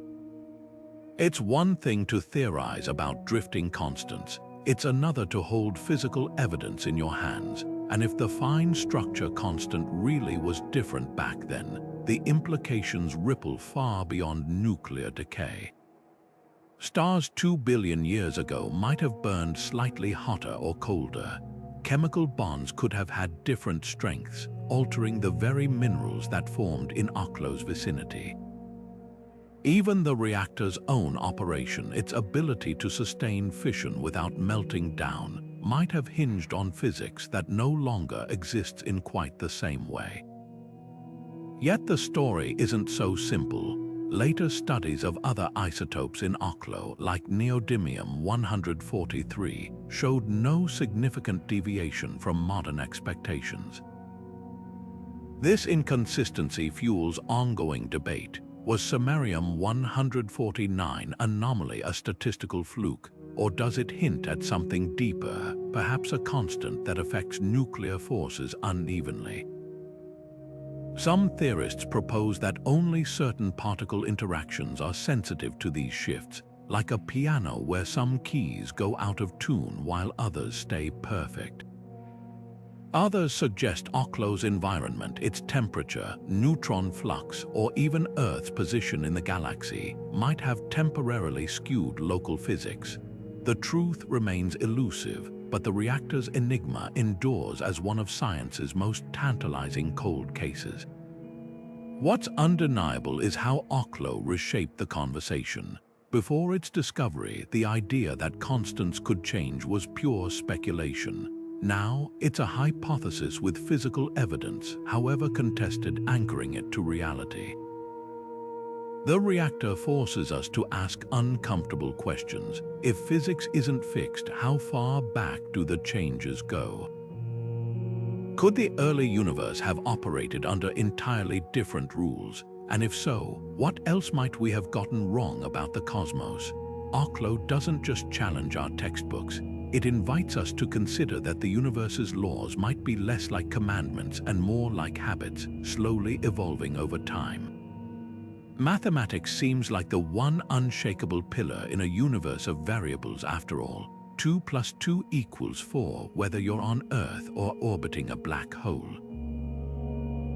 It's one thing to theorize about drifting constants. It's another to hold physical evidence in your hands. And if the fine structure constant really was different back then, the implications ripple far beyond nuclear decay. Stars 2 billion years ago might have burned slightly hotter or colder. chemical bonds could have had different strengths, altering the very minerals that formed in Oklo's vicinity. Even the reactor's own operation, its ability to sustain fission without melting down, might have hinged on physics that no longer exists in quite the same way. Yet the story isn't so simple. Later studies of other isotopes in Oklo, like neodymium-143, showed no significant deviation from modern expectations. This inconsistency fuels ongoing debate. Was samarium-149 anomaly a statistical fluke, or does it hint at something deeper, perhaps a constant that affects nuclear forces unevenly? Some theorists propose that only certain particle interactions are sensitive to these shifts, like a piano where some keys go out of tune while others stay perfect. Others suggest Oklo's environment, its temperature, neutron flux, or even Earth's position in the galaxy might have temporarily skewed local physics. The truth remains elusive, but the reactor's enigma endures as one of science's most tantalizing cold cases. What's undeniable is how Oklo reshaped the conversation. Before its discovery, the idea that constants could change was pure speculation. Now, it's a hypothesis with physical evidence, however contested, anchoring it to reality. The reactor forces us to ask uncomfortable questions. If physics isn't fixed, how far back do the changes go? Could the early universe have operated under entirely different rules? And if so, what else might we have gotten wrong about the cosmos? Oklo doesn't just challenge our textbooks. It invites us to consider that the universe's laws might be less like commandments and more like habits, slowly evolving over time. Mathematics seems like the one unshakable pillar in a universe of variables after all. 2 + 2 = 4, whether you're on Earth or orbiting a black hole.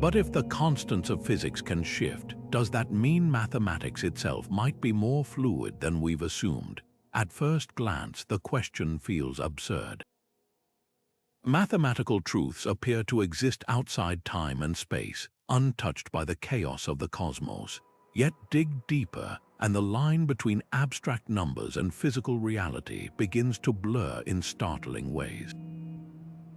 But if the constants of physics can shift, does that mean mathematics itself might be more fluid than we've assumed? At first glance, the question feels absurd. Mathematical truths appear to exist outside time and space, untouched by the chaos of the cosmos. Yet dig deeper, and the line between abstract numbers and physical reality begins to blur in startling ways.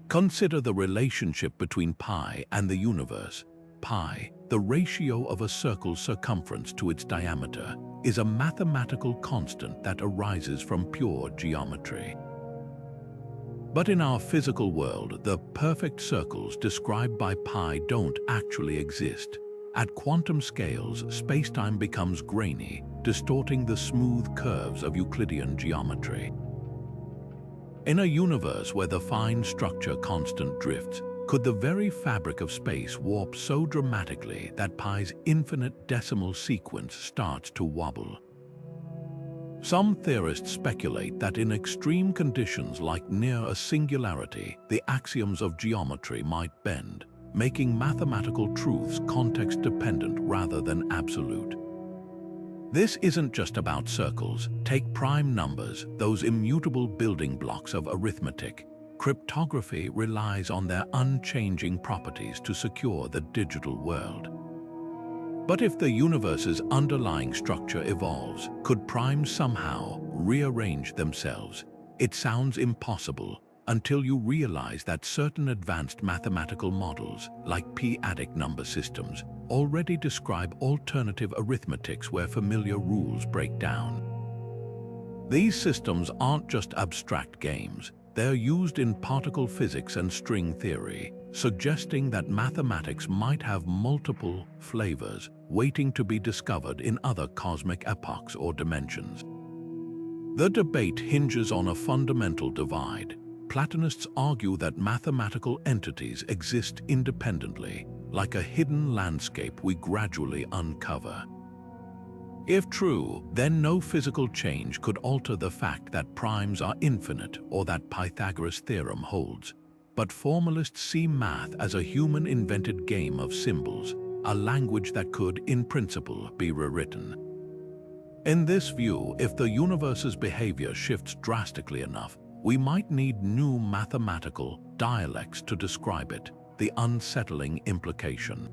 Consider the relationship between pi and the universe. Pi, the ratio of a circle's circumference to its diameter, is a mathematical constant that arises from pure geometry. But in our physical world, the perfect circles described by pi don't actually exist. At quantum scales, spacetime becomes grainy, distorting the smooth curves of Euclidean geometry. In a universe where the fine structure constant drifts, could the very fabric of space warp so dramatically that pi's infinite decimal sequence starts to wobble? Some theorists speculate that in extreme conditions like near a singularity, the axioms of geometry might bend, making mathematical truths context-dependent rather than absolute. This isn't just about circles. Take prime numbers, those immutable building blocks of arithmetic. Cryptography relies on their unchanging properties to secure the digital world. But if the universe's underlying structure evolves, could primes somehow rearrange themselves? It sounds impossible until you realize that certain advanced mathematical models, like p-adic number systems, already describe alternative arithmetics where familiar rules break down. These systems aren't just abstract games. They're used in particle physics and string theory, suggesting that mathematics might have multiple flavors waiting to be discovered in other cosmic epochs or dimensions. The debate hinges on a fundamental divide. Platonists argue that mathematical entities exist independently, like a hidden landscape we gradually uncover. If true, then no physical change could alter the fact that primes are infinite or that Pythagoras' theorem holds. But formalists see math as a human-invented game of symbols, a language that could, in principle, be rewritten. In this view, if the universe's behavior shifts drastically enough, we might need new mathematical dialects to describe it, the unsettling implication.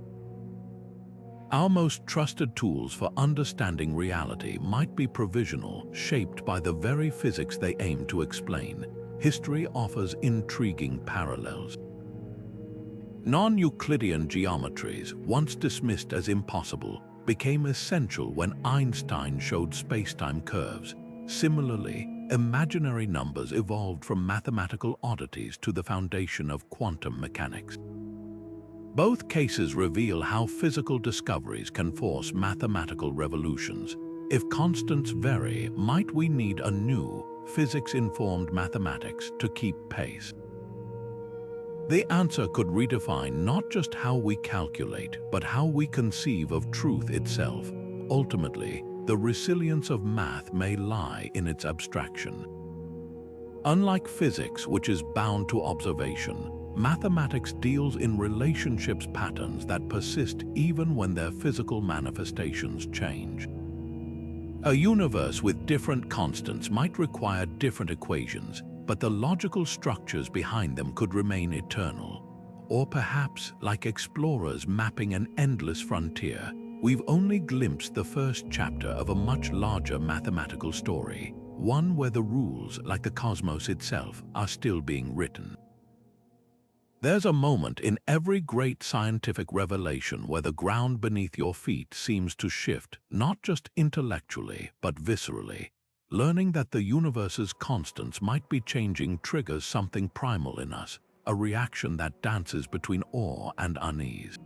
Our most trusted tools for understanding reality might be provisional, shaped by the very physics they aim to explain. History offers intriguing parallels. Non-Euclidean geometries, once dismissed as impossible, became essential when Einstein showed spacetime curves. Similarly, imaginary numbers evolved from mathematical oddities to the foundation of quantum mechanics. Both cases reveal how physical discoveries can force mathematical revolutions. If constants vary, might we need a new, physics-informed mathematics to keep pace? The answer could redefine not just how we calculate, but how we conceive of truth itself. Ultimately, the resilience of math may lie in its abstraction. Unlike physics, which is bound to observation, mathematics deals in relationships patterns that persist even when their physical manifestations change. A universe with different constants might require different equations, but the logical structures behind them could remain eternal. Or perhaps, like explorers mapping an endless frontier, we've only glimpsed the first chapter of a much larger mathematical story, one where the rules, like the cosmos itself, are still being written. There's a moment in every great scientific revelation where the ground beneath your feet seems to shift, not just intellectually, but viscerally. Learning that the universe's constants might be changing triggers something primal in us, a reaction that dances between awe and unease.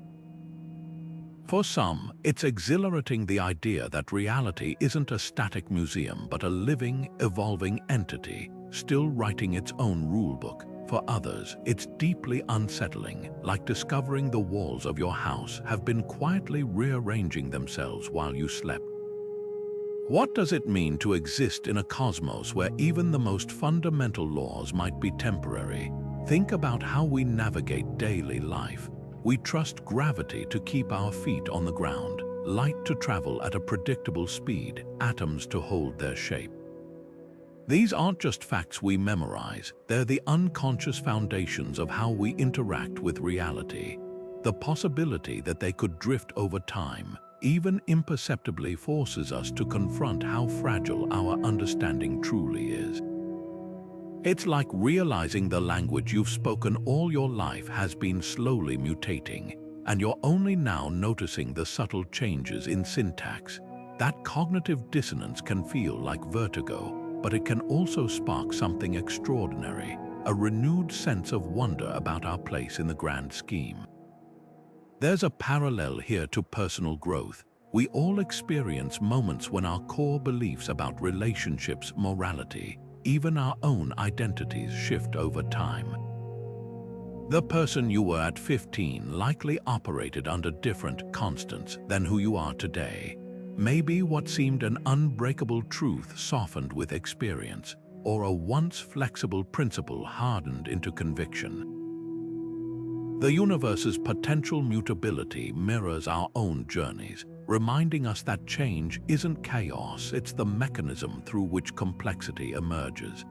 For some, it's exhilarating the idea that reality isn't a static museum but a living, evolving entity, still writing its own rulebook. For others, it's deeply unsettling, like discovering the walls of your house have been quietly rearranging themselves while you slept. What does it mean to exist in a cosmos where even the most fundamental laws might be temporary? Think about how we navigate daily life. We trust gravity to keep our feet on the ground, light to travel at a predictable speed, atoms to hold their shape. These aren't just facts we memorize, they're the unconscious foundations of how we interact with reality. The possibility that they could drift over time, even imperceptibly, forces us to confront how fragile our understanding truly is. It's like realizing the language you've spoken all your life has been slowly mutating, and you're only now noticing the subtle changes in syntax. That cognitive dissonance can feel like vertigo, but it can also spark something extraordinary, a renewed sense of wonder about our place in the grand scheme. There's a parallel here to personal growth. We all experience moments when our core beliefs about relationships, morality, even our own identities shift over time. The person you were at 15 likely operated under different constants than who you are today. Maybe what seemed an unbreakable truth softened with experience, or a once flexible principle hardened into conviction. The universe's potential mutability mirrors our own journeys, reminding us that change isn't chaos, it's the mechanism through which complexity emerges.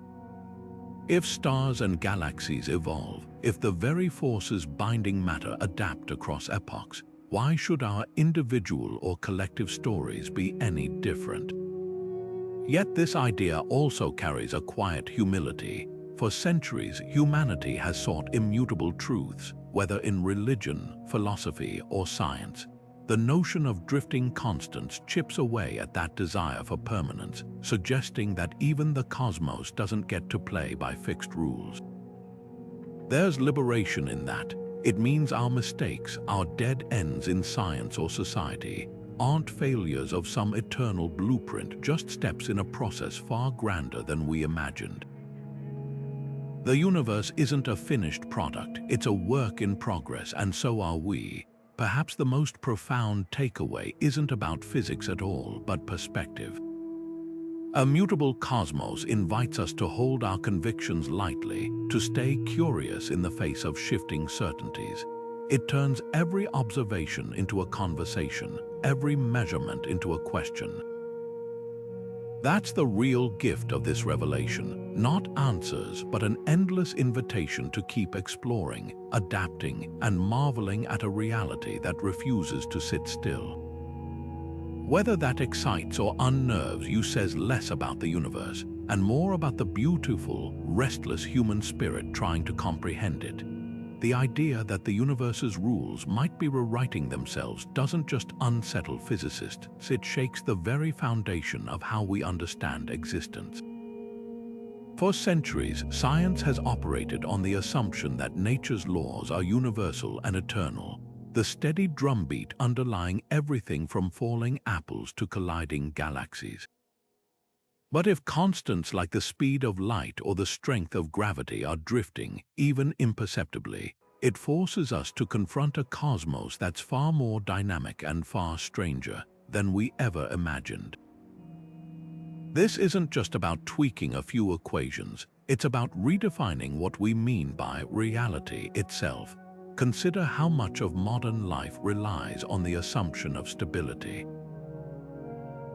If stars and galaxies evolve, if the very forces binding matter adapt across epochs, why should our individual or collective stories be any different? Yet this idea also carries a quiet humility. For centuries, humanity has sought immutable truths, whether in religion, philosophy, or science. The notion of drifting constants chips away at that desire for permanence, suggesting that even the cosmos doesn't get to play by fixed rules. There's liberation in that. It means our mistakes, our dead ends in science or society, aren't failures of some eternal blueprint, just steps in a process far grander than we imagined. The universe isn't a finished product, it's a work in progress, and so are we. Perhaps the most profound takeaway isn't about physics at all, but perspective. A mutable cosmos invites us to hold our convictions lightly, to stay curious in the face of shifting certainties. It turns every observation into a conversation, every measurement into a question. That's the real gift of this revelation, not answers, but an endless invitation to keep exploring, adapting, and marveling at a reality that refuses to sit still. Whether that excites or unnerves you says less about the universe and more about the beautiful, restless human spirit trying to comprehend it. The idea that the universe's rules might be rewriting themselves doesn't just unsettle physicists, it shakes the very foundation of how we understand existence. For centuries, science has operated on the assumption that nature's laws are universal and eternal, the steady drumbeat underlying everything from falling apples to colliding galaxies. But if constants like the speed of light or the strength of gravity are drifting, even imperceptibly, it forces us to confront a cosmos that's far more dynamic and far stranger than we ever imagined. This isn't just about tweaking a few equations, it's about redefining what we mean by reality itself. Consider how much of modern life relies on the assumption of stability.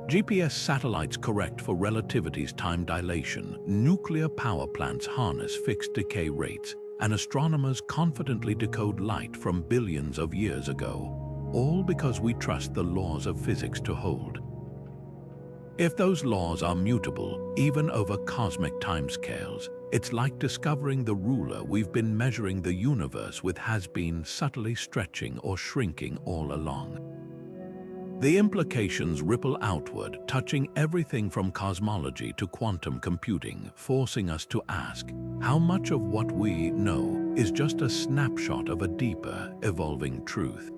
GPS satellites correct for relativity's time dilation, nuclear power plants harness fixed decay rates, and astronomers confidently decode light from billions of years ago, all because we trust the laws of physics to hold. If those laws are mutable, even over cosmic timescales, it's like discovering the ruler we've been measuring the universe with has been subtly stretching or shrinking all along. The implications ripple outward, touching everything from cosmology to quantum computing, forcing us to ask, how much of what we know is just a snapshot of a deeper, evolving truth?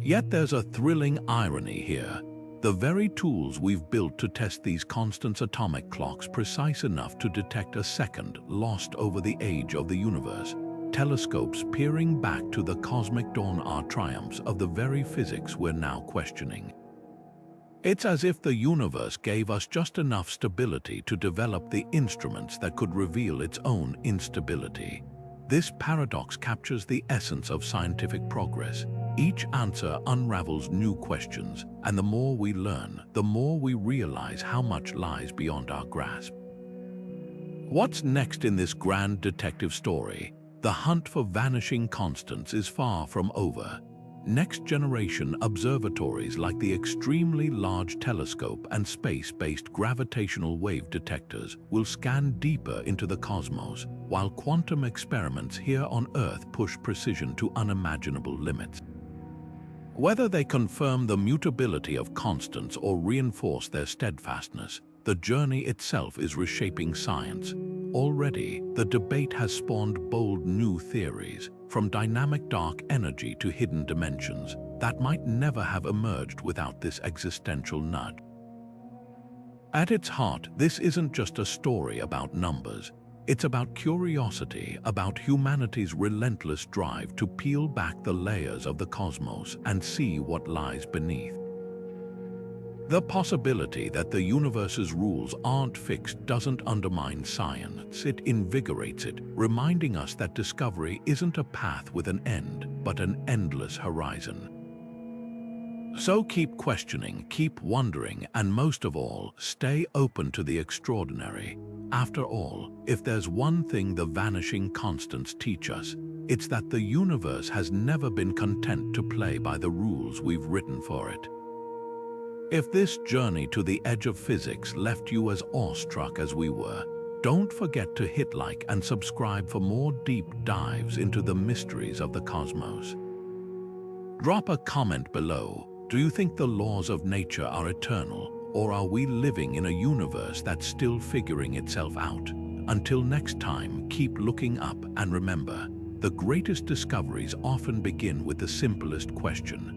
Yet there's a thrilling irony here. The very tools we've built to test these constants, atomic clocks precise enough to detect a second lost over the age of the universe, telescopes peering back to the cosmic dawn, are triumphs of the very physics we're now questioning. It's as if the universe gave us just enough stability to develop the instruments that could reveal its own instability. This paradox captures the essence of scientific progress. Each answer unravels new questions, and the more we learn, the more we realize how much lies beyond our grasp. What's next in this grand detective story? The hunt for vanishing constants is far from over. Next-generation observatories like the Extremely Large Telescope and space-based gravitational wave detectors will scan deeper into the cosmos, while quantum experiments here on Earth push precision to unimaginable limits. Whether they confirm the mutability of constants or reinforce their steadfastness, the journey itself is reshaping science. Already, the debate has spawned bold new theories, from dynamic dark energy to hidden dimensions, that might never have emerged without this existential nudge. At its heart, this isn't just a story about numbers. It's about curiosity, about humanity's relentless drive to peel back the layers of the cosmos and see what lies beneath. The possibility that the universe's rules aren't fixed doesn't undermine science, it invigorates it, reminding us that discovery isn't a path with an end, but an endless horizon. So keep questioning, keep wondering, and most of all, stay open to the extraordinary. After all, if there's one thing the vanishing constants teach us, it's that the universe has never been content to play by the rules we've written for it. If this journey to the edge of physics left you as awestruck as we were, don't forget to hit like and subscribe for more deep dives into the mysteries of the cosmos. Drop a comment below. Do you think the laws of nature are eternal, or are we living in a universe that's still figuring itself out? Until next time, keep looking up and remember, the greatest discoveries often begin with the simplest question.